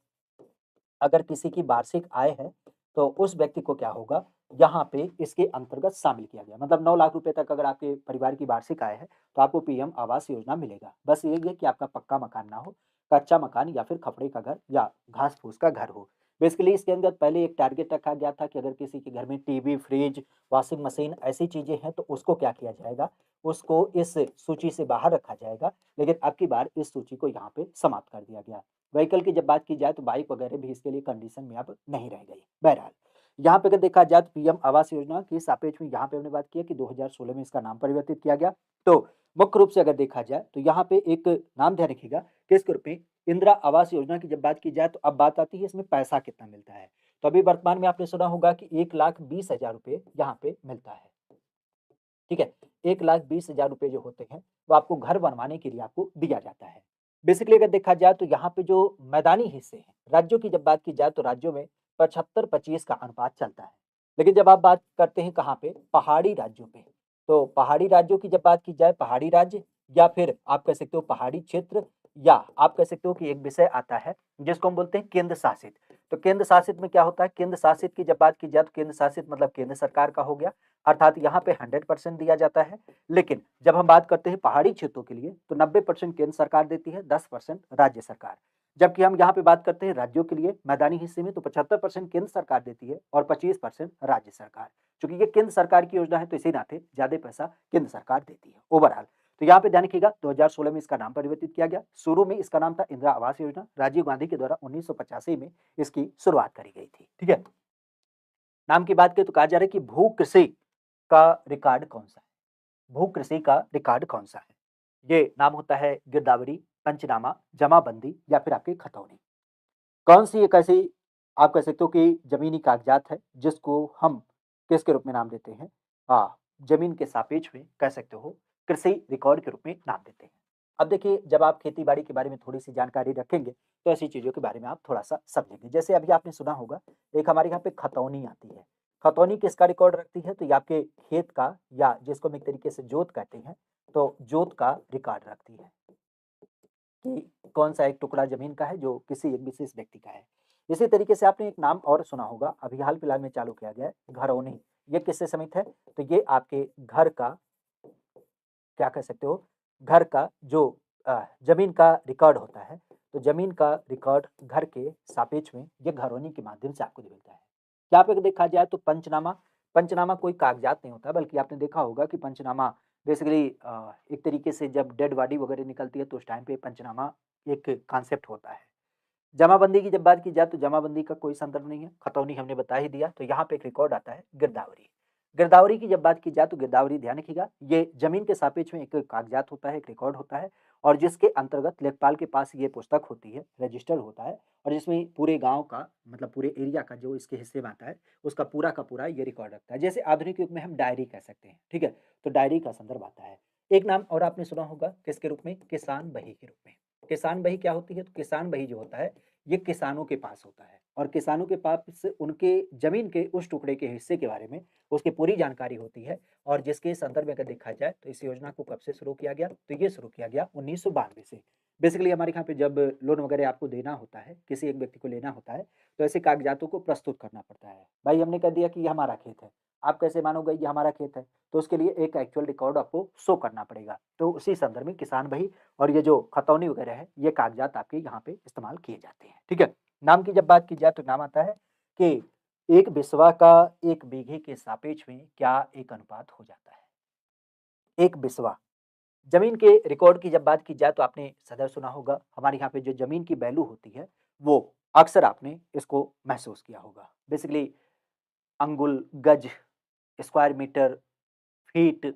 A: अगर किसी की वार्षिक आय है, तो उस व्यक्ति को क्या होगा, यहाँ पे इसके अंतर्गत शामिल किया गया। मतलब 9 लाख रुपए तक अगर आपके परिवार की वार्षिक आय है, तो आपको पीएम आवास योजना मिलेगा। बस यही है कि आपका पक्का मकान ना हो, कच्चा मकान या फिर खपड़े का घर या घास-फूस का घर हो। बेसिकली इसके अंदर पहले एक टारगेट रखा गया था कि अगर किसी के घर में टीवी, फ्रिज, वॉशिंग मशीन ऐसी चीज़ें हैं, तो उसको क्या किया जाएगा, उसको इस सूची से बाहर रखा जाएगा। लेकिन अब की बार इस सूची को यहाँ पे समाप्त कर दिया गया। व्हीकल की जब बात की जाए तो बाइक वगैरह भी इसके लिए कंडीशन में अब नहीं रह गई। बहरहाल, यहाँ पे अगर देखा जाए तो पीएम आवास योजना के सापेक्ष में यहाँ पे हमने बात की है कि 2016 में इसका नाम परिवर्तित किया गया। तो मुख्य रूप से अगर देखा जाए तो यहाँ पे एक नाम ध्यान रखिएगा कि इसके रूप में इंदिरा आवास योजना की जब बात की जाए तो अब बात आती है इसमें पैसा कितना मिलता है। तो अभी वर्तमान में आपने सुना होगा कि 1,20,000 रुपए यहाँ पे मिलता है। ठीक है? 1,20,000 रुपए जो होते हैं, वो आपको घर बनवाने के लिए आपको दिया जाता है। बेसिकली अगर देखा जाए तो यहाँ पे जो मैदानी हिस्से हैं, राज्यों की जब बात की जाए तो राज्यों में 75-25 का अनुपात चलता है। लेकिन जब आप बात करते हैं कहाँ पे? पहाड़ी राज्यों पे। तो पहाड़ी राज्यों की जब बात की जाए, पहाड़ी राज्य या फिर आप कह सकते हो पहाड़ी क्षेत्र या आप कह सकते हो कि एक विषय आता है, जिसको हम बोलते हैं केंद्र शासित। तो केंद्र शासित में क्या होता है? केंद्र शासित की जब बात की जाए तो केंद्र शासित मतलब केंद्र सरकार का हो गया। अर्थात यहाँ पे 100% दिया जाता है। लेकिन जब हम बात करते हैं पहाड़ी क्षेत्रों के लिए तो 90% केंद्र सरकार देती है, 10% राज्य सरकार। जबकि हम यहाँ पे बात करते हैं राज्यों के लिए मैदानी हिस्से में तो 75% केंद्र सरकार देती है और 25% राज्य सरकार। चूंकि ये केंद्र सरकार की योजना है तो इसी नाते ज्यादा पैसा केंद्र सरकार देती है ओवरऑल। तो यहाँ पे ध्यान रखिएगा 2016 में इसका नाम परिवर्तित किया गया। शुरू में इसका नाम था इंदिरा आवास योजना। राजीव गांधी के द्वारा 1985 में इसकी शुरुआत करी गई थी। ठीक है, नाम की बात करें तो कहा जा रहा है कि भू कृषि का रिकॉर्ड कौन-सा है? भू कृषि का रिकॉर्ड कौन-सा है? ये नाम होता है गिरदावरी, पंचनामा, जमाबंदी या फिर आपकी खतौनी। कौन-सी एक ऐसी आप कह सकते हो कि ज़मीनी कागज़ात है जिसको हम किसके रूप में नाम देते हैं? ज़मीन के सापेक्ष में कह सकते हो कृषि रिकॉर्ड के रूप में नाम देते हैं। अब देखिए जब आप खेती-बाड़ी के बारे में थोड़ी-सी जानकारी रखेंगे, तो ऐसी चीज़ों के बारे में आप थोड़ा-सा समझेंगे। जैसे अभी आपने सुना होगा, एक हमारे यहाँ पे खतौनी आती है। खतौनी किसका रिकॉर्ड रखती है? तो ये आपके खेत का या जिसको हम एक तरीके से जोत कहते हैं, तो जोत का रिकॉर्ड रखती है। कि कौन-सा एक टुकड़ा ज़मीन का है जो किसी एक विशेष व्यक्ति का है। इसी तरीके से आपने एक नाम और सुना होगा, अभी हाल-फिलहाल में चालू किया गया है, घरौनी। ये किससे संबंधित है? तो ये आपके घर का क्या कह सकते हो, घर का जो ज़मीन का रिकॉर्ड होता है, तो ज़मीन का रिकॉर्ड घर के सापेक्ष में ये घरौनी के माध्यम से आपको मिलता है। यहाँ पे अगर देखा जाए तो पंचनामा, पंचनामा कोई कागज़ात नहीं होता बल्कि आपने देखा होगा कि पंचनामा बेसिकली एक तरीके से जब डेड बॉडी वगैरह निकलती है तो उस टाइम पे पंचनामा एक कांसेप्ट होता है। जमाबंदी की जब बात की जाए तो जमाबंदी का कोई संदर्भ नहीं है, खतौनी हमने बता ही दिया, तो यहाँ पे एक रिकॉर्ड आता है गिरदावरी। गिरदावरी की जब बात की जाए तो गिरदावरी ध्यान रखिएगा, ये ज़मीन के सापेक्ष में एक कागज़ात होता है, एक रिकॉर्ड होता है और जिसके अंतर्गत लेखपाल के पास ये पुस्तक होती है, रजिस्टर होता है और जिसमें पूरे गाँव का मतलब पूरे एरिया का जो इसके हिस्से में आता है, उसका पूरा का पूरा ये रिकॉर्ड रखता है। जैसे आधुनिक युग में हम डायरी कह सकते हैं, ठीक है? तो डायरी का संदर्भ आता है। एक नाम और आपने सुना होगा किसके रूप में? किसान बही के रूप में। किसान बही क्या होती है? तो किसान बही जो होता है ये किसानों के पास होता है और किसानों के पास उनके ज़मीन के उस टुकड़े के हिस्से के बारे में उसकी पूरी जानकारी होती है और जिसके संदर्भ में अगर देखा जाए तो इस योजना को कब से शुरू किया गया? तो ये शुरू किया गया 1992 से। बेसिकली हमारे यहाँ पे जब लोन वगैरह आपको देना होता है, किसी एक व्यक्ति को लेना होता है, तो ऐसे कागज़ातों को प्रस्तुत करना पड़ता है। भाई हमने कह दिया कि ये हमारा खेत है, आप कैसे मानोगे ये हमारा खेत है? तो उसके लिए एक एक्चुअल रिकॉर्ड आपको शो करना पड़ेगा। तो उसी संदर्भ में किसान बही और ये जो खतौनी वगैरह है, ये कागज़ात आपके यहाँ पे इस्तेमाल किए जाते हैं, ठीक है? नाम की जब बात की जाए तो नाम आता है कि 1 बिस्वा का 1 बीघे के सापेक्ष में क्या एक अनुपात हो जाता है? 1 बिस्वा, ज़मीन के रिकॉर्ड की जब बात की जाए तो आपने सदैव सुना होगा, हमारे यहाँ पे जो ज़मीन की वैल्यू होती है, वो अक्सर आपने इसको महसूस किया होगा। बेसिकली अंगुल, गज, स्क्वायर मीटर, फीट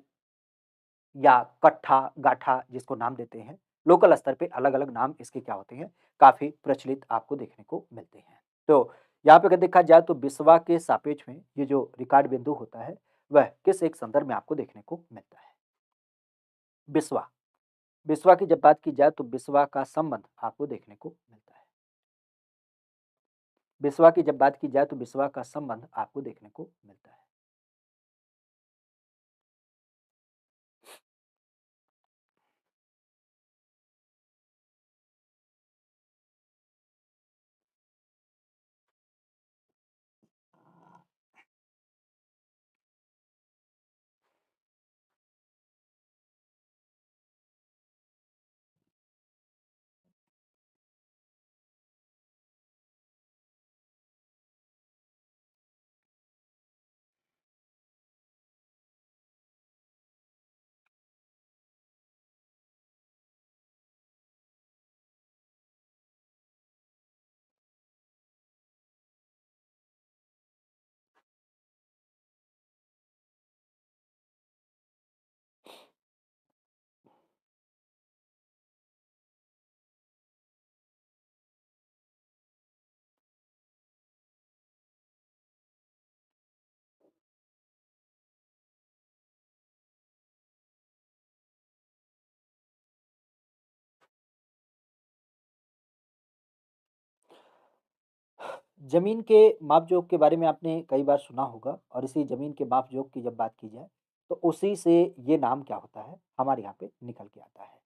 A: या कट्ठा, गाठा जिसको नाम देते हैं, लोकल स्तर पे अलग-अलग नाम इसके क्या होते हैं, काफ़ी प्रचलित आपको देखने को मिलते हैं। तो यहाँ पे अगर देखा जाए तो बिस्वा के सापेक्ष में ये जो रिकॉर्ड बिंदु होता है, वह किस एक संदर्भ में आपको देखने को मिलता है? बिस्वा, बिस्वा की जब बात की जाए तो बिस्वा का संबंध आपको देखने को मिलता है। बिस्वा की जब बात की जाए तो बिस्वा का संबंध आपको देखने को मिलता है। ज़मीन के माप-जोख के बारे में आपने कई बार सुना होगा और इसी ज़मीन के माप-जोख की जब बात की जाए, तो उसी से ये नाम क्या होता है, हमारे यहाँ पे निकल के आता है।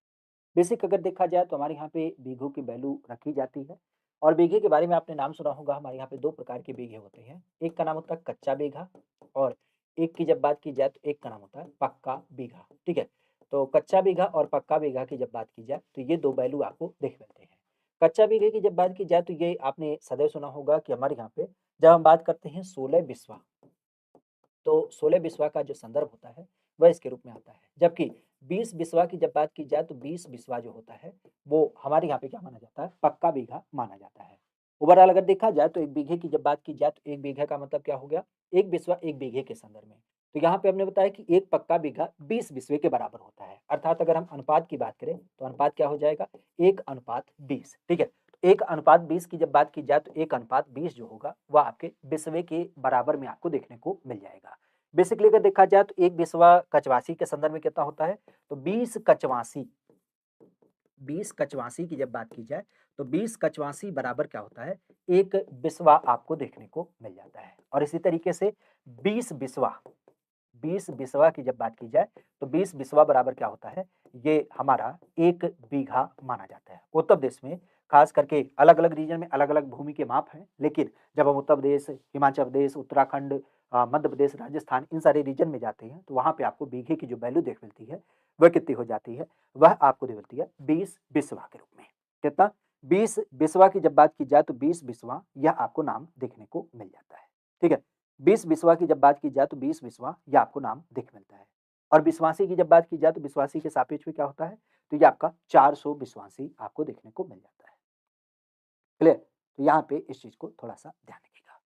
A: बेसिक अगर देखा जाए तो हमारे यहाँ पे बीघों की वैल्यू रखी जाती है और बीघे के बारे में आपने नाम सुना होगा, हमारे यहाँ पे 2 प्रकार के बीघे होते हैं। एक का नाम होता है कच्चा बीघा और एक की जब बात की जाए तो एक का नाम होता है पक्का बीघा, ठीक है? तो कच्चा बीघा और पक्का बीघा की जब बात की जाए, तो ये 2 वैल्यू आपको दिख मिलते हैं। कच्चा बीघे की जब बात की जाए तो ये आपने सदैव सुना होगा कि हमारे यहाँ पे जब हम बात करते हैं 16 बिस्वा, तो 16 बिस्वा का जो संदर्भ होता है, वह इसके रूप में आता है। जबकि 20 बिस्वा की जब बात की जाए तो 20 बिस्वा जो होता है, वो हमारे यहाँ पे क्या माना जाता है, पक्का बीघा माना जाता है। ओवरऑल अगर देखा जाए तो 1 बीघे की जब बात की जाए तो 1 बीघे का मतलब क्या हो गया, 1 बिस्वा 1 बीघे के संदर्भ में। तो यहाँ पे हमने बताया कि 1 पक्का बीघा 20 बिस्वे के बराबर होता है। अर्थात अगर हम अनुपात की बात करें, तो अनुपात क्या हो जाएगा, 1:20, ठीक है? 1:20 की जब बात की जाए तो 1:20 जो होगा, वह आपके बिस्वे के बराबर में आपको देखने को मिल जाएगा। बेसिकली अगर देखा जाए तो 1 बिस्वा कचवासी के संदर्भ में कितना होता है, तो 20 कचवासी की जब बात की जाए, तो 20 कचवासी बराबर क्या होता है, 1 बिस्वा आपको देखने को मिल जाता है। और इसी तरीके से 20 बिस्वा 20 बिस्वा की जब बात की जाए, तो 20 बिस्वा बराबर क्या होता है, ये हमारा 1 बीघा माना जाता है। उत्तर प्रदेश में खास करके अलग-अलग रीजन में अलग-अलग भूमि के माप हैं, लेकिन जब हम उत्तर प्रदेश, हिमाचल प्रदेश, उत्तराखंड, मध्य प्रदेश, राजस्थान इन सारे रीजन में जाते हैं, तो वहाँ पे आपको बीघे की जो वैल्यू देख मिलती है, वह कितनी हो जाती है, वह आपको देख मिलती है 20 बिस्वा के रूप में। कितना? 20 बिस्वा की जब बात की जाए, तो 20 बिस्वा यह आपको नाम देखने को मिल जाता है। ठीक है? 20 बिस्वा की जब बात की जाए तो 20 बिस्वा ये आपको नाम दिख मिलता है। और बिस्वासी की जब बात की जाए तो बिस्वासी के सापेक्ष में क्या होता है? तो ये आपका 400 बिस्वासी आपको देखने को मिल जाता है। क्लियर? तो यहाँ पे इस चीज़ को थोड़ा-सा ध्यान रखिएगा।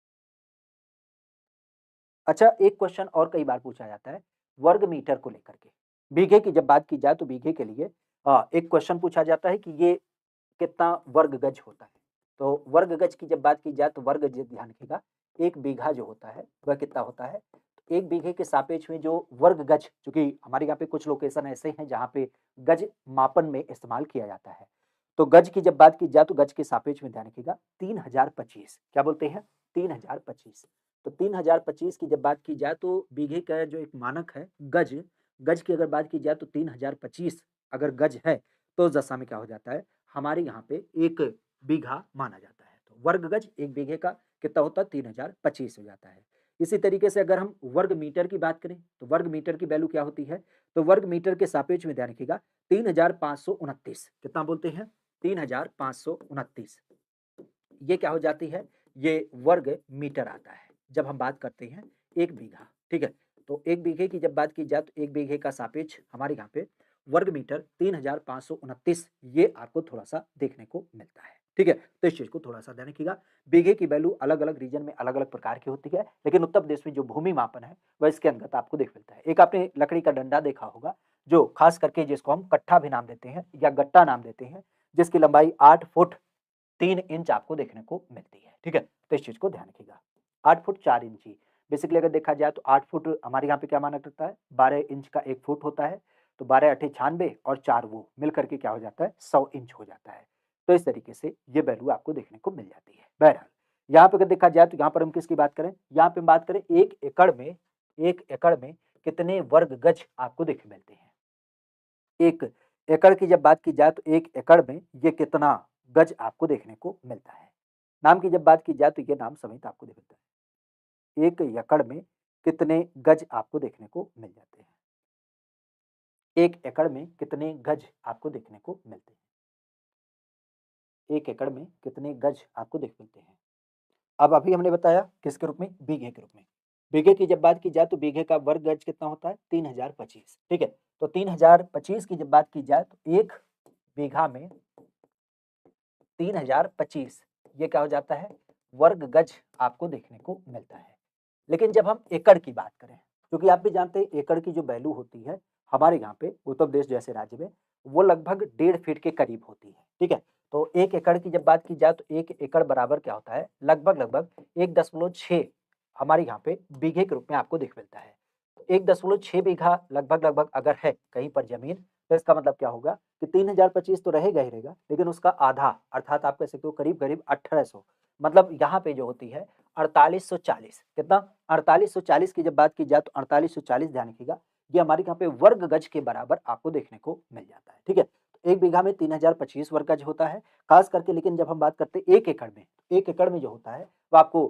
A: अच्छा, एक क्वेश्चन और कई बार पूछा जाता है वर्ग मीटर को लेकर के। बीघे की जब बात की जाए तो बीघे के लिए एक क्वेश्चन पूछा जाता है कि ये कितना वर्ग गज होता है? तो वर्ग गज की जब बात की जाए तो वर्ग गज ध्यान रखिएगा, 1 बीघा जो होता है वह कितना होता है? 1 बीघे के सापेक्ष में जो वर्ग गज, चूँकि हमारे यहाँ पे कुछ लोकेशन ऐसे हैं जहाँ पे गज मापन में इस्तेमाल किया जाता है। तो गज की जब बात की जाए तो गज के सापेक्ष में ध्यान रखिएगा 3025, क्या बोलते हैं? 3025। तो 3025 की जब बात की जाए तो बीघे का जो एक मानक है गज, गज की अगर बात की जाए तो 3025 अगर गज है, तो दशा में क्या हो जाता है, हमारे यहाँ पे 1 बीघा माना जाता है। तो वर्ग गज 1 बीघे का कितना होता है, 3025 हो जाता है। इसी तरीके से अगर हम वर्ग मीटर की बात करें, तो वर्ग मीटर की वैल्यू क्या होती है? तो वर्ग मीटर के सापेक्ष में ध्यान रखिएगा 3529, कितना बोलते हैं? 3529, ये क्या हो जाती है? ये वर्ग मीटर आता है, जब हम बात करते हैं 1 बीघा, ठीक है? तो 1 बीघे की जब बात की जाए तो 1 बीघे का सापेक्ष हमारे यहाँ पे वर्ग मीटर 3529 ये आपको थोड़ा-सा देखने को मिलता है, ठीक है? तो इस चीज़ को थोड़ा-सा ध्यान रखिएगा। बीघे की वैल्यू अलग-अलग रीजन में अलग-अलग प्रकार की होती है, लेकिन उत्तर प्रदेश में जो भूमि मापन है, वह इसके अंतर्गत आपको देख मिलता है। एक आपने लकड़ी का डंडा देखा होगा, जो खास करके जिसको हम कट्ठा भी नाम देते हैं या गट्टा नाम देते हैं, जिसकी लंबाई 8 फुट 3 इंच आपको देखने को मिलती है, ठीक है? तो इस चीज़ को ध्यान रखिएगा। 8 फुट 4 इंची, बेसिकली अगर देखा जाए तो 8 फुट हमारे यहाँ पे क्या माना जाता है, 12 इंच का 1 फुट होता है, तो 12 अट्ठे 96 और 4 वो मिल कर के क्या हो जाता है, 100 इंच हो जाता है। तो इस तरीके से ये वैल्यू आपको देखने को मिल जाती है। बहरहाल, यहाँ पे अगर देखा जाए तो यहाँ पर हम किसकी बात करें, यहाँ पे हम बात करें 1 एकड़ में कितने वर्ग गज आपको देखने मिलते हैं। 1 एकड़ की जब बात की जाए तो 1 एकड़ में ये कितना गज आपको देखने को मिलता है। नाम की जब बात की जाए तो ये नाम समेत आपको मिलता है। 1 एकड़ में कितने गज आपको देखने को मिल जाते हैं। 1 एकड़ में कितने गज आपको देखने को मिलते हैं। 1 एकड़ में कितने गज आपको देख मिलते हैं। अब अभी हमने बताया किसके रूप में, बीघे के रूप में। बीघे की जब बात की जाए तो बीघे का वर्ग गज कितना होता है, 3025। ठीक है, तो 3025 की जब बात की जाए तो 1 बीघा में 3025 ये क्या हो जाता है, वर्ग गज आपको देखने को मिलता है। लेकिन जब हम एकड़ की बात करें, क्योंकि आप भी जानते हैं एकड़ की जो वैल्यू होती है हमारे यहाँ पे उत्तर प्रदेश जैसे राज्य में, वो लगभग 1.5 फीट के करीब होती है। ठीक है, तो 1 एकड़ की जब बात की जाए तो 1 एकड़ बराबर क्या होता है, लगभग 1.6 हमारे यहाँ पे बीघे के रूप में आपको दिख मिलता है। 1.6 बीघा लगभग अगर है कहीं पर जमीन, तो इसका मतलब क्या होगा कि 3025 तो रहेगा ही रहेगा, लेकिन उसका आधा अर्थात आप कह सकते हो करीब 1800, मतलब यहाँ पे जो होती है 4840। कितना, 4840 की जब बात की जाए तो 4840 ध्यान रखिएगा, ये हमारे यहाँ पे वर्ग गज के बराबर आपको देखने को मिल जाता है। ठीक है, तो 1 बीघा में 3025 वर्ग गज होता है खास करके। लेकिन जब हम बात करते हैं 1 एकड़ में, 1 एकड़ में जो होता है वो आपको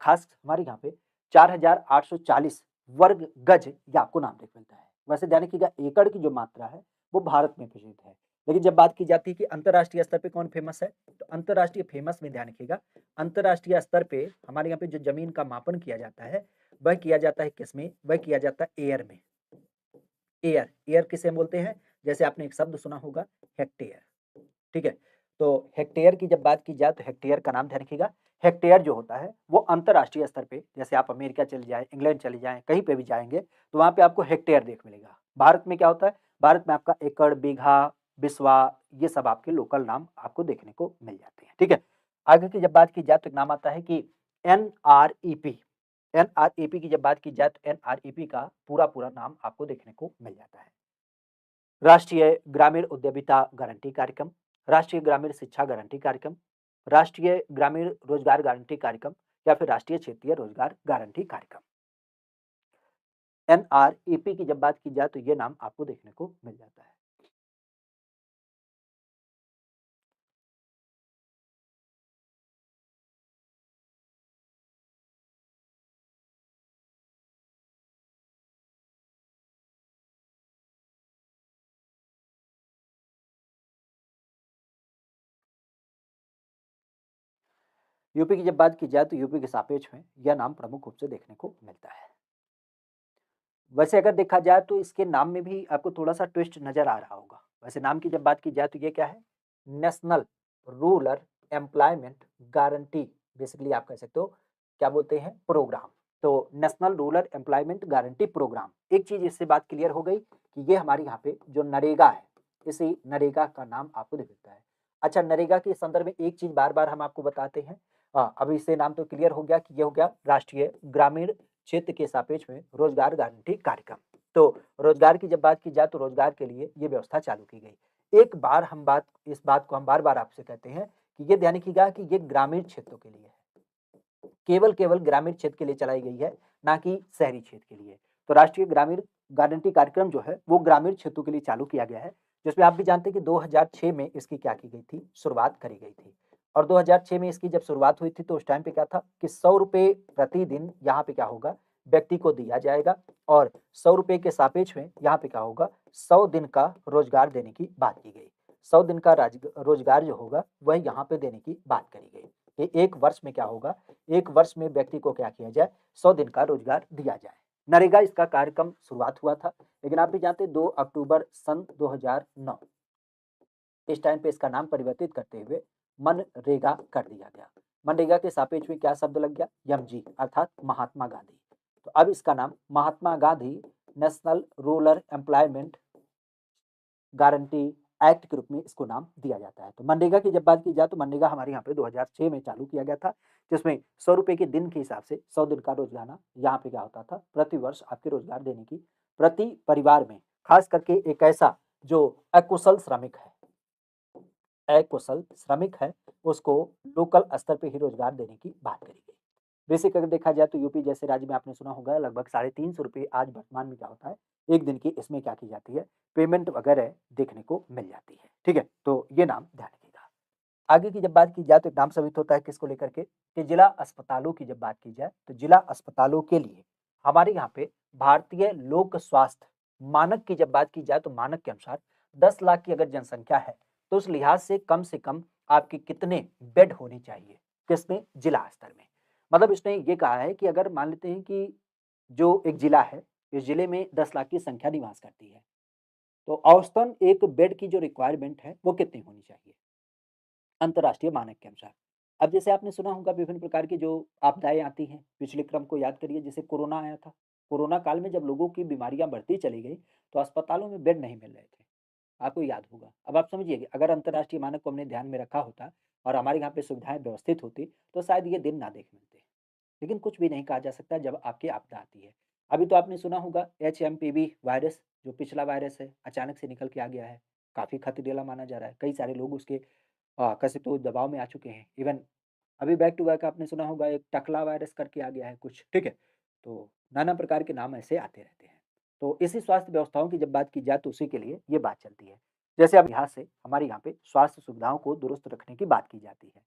A: खास हमारे यहाँ पे 4840 वर्ग गज ये आपको नाम देख मिलता है। वैसे ध्यान रखिएगा एकड़ की जो मात्रा है वो भारत में प्रचलित है, लेकिन जब बात की जाती है कि अंतरराष्ट्रीय स्तर पे कौन फेमस है, तो अंतरराष्ट्रीय फेमस में ध्यान रखिएगा, अंतरराष्ट्रीय स्तर पे हमारे यहाँ पे जो जमीन का मापन किया जाता है वह किया जाता है किसमें, वह किया जाता है एयर में। एयर, एयर किसे हम बोलते हैं, जैसे आपने एक शब्द सुना होगा हेक्टेयर। ठीक है, तो हेक्टेयर की जब बात की जाए तो हेक्टेयर का नाम ध्यान रखिएगा। हेक्टेयर जो होता है वो अंतरराष्ट्रीय स्तर पे, जैसे आप अमेरिका चले जाए, इंग्लैंड चले जाएं, कहीं पे भी जाएंगे तो वहां पे आपको हेक्टेयर देख मिलेगा। भारत में क्या होता है, भारत में आपका एकड़, बीघा, बिस्वा, ये सब आपके लोकल नाम आपको देखने को मिल जाते हैं। ठीक है, आगे की जब बात की जाए तो एक नाम आता है कि एनआरईपी। एनआरईपी की जब बात की जाए तो एनआरईपी का पूरा नाम आपको देखने को मिल जाता है, राष्ट्रीय ग्रामीण उद्यमिता गारंटी कार्यक्रम, राष्ट्रीय ग्रामीण शिक्षा गारंटी कार्यक्रम, राष्ट्रीय ग्रामीण रोजगार गारंटी कार्यक्रम, या फिर राष्ट्रीय क्षेत्रीय रोजगार गारंटी कार्यक्रम। एनआरईपी की जब बात की जाए तो ये नाम आपको देखने को मिल जाता है। यूपी की जब बात की जाए तो यूपी के सापेक्ष में यह नाम प्रमुख रूप से देखने को मिलता है। वैसे अगर देखा जाए तो इसके नाम में भी आपको थोड़ा-सा ट्विस्ट नज़र आ रहा होगा। वैसे नाम की जब बात की जाए तो ये क्या है? National rural employment guarantee, basically आप कह सकते हो क्या बोलते हैं, प्रोग्राम। तो national rural employment guarantee programme. एक चीज़ इससे बात क्लियर हो गई कि ये हमारे यहाँ पे जो नरेगा है, इसी नरेगा का नाम आपको दिख सकता है। अच्छा, नरेगा के संदर्भ में एक चीज़ बार-बार हम आपको बताते हैं। अब इससे नाम तो क्लियर हो गया कि ये हो गया राष्ट्रीय ग्रामीण क्षेत्र के सापेक्ष में रोजगार गारंटी कार्यक्रम। तो रोजगार की जब बात की जाए तो रोजगार के लिए ये व्यवस्था चालू की गई। एक बार हम बात इस बात को हम बार-बार आपसे कहते हैं कि ये ध्यान रखिएगा कि ये ग्रामीण क्षेत्रों के लिए है। केवल ग्रामीण क्षेत्र के लिए चलाई गई है, ना कि शहरी क्षेत्र के लिए। तो राष्ट्रीय ग्रामीण गारंटी कार्यक्रम जो है वो ग्रामीण क्षेत्रों के लिए चालू किया गया है, जिसमें आप भी जानते हैं कि 2006 में इसकी क्या की गई थी, शुरुआत करी गई थी। और 2006 में इसकी जब शुरुआत हुई थी तो उस टाइम पे क्या था कि ₹100 प्रतिदिन यहाँ पे क्या होगा, व्यक्ति को दिया जाएगा, और ₹100 के सापेक्ष में यहाँ पे क्या होगा, 100 दिन का रोजगार देने की बात की गई। 100 दिन का रोजगार जो होगा वह यहाँ पे देने की बात करी गई। ये 1 वर्ष में क्या होगा, 1 वर्ष में व्यक्ति को क्या किया जाए, 100 दिन का रोजगार दिया जाए। नरेगा इसका कार्यक्रम शुरुआत हुआ था, लेकिन आप भी जानते हैं 2 अक्टूबर सन 2009 इस टाइम पे इसका नाम परिवर्तित करते हुए मनरेगा कर दिया गया। मनरेगा के सापेक्ष में क्या शब्द लग गया, एमजी अर्थात महात्मा गांधी। तो अब इसका नाम Mahatma Gandhi national rural employment guarantee act के रूप में इसको नाम दिया जाता है। तो मनरेगा की जब बात की जाए तो मनरेगा हमारे यहाँ पे 2006 में चालू किया गया था, जिसमें ₹100 के दिन के हिसाब से 100 दिन का रोजाना यहाँ पे क्या होता था, प्रति वर्ष आपके रोजगार देने की, प्रति परिवार में खास करके एक ऐसा जो अकुशल श्रमिक है, अकुशल श्रमिक है उसको लोकल स्तर पे ही रोजगार देने की बात करी गई। बेसिक अगर देखा जाए तो यूपी जैसे राज्य में आपने सुना होगा लगभग ₹350 आज वर्तमान में क्या होता है, 1 दिन की इसमें क्या की जाती है, पेमेंट वगैरह देखने को मिल जाती है। ठीक है? तो ये नाम ध्यान रखिएगा। आगे की जब बात की जाए तो एक नाम साबित होता है किसको लेकर के, कि जिला अस्पतालों की जब बात की जाए तो जिला अस्पतालों के लिए हमारे यहाँ पे भारतीय लोक स्वास्थ्य मानक की जब बात की जाए तो मानक के अनुसार 10 लाख की अगर जनसंख्या है तो उस लिहाज से कम आपके कितने बेड होने चाहिए, किसमें, जिला स्तर में। मतलब इसने ये कहा है कि अगर मान लेते हैं कि जो एक जिला है, इस जिले में 10 लाख की संख्या निवास करती है, तो औसतन एक बेड की जो रिक्वायरमेंट है वो कितनी होनी चाहिए अंतर्राष्ट्रीय मानक के अनुसार। अब जैसे आपने सुना होगा विभिन्न प्रकार की जो आपदाएँ आती हैं, पिछले क्रम को याद करिए जैसे कोरोना आया था। कोरोना काल में जब लोगों की बीमारियाँ बढ़ती चली गई, तो अस्पतालों में बेड नहीं मिल रहे थे। आपको याद होगा। अब आप समझिए कि अगर अंतर्राष्ट्रीय मानक को हमने ध्यान में रखा होता और हमारे यहाँ पे सुविधाएँ व्यवस्थित होती, तो शायद ये दिन ना देखने मिलते। लेकिन कुछ भी नहीं कहा जा सकता जब आपकी आपदा आती है। अभी तो आपने सुना होगा एचएमपीवी वायरस जो पिछला वायरस है, अचानक से निकल के आ गया है। काफ़ी खतरनाक माना जा रहा है। कई सारे लोग उसके कैसे तो दबाव में आ चुके हैं। इवन अभी बैक टू बैक आपने सुना होगा एक टकला वायरस करके आ गया है कुछ, ठीक है? तो नाना प्रकार के नाम ऐसे आते रहते हैं। तो इसी स्वास्थ्य व्यवस्थाओं की जब बात की जाए तो उसी के लिए ये बात चलती है। जैसे अब यहाँ से हमारे यहाँ पे स्वास्थ्य सुविधाओं को दुरुस्त रखने की बात की जाती है।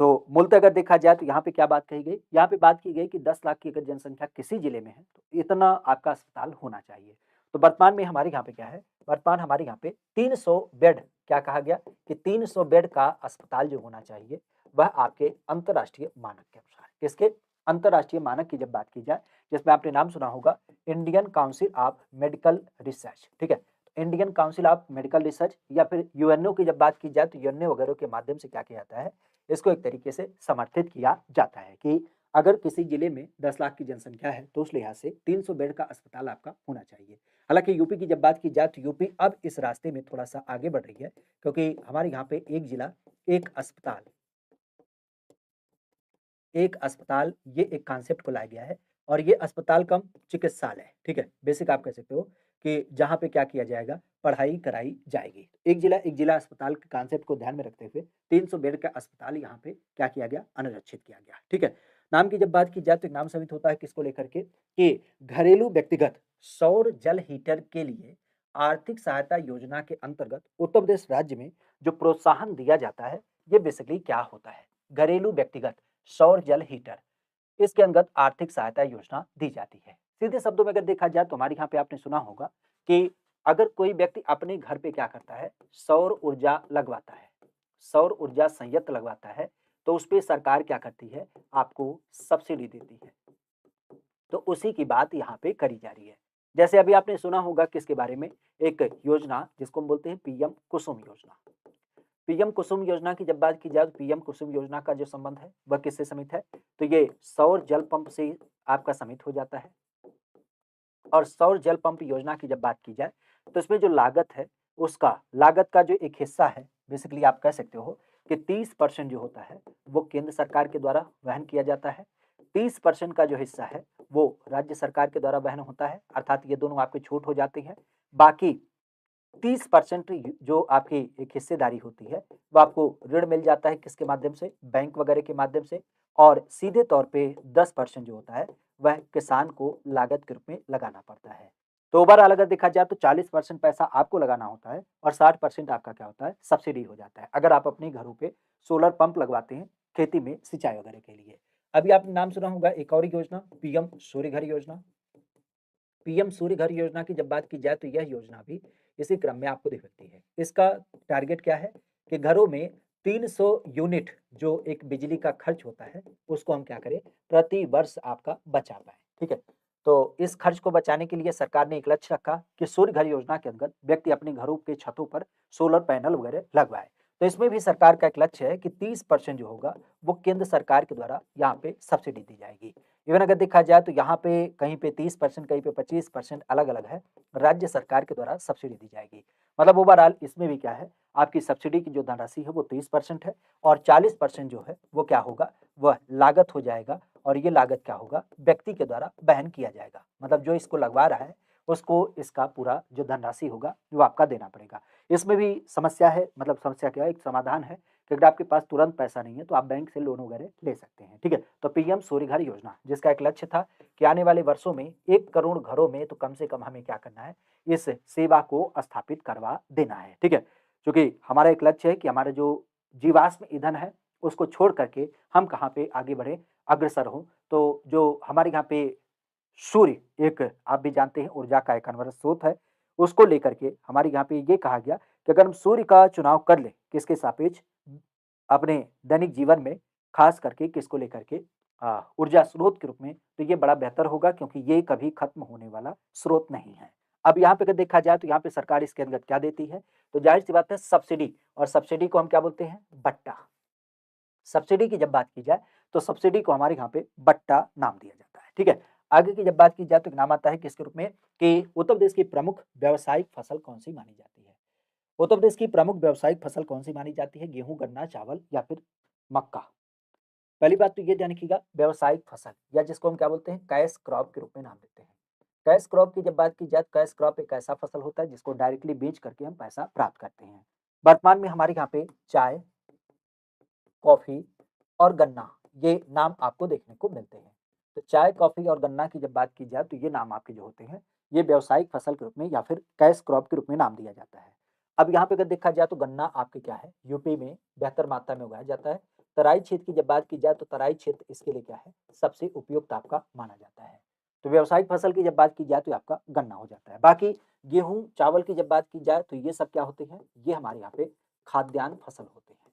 A: तो मूलतः अगर देखा जाए तो यहाँ पे क्या बात कही गई? यहाँ पे बात की गई कि 10 लाख की अगर जनसंख्या किसी जिले में है, तो इतना आपका अस्पताल होना चाहिए। तो वर्तमान में हमारे यहाँ पे क्या है? वर्तमान हमारे यहाँ पे 300 बेड क्या कहा गया कि 300 बेड का अस्पताल जो होना चाहिए, वह आपके अंतर्राष्ट्रीय मानक के अनुसार किसके? अंतर्राष्ट्रीय मानक की जब बात की जाए, जिसमें आपने नाम सुना होगा Indian council of medical research, ठीक है? Indian council of medical research या फिर यूएनओ की जब बात की जाए तो यूएनओ वगैरह के माध्यम से क्या किया जाता है? इसको एक तरीके से समर्थित किया जाता है कि अगर किसी जिले में 10 लाख की जनसंख्या है तो उस लिहाज से 300 बेड का अस्पताल आपका होना चाहिए। हालाँकि यूपी की जब बात की जाए तो यूपी अब इस रास्ते में थोड़ा-सा आगे बढ़ रही है क्योंकि हमारे यहाँ पे एक जिला, एक अस्पताल, एक अस्पताल ये एक कॉन्सेप्ट को लाया गया है और ये अस्पताल कम चिकित्सालय, ठीक है? बेसिक आप कह सकते हो कि जहाँ पे क्या किया जाएगा, पढ़ाई कराई जाएगी। एक जिला अस्पताल के कॉन्सेप्ट को ध्यान में रखते हुए 300 बेड का अस्पताल यहाँ पे क्या किया गया, अनुरक्षित किया गया, ठीक है? नाम की जब बात की जाए तो एक नाम समित होता है किसको लेकर के कि घरेलू व्यक्तिगत सौर जल हीटर के लिए आर्थिक सहायता योजना के अंतर्गत उत्तर प्रदेश राज्य में जो प्रोत्साहन दिया जाता है, ये बेसिकली क्या होता है? घरेलू व्यक्तिगत सौर जल हीटर, इसके अंतर्गत आर्थिक सहायता योजना दी जाती है। सीधे शब्दों में अगर देखा जाए तो हमारे यहाँ पे आपने सुना होगा कि अगर कोई व्यक्ति अपने घर पे क्या करता है, सौर ऊर्जा लगवाता है, सौर ऊर्जा संयंत्र लगवाता है, तो उसपे सरकार क्या करती है, आपको सब्सिडी देती है। तो उसी की बात यहाँ पे करी जा रही है। जैसे अभी आपने सुना होगा किसके बारे में, एक योजना जिसको हम बोलते हैं पीएम कुसुम योजना। पीएम कुसुम योजना की जब बात की जाए तो पीएम कुसुम योजना का जो संबंध है वह किससे समित है? तो ये सौर जल पंप से आपका समित हो जाता है और सौर जल पंप योजना की जब बात की जाए तो इसमें जो लागत है उसका लागत का जो एक हिस्सा है बेसिकली आप कह सकते हो कि 30% जो होता है वो केंद्र सरकार के द्वारा वहन किया जाता है। 30% का जो हिस्सा है वो राज्य सरकार के द्वारा वहन होता है, अर्थात ये दोनों आपके छूट हो जाती है। बाकी 30% जो आपकी एक हिस्सेदारी होती है, वो आपको ऋण मिल जाता है किसके माध्यम से? बैंक वगैरह के माध्यम से और सीधे तौर पे 10% जो होता है, वह किसान को लागत के रूप में लगाना पड़ता है। तो ओवरऑल अगर देखा जाए तो 40% पैसा आपको लगाना होता है और 60% आपका क्या होता है? सब्सिडी हो जाता है। अगर आप अपने घरों पे सोलर पंप लगवाते हैं, खेती में सिंचाई वगैरह के लिए। अभी आपने नाम सुना होगा एक और योजना, पीएम सूर्य घर योजना। पीएम सूर्य घर योजना की जब बात की जाए तो यह योजना भी इसी क्रम में आपको दिख सकती है। इसका टारगेट क्या है कि घरों में 300 यूनिट जो एक बिजली का खर्च होता है, उसको हम क्या करें, प्रति वर्ष आपका बचा पाएँ, ठीक है? तो इस खर्च को बचाने के लिए सरकार ने एक लक्ष्य रखा कि सूर्य घर योजना के अंतर्गत व्यक्ति अपने घरों के छतों पर सोलर पैनल वगैरह लगवाए। तो इसमें भी सरकार का एक लक्ष्य है कि 30% जो होगा, वो केंद्र सरकार के द्वारा यहाँ पे सब्सिडी दी जाएगी। इवन अगर देखा जाए तो यहाँ पे कहीं पे 30% कहीं पे 25% अलग-अलग है, राज्य सरकार के द्वारा सब्सिडी दी जाएगी। मतलब ओवरऑल इसमें भी क्या है, आपकी सब्सिडी की जो धनराशि है वो 30% है और 40% जो है वो क्या होगा, वह लागत हो जाएगा और ये लागत क्या होगा, व्यक्ति के द्वारा वहन किया जाएगा। मतलब जो इसको लगवा रहा है, उसको इसका पूरा जो धनराशि होगा, वो आपका देना पड़ेगा। इसमें भी समस्या है, मतलब समस्या क्या है, एक समाधान है कि अगर आपके पास तुरंत पैसा नहीं है तो आप बैंक से लोन वगैरह ले सकते हैं, ठीक है? तो पीएम सूर्य घर योजना जिसका एक लक्ष्य था कि आने वाले वर्षों में 1 करोड़ घरों में तो कम से कम हमें क्या करना है, इस सेवा को स्थापित करवा देना है, ठीक है? क्योंकि हमारा एक लक्ष्य है कि हमारा जो जीवाश्म ईंधन है, उसको छोड़ करके हम कहाँ पे आगे बढ़ें, अग्रसर हों। तो जो हमारे यहाँ पे सूर्य एक आप भी जानते हैं ऊर्जा का एक अनवरत स्रोत है, उसको लेकर के हमारे यहाँ पे ये कहा गया कि अगर हम सूर्य का चुनाव कर लें, किसके सापेक्ष? अपने दैनिक जीवन में, खास करके किसको लेकर के? ऊर्जा स्रोत के रूप में, तो ये बड़ा बेहतर होगा क्योंकि ये कभी खत्म होने वाला स्रोत नहीं है। अब यहाँ पे अगर देखा जाए तो यहाँ पे सरकार इसके अंतर्गत क्या देती है? तो ज़ाहिर-सी बात है सब्सिडी, और सब्सिडी को हम क्या बोलते हैं? बट्टा। सब्सिडी की जब बात की जाए, तो सब्सिडी को हमारे यहाँ पे बट्टा नाम दिया जाता है, ठीक है? आगे की जब बात की जाए तो एक नाम आता है किसके रूप में कि उत्तर प्रदेश की प्रमुख व्यावसायिक फसल कौन-सी मानी जाती है? उत्तर प्रदेश की प्रमुख व्यावसायिक फसल कौन-सी मानी जाती है? गेहूँ, गन्ना, चावल या फिर मक्का? पहली बात तो ये ध्यान रखिएगा, व्यावसायिक फसल या जिसको हम क्या बोलते हैं? कैश क्रॉप के रूप में नाम देते हैं। कैश क्रॉप की जब बात की जाए, कैश क्रॉप एक ऐसा फसल होता है जिसको डायरेक्टली बेच करके हम पैसा प्राप्त करते हैं। वर्तमान में हमारे यहाँ पे चाय, कॉफ़ी और गन्ना, ये नाम आपको देखने को मिलते हैं। तो चाय, कॉफ़ी और गन्ना की जब बात की जाए तो ये नाम आपके जो होते हैं, ये व्यावसायिक फसल के रूप में या फिर कैश क्रॉप के रूप में नाम दिया जाता है। अब यहाँ पे अगर देखा जाए तो गन्ना आपके क्या है, यूपी में बेहतर मात्रा में उगाया जाता है। तराई क्षेत्र की जब बात की जाए तो तराई क्षेत्र इसके लिए क्या है, सबसे उपयुक्त आपका माना जाता है। तो व्यावसायिक फसल की जब बात की जाए तो ये आपका गन्ना हो जाता है। बाकी गेहूँ, चावल की जब बात की जाए तो ये सब क्या होते हैं, ये हमारे यहाँ पे खाद्यान्न फसल होते हैं।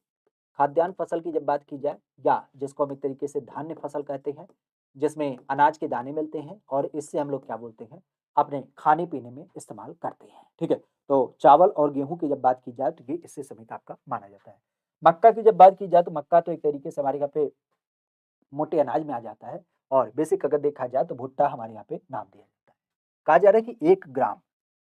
A: खाद्यान्न फसल की जब बात की जाए या जिसको हम एक तरीके से धान्य फसल कहते हैं, जिसमें अनाज के दाने मिलते हैं और इससे हम लोग क्या बोलते हैं, अपने खाने-पीने में इस्तेमाल करते हैं, ठीक है? तो चावल और गेहूँ की जब बात की जाए तो ये इससे समित आपका माना जाता है। मक्का की जब बात की जाए तो मक्का तो एक तरीके से हमारे यहाँ पे मोटे अनाज में आ जाता है और बेसिक अगर देखा जाए तो भुट्टा हमारे यहाँ पे नाम दिया जाता है। कहा जा रहा है कि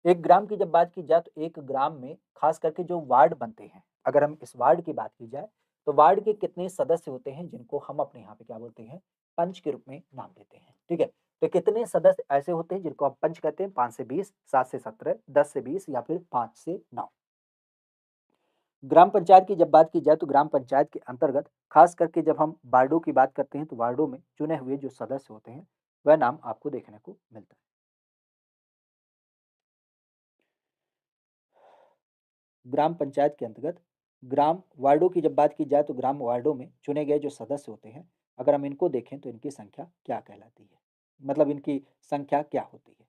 A: 1 ग्राम की जब बात की जाए तो 1 ग्राम में खास करके जो वार्ड बनते हैं, अगर हम इस वार्ड की बात की जाए, तो वार्ड के कितने सदस्य होते हैं जिनको हम अपने यहाँ पे क्या बोलते हैं, पंच के रूप में नाम देते हैं, ठीक है? तो कितने सदस्य ऐसे होते हैं जिनको हम पंच कहते हैं? 5 से 20, 7 से 17, 10 से 20 या फिर 5 से 9। ग्राम पंचायत की जब बात की जाए तो ग्राम पंचायत के अंतर्गत खास करके जब हम वार्डों की बात करते हैं तो वार्डों में चुने हुए जो सदस्य होते हैं, वह नाम आपको देखने को मिलता है। ग्राम पंचायत के अंतर्गत ग्राम वार्डों की जब बात की जाए तो ग्राम वार्डों में चुने गए जो सदस्य होते हैं, अगर हम इनको देखें तो इनकी संख्या क्या कहलाती है? मतलब इनकी संख्या क्या होती है?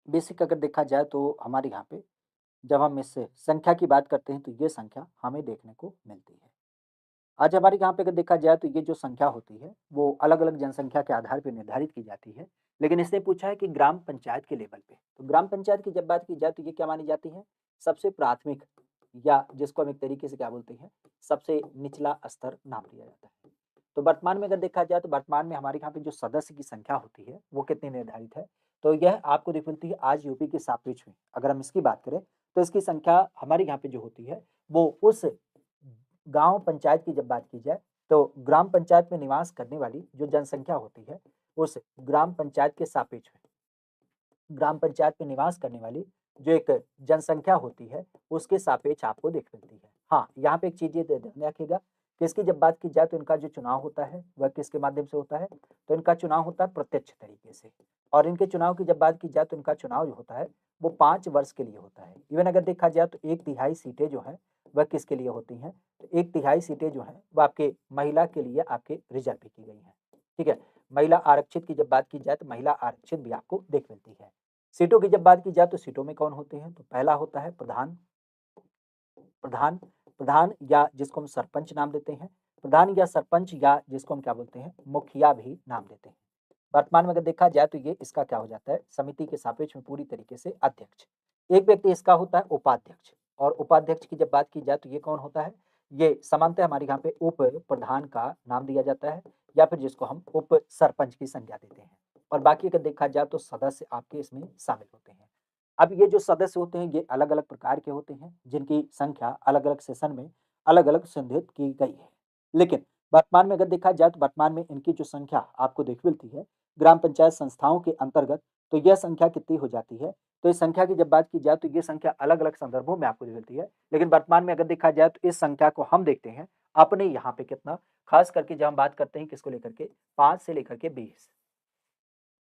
A: बेसिक अगर देखा जाए तो हमारे यहाँ पे जब हम इस संख्या की बात करते हैं तो ये संख्या हमें देखने को मिलती है। आज हमारे यहाँ पे अगर देखा जाए तो ये जो संख्या होती है, वो अलग-अलग जनसंख्या के आधार पे निर्धारित की जाती है। लेकिन इसने पूछा है कि ग्राम पंचायत के लेवल पे, तो ग्राम पंचायत की जब बात की जाए तो ये क्या मानी जाती है? सबसे प्राथमिक या जिसको हम एक तरीके से क्या बोलते हैं, सबसे निचला स्तर नाम दिया जाता है। तो वर्तमान में अगर देखा जाए तो वर्तमान में हमारे यहाँ पे जो सदस्य की संख्या होती है, वो कितनी निर्धारित है? तो यह आपको दिख मिलती है आज यूपी के सापेक्ष में। अगर हम इसकी बात करें, तो इसकी संख्या हमारे यहाँ पे जो होती है, वो उस गाँव पंचायत की जब बात की जाए, तो ग्राम पंचायत में निवास करने वाली जो जनसंख्या होती है, उस ग्राम पंचायत के सापेक्ष में, ग्राम पंचायत में निवास करने वाली जो एक जनसंख्या होती है, उसके सापेक्ष आपको दिख मिलती है। हाँ, यहाँ पे एक चीज़ ये ध्यान रखिएगा कि इसकी जब बात की जाए तो इनका जो चुनाव होता है, वह किसके माध्यम से होता है? तो इनका चुनाव होता है प्रत्यक्ष तरीके से और इनके चुनाव की जब बात की जाए तो इनका चुनाव जो होता है, वो 5 वर्ष के लिए होता है। इवन अगर देखा जाए तो 1 तिहाई सीटें जो हैं, वह किसके लिए होती हैं? तो 1 तिहाई सीटें जो हैं, वो आपके महिला के लिए आपके रिज़र्व भी की गई हैं। ठीक है? महिला आरक्षित की जब बात की जाए तो महिला आरक्षित भी आपको देख मिलती है। सीटों की जब बात की जाए तो सीटों में कौन होते हैं? तो पहला होता है प्रधान, प्रधान प्रधान या जिसको हम सरपंच नाम देते हैं, प्रधान या सरपंच या जिसको हम क्या बोलते हैं, मुखिया भी नाम देते हैं। वर्तमान में अगर देखा जाए तो ये इसका क्या हो जाता है, समिति के सापेक्ष में पूरी तरीके से अध्यक्ष। एक व्यक्ति इसका होता है उपाध्यक्ष, और उपाध्यक्ष की जब बात की जाए तो ये कौन होता है? ये सामान्यतः हमारे यहाँ पे उप प्रधान का नाम दिया जाता है, या फिर जिसको हम उप सरपंच की संज्ञा देते हैं। और बाकी अगर देखा जाए तो सदस्य आपके इसमें शामिल होते हैं। अब ये जो सदस्य होते हैं ये अलग-अलग प्रकार के होते हैं, जिनकी संख्या अलग-अलग सेशन में अलग-अलग संचित की गई है। लेकिन वर्तमान में अगर देखा जाए तो वर्तमान में इनकी जो संख्या आपको देख मिलती है, ग्राम पंचायत संस्थाओं के अंतर्गत, तो यह संख्या कितनी हो जाती है? तो इस संख्या की जब बात की जाए तो ये संख्या अलग-अलग संदर्भों में आपको मिलती है। लेकिन वर्तमान में अगर देखा जाए तो इस संख्या को हम देखते हैं अपने यहाँ पे कितना, खास करके जब हम बात करते हैं किसको लेकर के, 5 से लेकर के 20।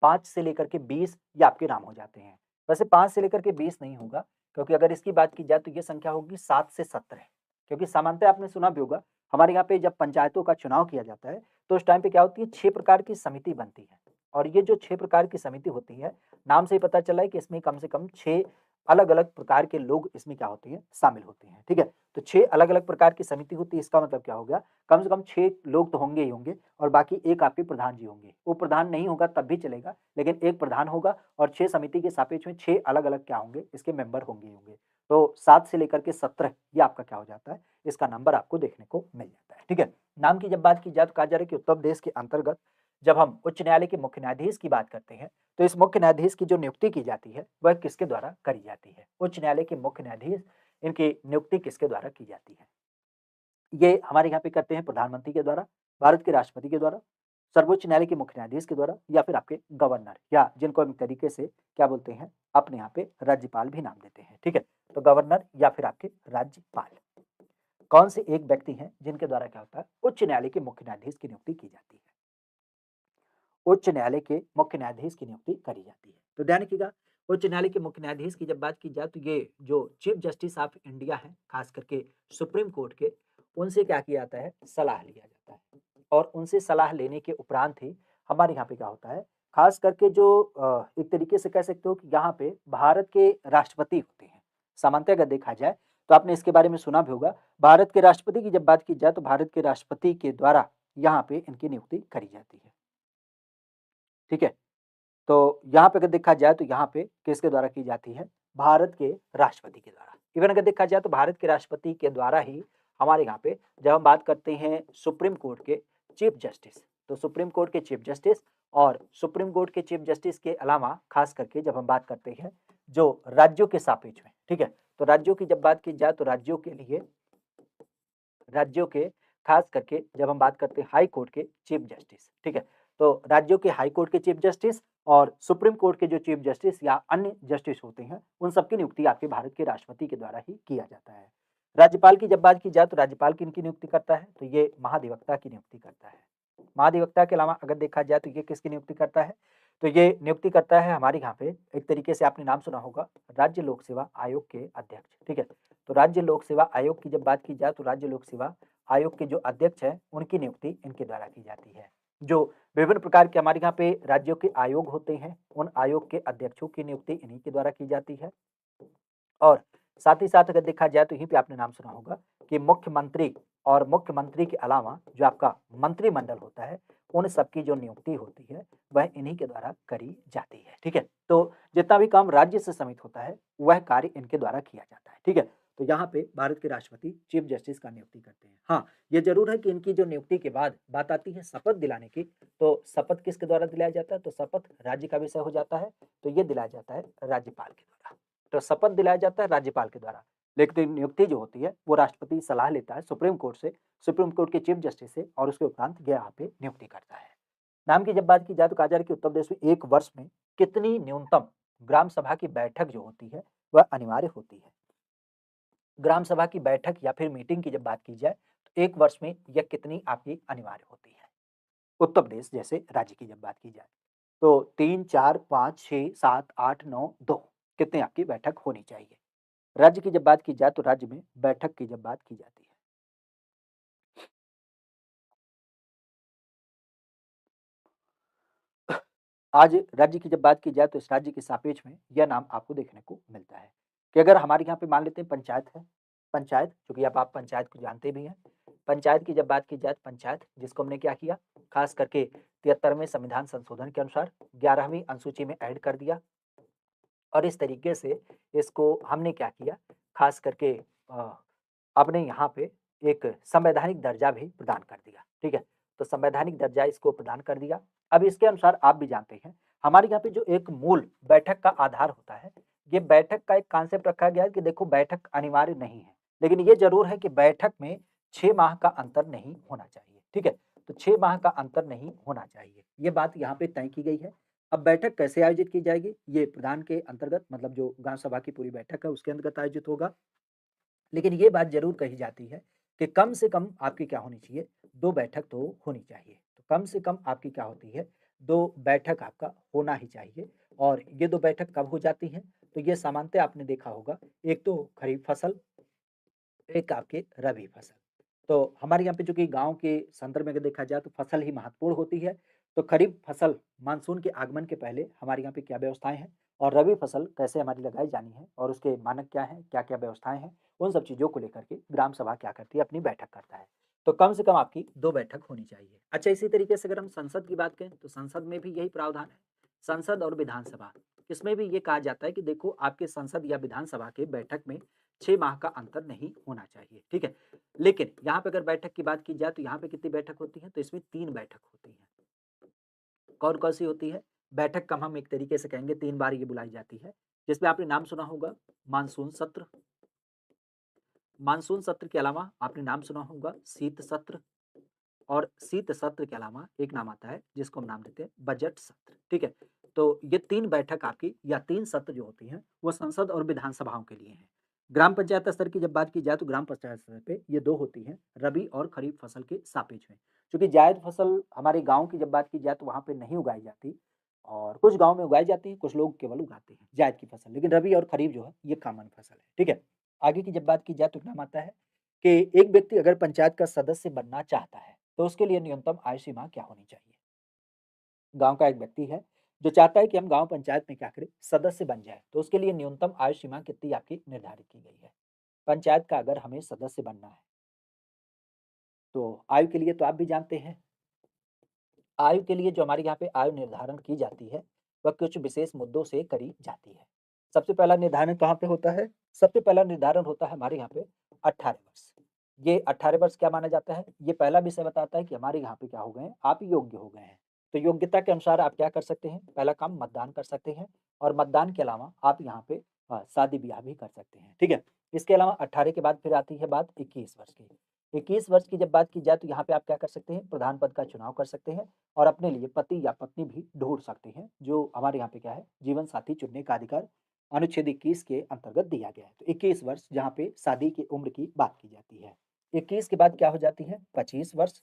A: 5 से लेकर के 20 ये आपके नाम हो जाते हैं। वैसे 5 से लेकर के 20 नहीं होगा, क्योंकि अगर इसकी बात की जाए तो ये संख्या होगी 7 से 17, क्योंकि सामान्यतः आपने सुना भी होगा, हमारे यहाँ पे जब पंचायतों का चुनाव किया जाता है, तो उस टाइम पे क्या होती है, 6 प्रकार की समिति बनती है। और ये जो 6 प्रकार की समिति होती है, नाम से ही पता चला है कि इसमें कम से कम 6 अलग-अलग प्रकार के लोग इसमें क्या होते हैं, शामिल होते हैं, ठीक है? तो 6 अलग-अलग प्रकार की समिति होती है, इसका मतलब क्या हो गया, कम से कम 6 लोग तो होंगे ही होंगे, और बाकी एक आपके प्रधान जी होंगे। उप प्रधान नहीं होगा तब भी चलेगा, लेकिन एक प्रधान होगा और 6 समिति के सापेक्ष में 6 अलग-अलग क्या होंगे, इसके मेंबर होंगे ही होंगे। तो 7 से लेकर के 17 ये आपका क्या हो जाता है, इसका नंबर आपको देखने को मिल जाता है, ठीक है? नाम की जब बात की जाए तो कहा जा रहा है कि उत्तर प्रदेश के अंतर्गत जब हम उच्च न्यायालय के मुख्य न्यायाधीश की बात करते हैं, तो इस मुख्य न्यायाधीश की जो नियुक्ति की जाती है, वह किसके द्वारा करी जाती है? उच्च न्यायालय के मुख्य न्यायाधीश, इनकी नियुक्ति किसके द्वारा की जाती है? ये हमारे यहाँ पे करते हैं प्रधानमंत्री के द्वारा, भारत के राष्ट्रपति के द्वारा, सर्वोच्च न्यायालय के मुख्य न्यायाधीश के द्वारा, या फिर आपके गवर्नर, या जिनको हम एक तरीके से क्या बोलते हैं, अपने यहाँ पे राज्यपाल भी नाम देते हैं, ठीक है? तो गवर्नर या फिर आपके राज्यपाल, कौन से एक व्यक्ति हैं जिनके द्वारा क्या होता है, उच्च न्यायालय के मुख्य न्यायाधीश की नियुक्ति की जाती है। उच्च न्यायालय के मुख्य न्यायाधीश की नियुक्ति करी जाती है। तो ध्यान रखिएगा, उच्च न्यायालय के मुख्य न्यायाधीश की जब बात की जाए तो ये जो चीफ जस्टिस ऑफ इंडिया है, खास करके सुप्रीम कोर्ट के, उनसे क्या किया जाता है, सलाह लिया जाता है। और उनसे सलाह लेने के उपरांत ही हमारे यहाँ पे क्या होता है, खास करके जो एक तरीके से कह सकते हो कि यहाँ पे भारत के राष्ट्रपति होते हैं। सामान्यतः अगर देखा जाए तो आपने इसके बारे में सुना भी होगा, भारत के राष्ट्रपति की जब बात की जाए तो भारत के राष्ट्रपति के द्वारा यहाँ पे इनकी नियुक्ति करी जाती है, ठीक है? तो यहाँ पे अगर देखा जाए तो यहाँ पे किसके द्वारा की जाती है? भारत के राष्ट्रपति के द्वारा। इवन अगर देखा जाए तो भारत के राष्ट्रपति के द्वारा ही हमारे यहाँ पे जब हम बात करते हैं सुप्रीम कोर्ट के चीफ जस्टिस, तो सुप्रीम कोर्ट के चीफ जस्टिस और सुप्रीम कोर्ट के चीफ जस्टिस के अलावा खास करके जब हम बात करते हैं जो राज्यों के सापेक्ष में, ठीक है? तो राज्यों की जब बात की जाए तो राज्यों के लिए, राज्यों के खास करके जब हम बात करते हैं हाई कोर्ट के चीफ जस्टिस, ठीक है? तो राज्यों के हाई कोर्ट के चीफ जस्टिस और सुप्रीम कोर्ट के जो चीफ जस्टिस या अन्य जस्टिस होते हैं, उन सबकी नियुक्ति आपके भारत के राष्ट्रपति के द्वारा ही किया जाता है। राज्यपाल की जब बात की जाए तो राज्यपाल किनकी नियुक्ति करता है? तो ये महाधिवक्ता की नियुक्ति करता है। महाधिवक्ता के अलावा अगर देखा जाए तो ये किसकी नियुक्ति करता है? तो ये नियुक्ति करता है हमारे यहाँ पे, एक तरीके से आपने नाम सुना होगा, राज्य लोक सेवा आयोग के अध्यक्ष, ठीक है? तो राज्य लोक सेवा आयोग की जब बात की जाए तो राज्य लोक सेवा आयोग के जो अध्यक्ष हैं, उनकी नियुक्ति इनके द्वारा की जाती है। जो विभिन्न प्रकार के हमारे यहाँ पे राज्यों के आयोग होते हैं, उन आयोग के अध्यक्षों की नियुक्ति इन्हीं के द्वारा की जाती है। और साथ ही साथ अगर देखा जाए तो यहीं पे आपने नाम सुना होगा कि मुख्यमंत्री, और मुख्यमंत्री के अलावा जो आपका मंत्रिमंडल होता है, उन सबकी जो नियुक्ति होती है, वह इन्हीं के द्वारा करी जाती है, ठीक है? तो जितना भी काम राज्य से समित होता है, वह कार्य इनके द्वारा किया जाता है, ठीक है? तो यहाँ पे भारत के राष्ट्रपति चीफ जस्टिस का नियुक्ति करते हैं। हाँ, ये जरूर है कि इनकी जो नियुक्ति के बाद बात आती है शपथ दिलाने की, तो शपथ किसके द्वारा दिलाया जाता है? तो शपथ राज्य का विषय हो जाता है, तो ये दिलाया जाता है राज्यपाल के द्वारा। तो शपथ दिलाया जाता है राज्यपाल के द्वारा, लेकिन नियुक्ति जो होती है वो राष्ट्रपति सलाह लेता है सुप्रीम कोर्ट से, सुप्रीम कोर्ट के चीफ जस्टिस से, और उसके उपरांत ये यहाँ पे नियुक्ति करता है। नाम की जब बात की जाए तो कहा जा रहा है कि उत्तर प्रदेश में एक वर्ष में कितनी न्यूनतम ग्राम सभा की बैठक जो होती है वह अनिवार्य होती है। ग्राम सभा की बैठक या फिर मीटिंग की जब बात की जाए तो एक वर्ष में यह कितनी आपकी अनिवार्य होती है? उत्तर प्रदेश जैसे राज्य की जब बात की जाए तो 3, 4, 5, 6, 7, 8, 9, 2 कितनी आपकी बैठक होनी चाहिए? राज्य की जब बात की जाए तो राज्य में बैठक की जब बात की जाती है। आज राज्य की जब बात की जाए तो इस राज्य के सापेक्ष में यह नाम आपको देखने को मिलता है कि अगर हमारे यहाँ पे मान लेते हैं पंचायत है, पंचायत चूँकि अब आप पंचायत को जानते भी हैं। पंचायत की जब बात की जाए तो पंचायत जिसको हमने क्या किया, ख़ास करके 73वें संविधान संशोधन के अनुसार 11वीं अनुसूची में ऐड कर दिया और इस तरीके से इसको हमने क्या किया, ख़ास करके आपने यहाँ पे एक संवैधानिक दर्जा भी प्रदान कर दिया, ठीक है? तो संवैधानिक दर्जा इसको प्रदान कर दिया। अब इसके अनुसार आप भी जानते हैं, हमारे यहाँ पे जो एक मूल बैठक का आधार होता है, ये बैठक का एक कॉन्सेप्ट रखा गया है कि देखो बैठक अनिवार्य नहीं है, लेकिन ये ज़रूर है कि बैठक में 6 माह का अंतर नहीं होना चाहिए, ठीक है? तो 6 माह का अंतर नहीं होना चाहिए, ये बात यहाँ पे तय की गई है। अब बैठक कैसे आयोजित की जाएगी? ये प्रधान के अंतर्गत मतलब जो ग्राम सभा की पूरी बैठक है, उसके अंतर्गत आयोजित होगा। लेकिन ये बात ज़रूर कही जाती है कि कम से कम आपकी क्या होनी चाहिए, 2 बैठक तो होनी चाहिए। तो कम से कम आपकी क्या होती है, 2 बैठक आपका होना ही चाहिए और ये 2 बैठक कब हो जाती हैं? तो ये सामान्यतः आपने देखा होगा, एक तो खरीफ फसल, एक आपके रबी फसल। तो हमारे यहाँ पे चूँकि गाँव के संदर्भ में अगर देखा जाए तो फसल ही महत्वपूर्ण होती है। तो खरीफ फसल मानसून के आगमन के पहले हमारे यहाँ पे क्या व्यवस्थाएँ हैं और रबी फसल कैसे हमारी लगाई जानी है और उसके मानक क्या हैं, क्या-क्या व्यवस्थाएँ हैं, उन सब चीज़ों को लेकर के ग्राम सभा क्या करती है, अपनी बैठक करता है। तो कम से कम आपकी 2 बैठक होनी चाहिए। अच्छा इसी तरीके से अगर हम संसद की बात करें तो संसद में भी यही प्रावधान है। संसद और विधानसभा, इसमें भी ये कहा जाता है कि देखो आपके संसद या विधानसभा के बैठक में 6 माह का अंतर नहीं होना चाहिए, ठीक है? लेकिन यहाँ पे अगर बैठक की बात की जाए तो यहाँ पे कितनी बैठक होती है? तो इसमें 3 बैठक होती हैं। कौन-कौन सी होती है? बैठक कम हम एक तरीके से कहेंगे 3 बार ये बुलाई जाती है, जिसमें आपने नाम सुना होगा मानसून सत्र, मानसून सत्र के अलावा आपने नाम सुना होगा शीत सत्र और शीत सत्र के अलावा एक नाम आता है जिसको हम नाम देते हैं बजट सत्र, ठीक है? तो ये 3 बैठक आपकी या 3 सत्र जो होती हैं, वो संसद और विधानसभाओं के लिए हैं। ग्राम पंचायत स्तर की जब बात की जाए तो ग्राम पंचायत स्तर पे ये 2 होती हैं, रबी और खरीफ फसल के सापेक्ष में। क्योंकि जायद फसल हमारे गाँव की जब बात की जाए तो वहाँ पे नहीं उगाई जाती और कुछ गाँव में उगाई जाती है, कुछ लोग केवल उगाते हैं जायद की फसल। लेकिन रबी और खरीफ जो है ये कॉमन फसल है, ठीक है? आगे की जब बात की जाए तो एक नाम आता है कि एक व्यक्ति अगर पंचायत का सदस्य बनना चाहता है, तो उसके लिए न्यूनतम आय सीमा क्या होनी चाहिए? गाँव का एक व्यक्ति है, जो चाहता है कि हम गाँव पंचायत में क्या करें, सदस्य बन जाएँ, तो उसके लिए न्यूनतम आय सीमा कितनी आपकी निर्धारित की गई है? पंचायत का अगर हमें सदस्य बनना है, तो आयु के लिए तो आप भी जानते हैं, आयु के लिए जो हमारे यहाँ पे आयु निर्धारण की जाती है, वह कुछ विशेष मुद्दों से करी जाती है। सबसे पहला निर्धारण कहाँ पे होता है? सबसे पहला निर्धारण होता है हमारे यहाँ पे 18 वर्ष। ये 18 वर्ष क्या माना जाता है? ये पहला विषय बताता है कि हमारे यहाँ पे क्या हो गए हैं, आप योग्य हो गए हैं। तो योग्यता के अनुसार आप क्या कर सकते हैं? पहला काम मतदान कर सकते हैं और मतदान के अलावा आप यहाँ पे शादी-ब्याह भी कर सकते हैं, ठीक है? इसके अलावा 18 के बाद फिर आती है बात 21 वर्ष की। 21 वर्ष की जब बात की जाए तो यहाँ पे आप क्या कर सकते हैं? प्रधान पद का चुनाव कर सकते हैं और अपने लिए पति या पत्नी भी ढूँढ सकते हैं, जो हमारे यहाँ पे क्या है, जीवन साथी चुनने का अधिकार अनुच्छेद 21 के अंतर्गत दिया गया है। तो 21 वर्ष जहाँ पे शादी की उम्र की बात की जाती है। 21 के बाद क्या हो जाती है? 25 वर्ष।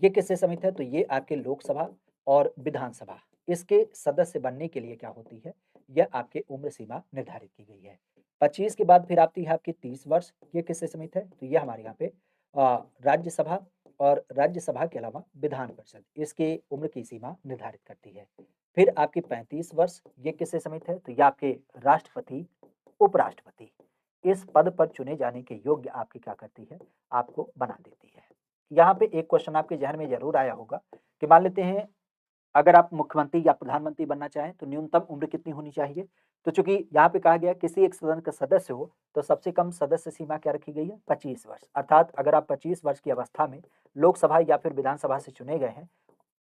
A: ये किससे समित है? तो ये आपके लोकसभा और विधानसभा, इसके सदस्य बनने के लिए क्या होती है? यह आपके उम्र सीमा निर्धारित की गई है। 25 के बाद फिर आती है आपकी 30 वर्ष, ये किससे समित है? तो ये हमारे यहाँ पे राज्यसभा और राज्यसभा के अलावा विधान परिषद, इसकी उम्र की सीमा निर्धारित करती है। फिर आपकी 35 वर्ष, ये किससे समित है? तो ये आपके राष्ट्रपति, उपराष्ट्रपति, इस पद पर चुने जाने के योग्य आपकी क्या करती है? आपको बना देती है। यहाँ पे एक क्वेश्चन आपके ज़हन में ज़रूर आया होगा कि मान लेते हैं अगर आप मुख्यमंत्री या प्रधानमंत्री बनना चाहें तो न्यूनतम उम्र कितनी होनी चाहिए? तो चूँकि यहाँ पे कहा गया है किसी एक सदन का सदस्य हो, तो सबसे कम सदस्य सीमा क्या रखी गई है? 25 वर्ष। अर्थात अगर आप 25 वर्ष की अवस्था में लोकसभा या फिर विधानसभा से चुने गए हैं,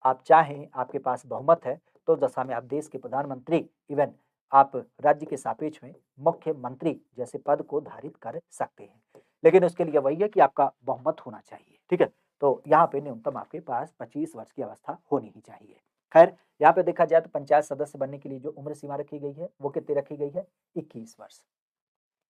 A: आप चाहें, आपके पास बहुमत है, तो उस दशा में आप देश के प्रधानमंत्री इवेन आप राज्य के सापेक्ष में मुख्यमंत्री जैसे पद को धारित कर सकते हैं। लेकिन उसके लिए वही है कि आपका बहुमत होना चाहिए, ठीक है? तो यहाँ पे न्यूनतम आपके पास 25 वर्ष की अवस्था होनी ही चाहिए। खैर, यहाँ पे देखा जाए तो पंचायत सदस्य बनने के लिए जो उम्र सीमा रखी गई है, वो कितनी रखी गई है? 21 वर्ष।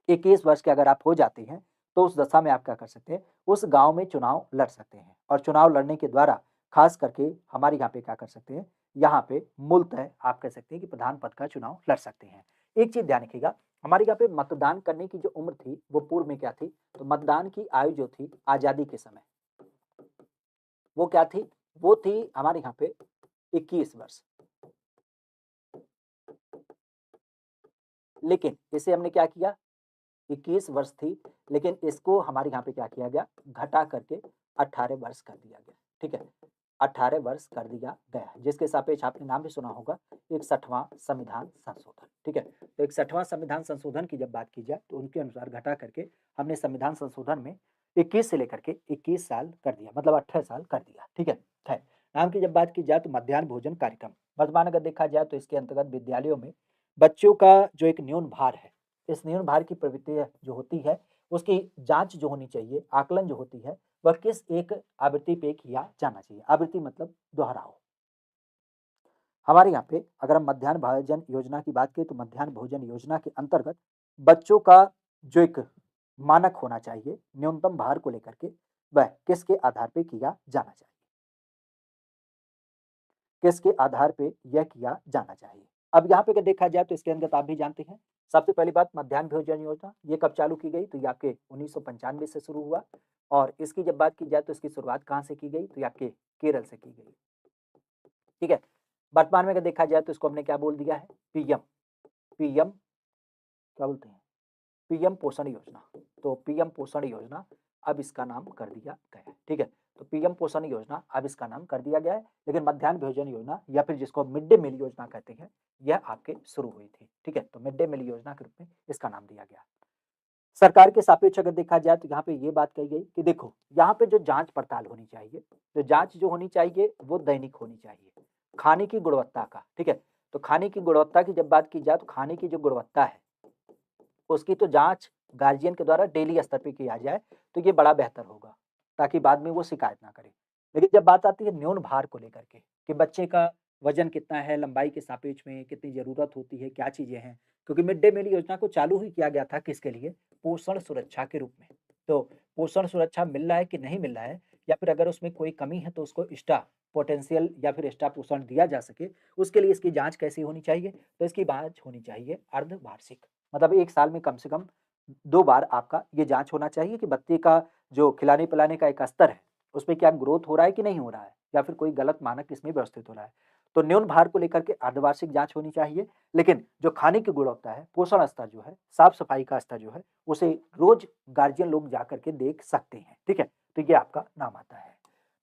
A: 21 वर्ष के अगर आप हो जाते हैं, तो उस दशा में आप क्या कर सकते हैं, उस गाँव में चुनाव लड़ सकते हैं और चुनाव लड़ने के द्वारा ख़ास करके हमारे यहाँ पे क्या कर सकते हैं, यहाँ पे मूलतः आप कह सकते हैं कि प्रधान पद का चुनाव लड़ सकते हैं। एक चीज़ ध्यान रखिएगा, हमारे यहाँ पे मतदान करने की जो उम्र थी, वो पूर्व में क्या थी? तो मतदान की आयु जो थी आज़ादी के समय, वो क्या थी? वो थी हमारे यहाँ पे 21 वर्ष। लेकिन इसे हमने क्या किया, 21 वर्ष थी, लेकिन इसको हमारे यहाँ पे क्या किया गया, घटा करके 18 वर्ष कर दिया गया। ठीक है, 18 वर्ष कर दिया गया, जिसके सापेक्ष आपने नाम भी सुना होगा 61वां संविधान संशोधन। ठीक है, तो 61वां संविधान संशोधन की जब बात की जाए तो उनके अनुसार घटा करके हमने संविधान संशोधन में 21 से लेकर के 21 साल कर दिया, मतलब 18 साल कर दिया। ठीक है। नाम की जब बात की जाए तो मध्याह्न भोजन कार्यक्रम, वर्तमान अगर देखा जाए तो इसके अंतर्गत विद्यालयों में बच्चों का जो एक न्यून भार है, इस न्यून भार की प्रवृत्ति जो होती है उसकी जांच जो होनी चाहिए, आकलन जो होती है, वह किस एक आवृत्ति पे किया जाना चाहिए। आवृत्ति मतलब दोहराव। हमारे यहाँ पे अगर हम मध्याह्न भोजन योजना की बात करें तो मध्याह्न भोजन योजना के अंतर्गत बच्चों का जो एक मानक होना चाहिए न्यूनतम भार को लेकर के, वह किसके आधार पे किया जाना चाहिए, किसके आधार पे यह किया जाना चाहिए। अब यहाँ पे अगर देखा जाए तो इसके अंदर आप भी जानते हैं, सबसे पहली बात मध्याह्न भोजन योजना ये कब चालू की गई, तो ये आपके 1995 से शुरू हुआ। और इसकी जब बात की जाए तो इसकी शुरुआत कहाँ से की गई, तो ये आपके केरल से की गई। ठीक है, वर्तमान में अगर देखा जाए तो इसको हमने क्या बोल दिया है, पीएम, पीएम क्या बोलते हैं, पीएम पोषण योजना। तो पीएम पोषण योजना अब इसका नाम कर दिया गया है। ठीक है, तो पीएम पोषण योजना अब इसका नाम कर दिया गया है, लेकिन मध्याह्न भोजन योजना या फिर जिसको मिड डे मील योजना कहते हैं, यह आपके शुरू हुई थी। ठीक है, तो मिड डे मील योजना के रूप में इसका नाम दिया गया। सरकार के सापेक्ष अगर देखा जाए तो यहाँ पे ये बात कही गई कि देखो यहाँ पे जो जांच पड़ताल होनी चाहिए, तो जांच जो होनी चाहिए वो दैनिक होनी चाहिए, खाने की गुणवत्ता का। ठीक है, तो खाने की गुणवत्ता की जब बात की जाए तो खाने की जो गुणवत्ता है उसकी तो जांच गार्जियन के द्वारा डेली स्तर पे किया जाए तो ये बड़ा बेहतर होगा, ताकि बाद में वो शिकायत ना करे। लेकिन जब बात आती है न्यून भार को लेकर के कि बच्चे का वजन कितना है, लंबाई के सापेक्ष में कितनी ज़रूरत होती है, क्या चीज़ें हैं, क्योंकि मिड डे मील योजना को चालू ही किया गया था किसके लिए, पोषण सुरक्षा के रूप में। तो पोषण सुरक्षा मिल रहा है कि नहीं मिल रहा है, या फिर अगर उसमें कोई कमी है तो उसको एक्स्ट्रा पोटेंशियल या फिर एक्स्ट्रा पोषण दिया जा सके, उसके लिए इसकी जाँच कैसी होनी चाहिए, तो इसकी जाँच होनी चाहिए अर्धवार्षिक। मतलब 1 साल में कम से कम 2 बार आपका ये जाँच होना चाहिए कि बच्चे का जो खिलाने-पिलाने का एक स्तर है, उसमें क्या ग्रोथ हो रहा है कि नहीं हो रहा है, या फिर कोई गलत मानक इसमें व्यवस्थित हो रहा है। तो न्यून भार को लेकर के अर्धवार्षिक जाँच होनी चाहिए, लेकिन जो खाने की गुणवत्ता है, पोषण स्तर जो है, साफ-सफाई का स्तर जो है, उसे रोज़ गार्जियन लोग जाकर के देख सकते हैं। ठीक है? तो ये आपका नाम आता है।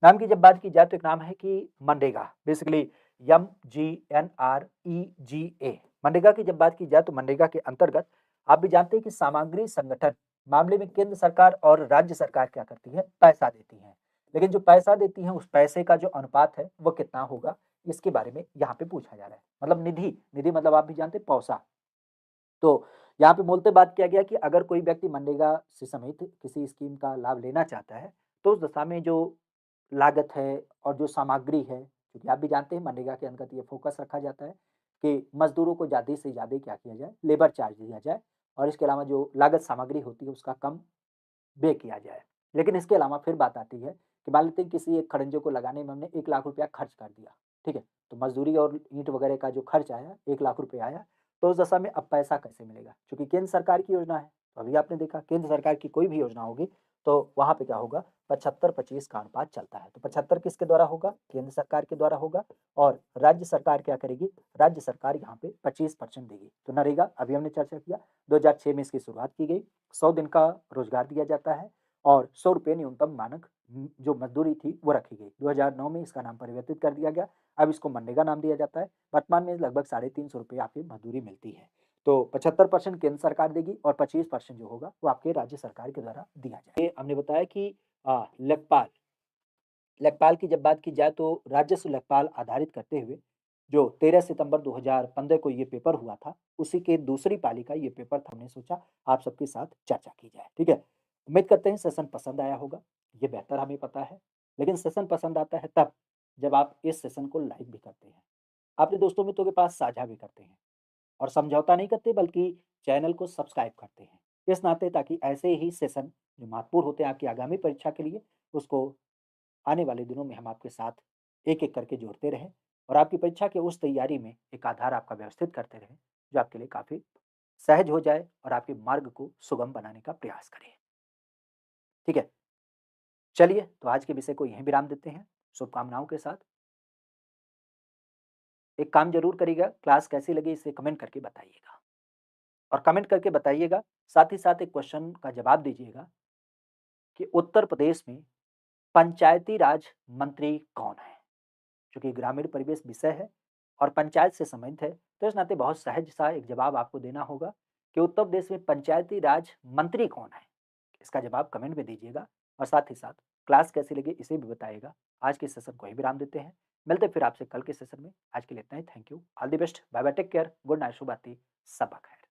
A: नाम की जब बात की जाए तो एक नाम है कि मनरेगा, बेसिकली MGNREGA। मनरेगा की जब बात की जाए तो मनरेगा के अंतर्गत आप भी जानते हैं कि सामग्री संगठन मामले में केंद्र सरकार और राज्य सरकार क्या करती है, पैसा देती है। लेकिन जो पैसा देती है उस पैसे का जो अनुपात है वो कितना होगा, इसके बारे में यहाँ पे पूछा जा रहा है। मतलब निधि, निधि मतलब आप भी जानते हैं पैसा। तो यहाँ पे मूलतः बात किया गया कि अगर कोई व्यक्ति मनरेगा से समेत किसी स्कीम का लाभ लेना चाहता है, तो उस दशा में जो लागत है और जो सामग्री है, क्योंकि आप भी जानते हैं मनरेगा के अंतर्गत ये फोकस रखा जाता है कि मजदूरों को ज़्यादा से ज़्यादा क्या किया जाए, लेबर चार्ज दिया जाए, और इसके अलावा जो लागत सामग्री होती है उसका कम व्यय किया जाए। लेकिन इसके अलावा फिर बात आती है कि मान लेते हैं किसी एक खड़ंजे को लगाने में हमने 1 लाख रुपया खर्च कर दिया, ठीक है? तो मज़दूरी और ईंट वगैरह का जो खर्च आया, 1 लाख रुपए आया, तो उस दशा में अब पैसा कैसे मिलेगा? क्योंकि केंद्र सरकार की योजना है। तो अभी आपने देखा केंद्र सरकार की कोई भी योजना होगी, तो वहाँ पे क्या होगा, 75-25 का अनुपात चलता है। तो 75 किसके द्वारा होगा? केंद्र सरकार के द्वारा होगा, और राज्य सरकार क्या करेगी? राज्य सरकार यहाँ पे 25% देगी। तो नरेगा अभी हमने चर्चा किया, 2006 में इसकी शुरुआत की गई, 100 दिन का रोजगार दिया जाता है, और 100 रुपये न्यूनतम मानक जो मजदूरी थी वो रखी गई। 2009 में इसका नाम परिवर्तित कर दिया गया, अब इसको मनरेगा नाम दिया जाता है। वर्तमान में लगभग 350 रुपये आपकी मजदूरी मिलती है। तो 75% केंद्र सरकार देगी और 25% जो होगा वो आपके राज्य सरकार के द्वारा दिया जाएगा। ये हमने बताया कि लेखपाल, लेखपाल की जब बात की जाए तो राजस्व लेखपाल आधारित करते हुए जो 13 सितंबर 2015 को ये पेपर हुआ था, उसी के दूसरी पाली का ये पेपर था। हमने सोचा आप सबके साथ चर्चा की जाए, ठीक है? उम्मीद करते हैं सेशन पसंद आया होगा, ये बेहतर हमें पता है। लेकिन सेशन पसंद आता है तब जब आप इस सेशन को लाइक भी करते हैं, अपने दोस्तों मित्रों के पास साझा भी करते हैं, और समझौता नहीं करते बल्कि चैनल को सब्सक्राइब करते हैं। इस नाते ताकि ऐसे ही सेशन जो महत्वपूर्ण होते हैं आपकी आगामी परीक्षा के लिए, उसको आने वाले दिनों में हम आपके साथ एक-एक करके जोड़ते रहें, और आपकी परीक्षा की उस तैयारी में एक आधार आपका व्यवस्थित करते रहें, जो आपके लिए काफ़ी सहज हो जाए और आपके मार्ग को सुगम बनाने का प्रयास करें। ठीक है? चलिए, तो आज के विषय को यहीं विराम देते हैं, शुभकामनाओं के साथ। एक काम ज़रूर करिएगा, क्लास कैसी लगी इसे कमेंट करके बताइएगा। और कमेंट करके बताइएगा। साथ ही साथ एक क्वेश्चन का जवाब दीजिएगा कि उत्तर प्रदेश में पंचायती राज मंत्री कौन है? चूँकि ग्रामीण परिवेश विषय है और पंचायत से संबंधित है, तो इस नाते बहुत सहज-सा एक जवाब आपको देना होगा कि उत्तर प्रदेश में पंचायती राज मंत्री कौन है? इसका जवाब कमेंट में दीजिएगा और साथ ही साथ क्लास कैसी लगी इसे भी बताइएगा। आज के सेशन को यहीं विराम देते हैं। मिलते हैं फिर आपसे कल के सेशन में। आज के लिए इतना ही। Thank you. All the best. Bye bye. Take care. Good night. शुभ रात्रि। शब्बा खैर।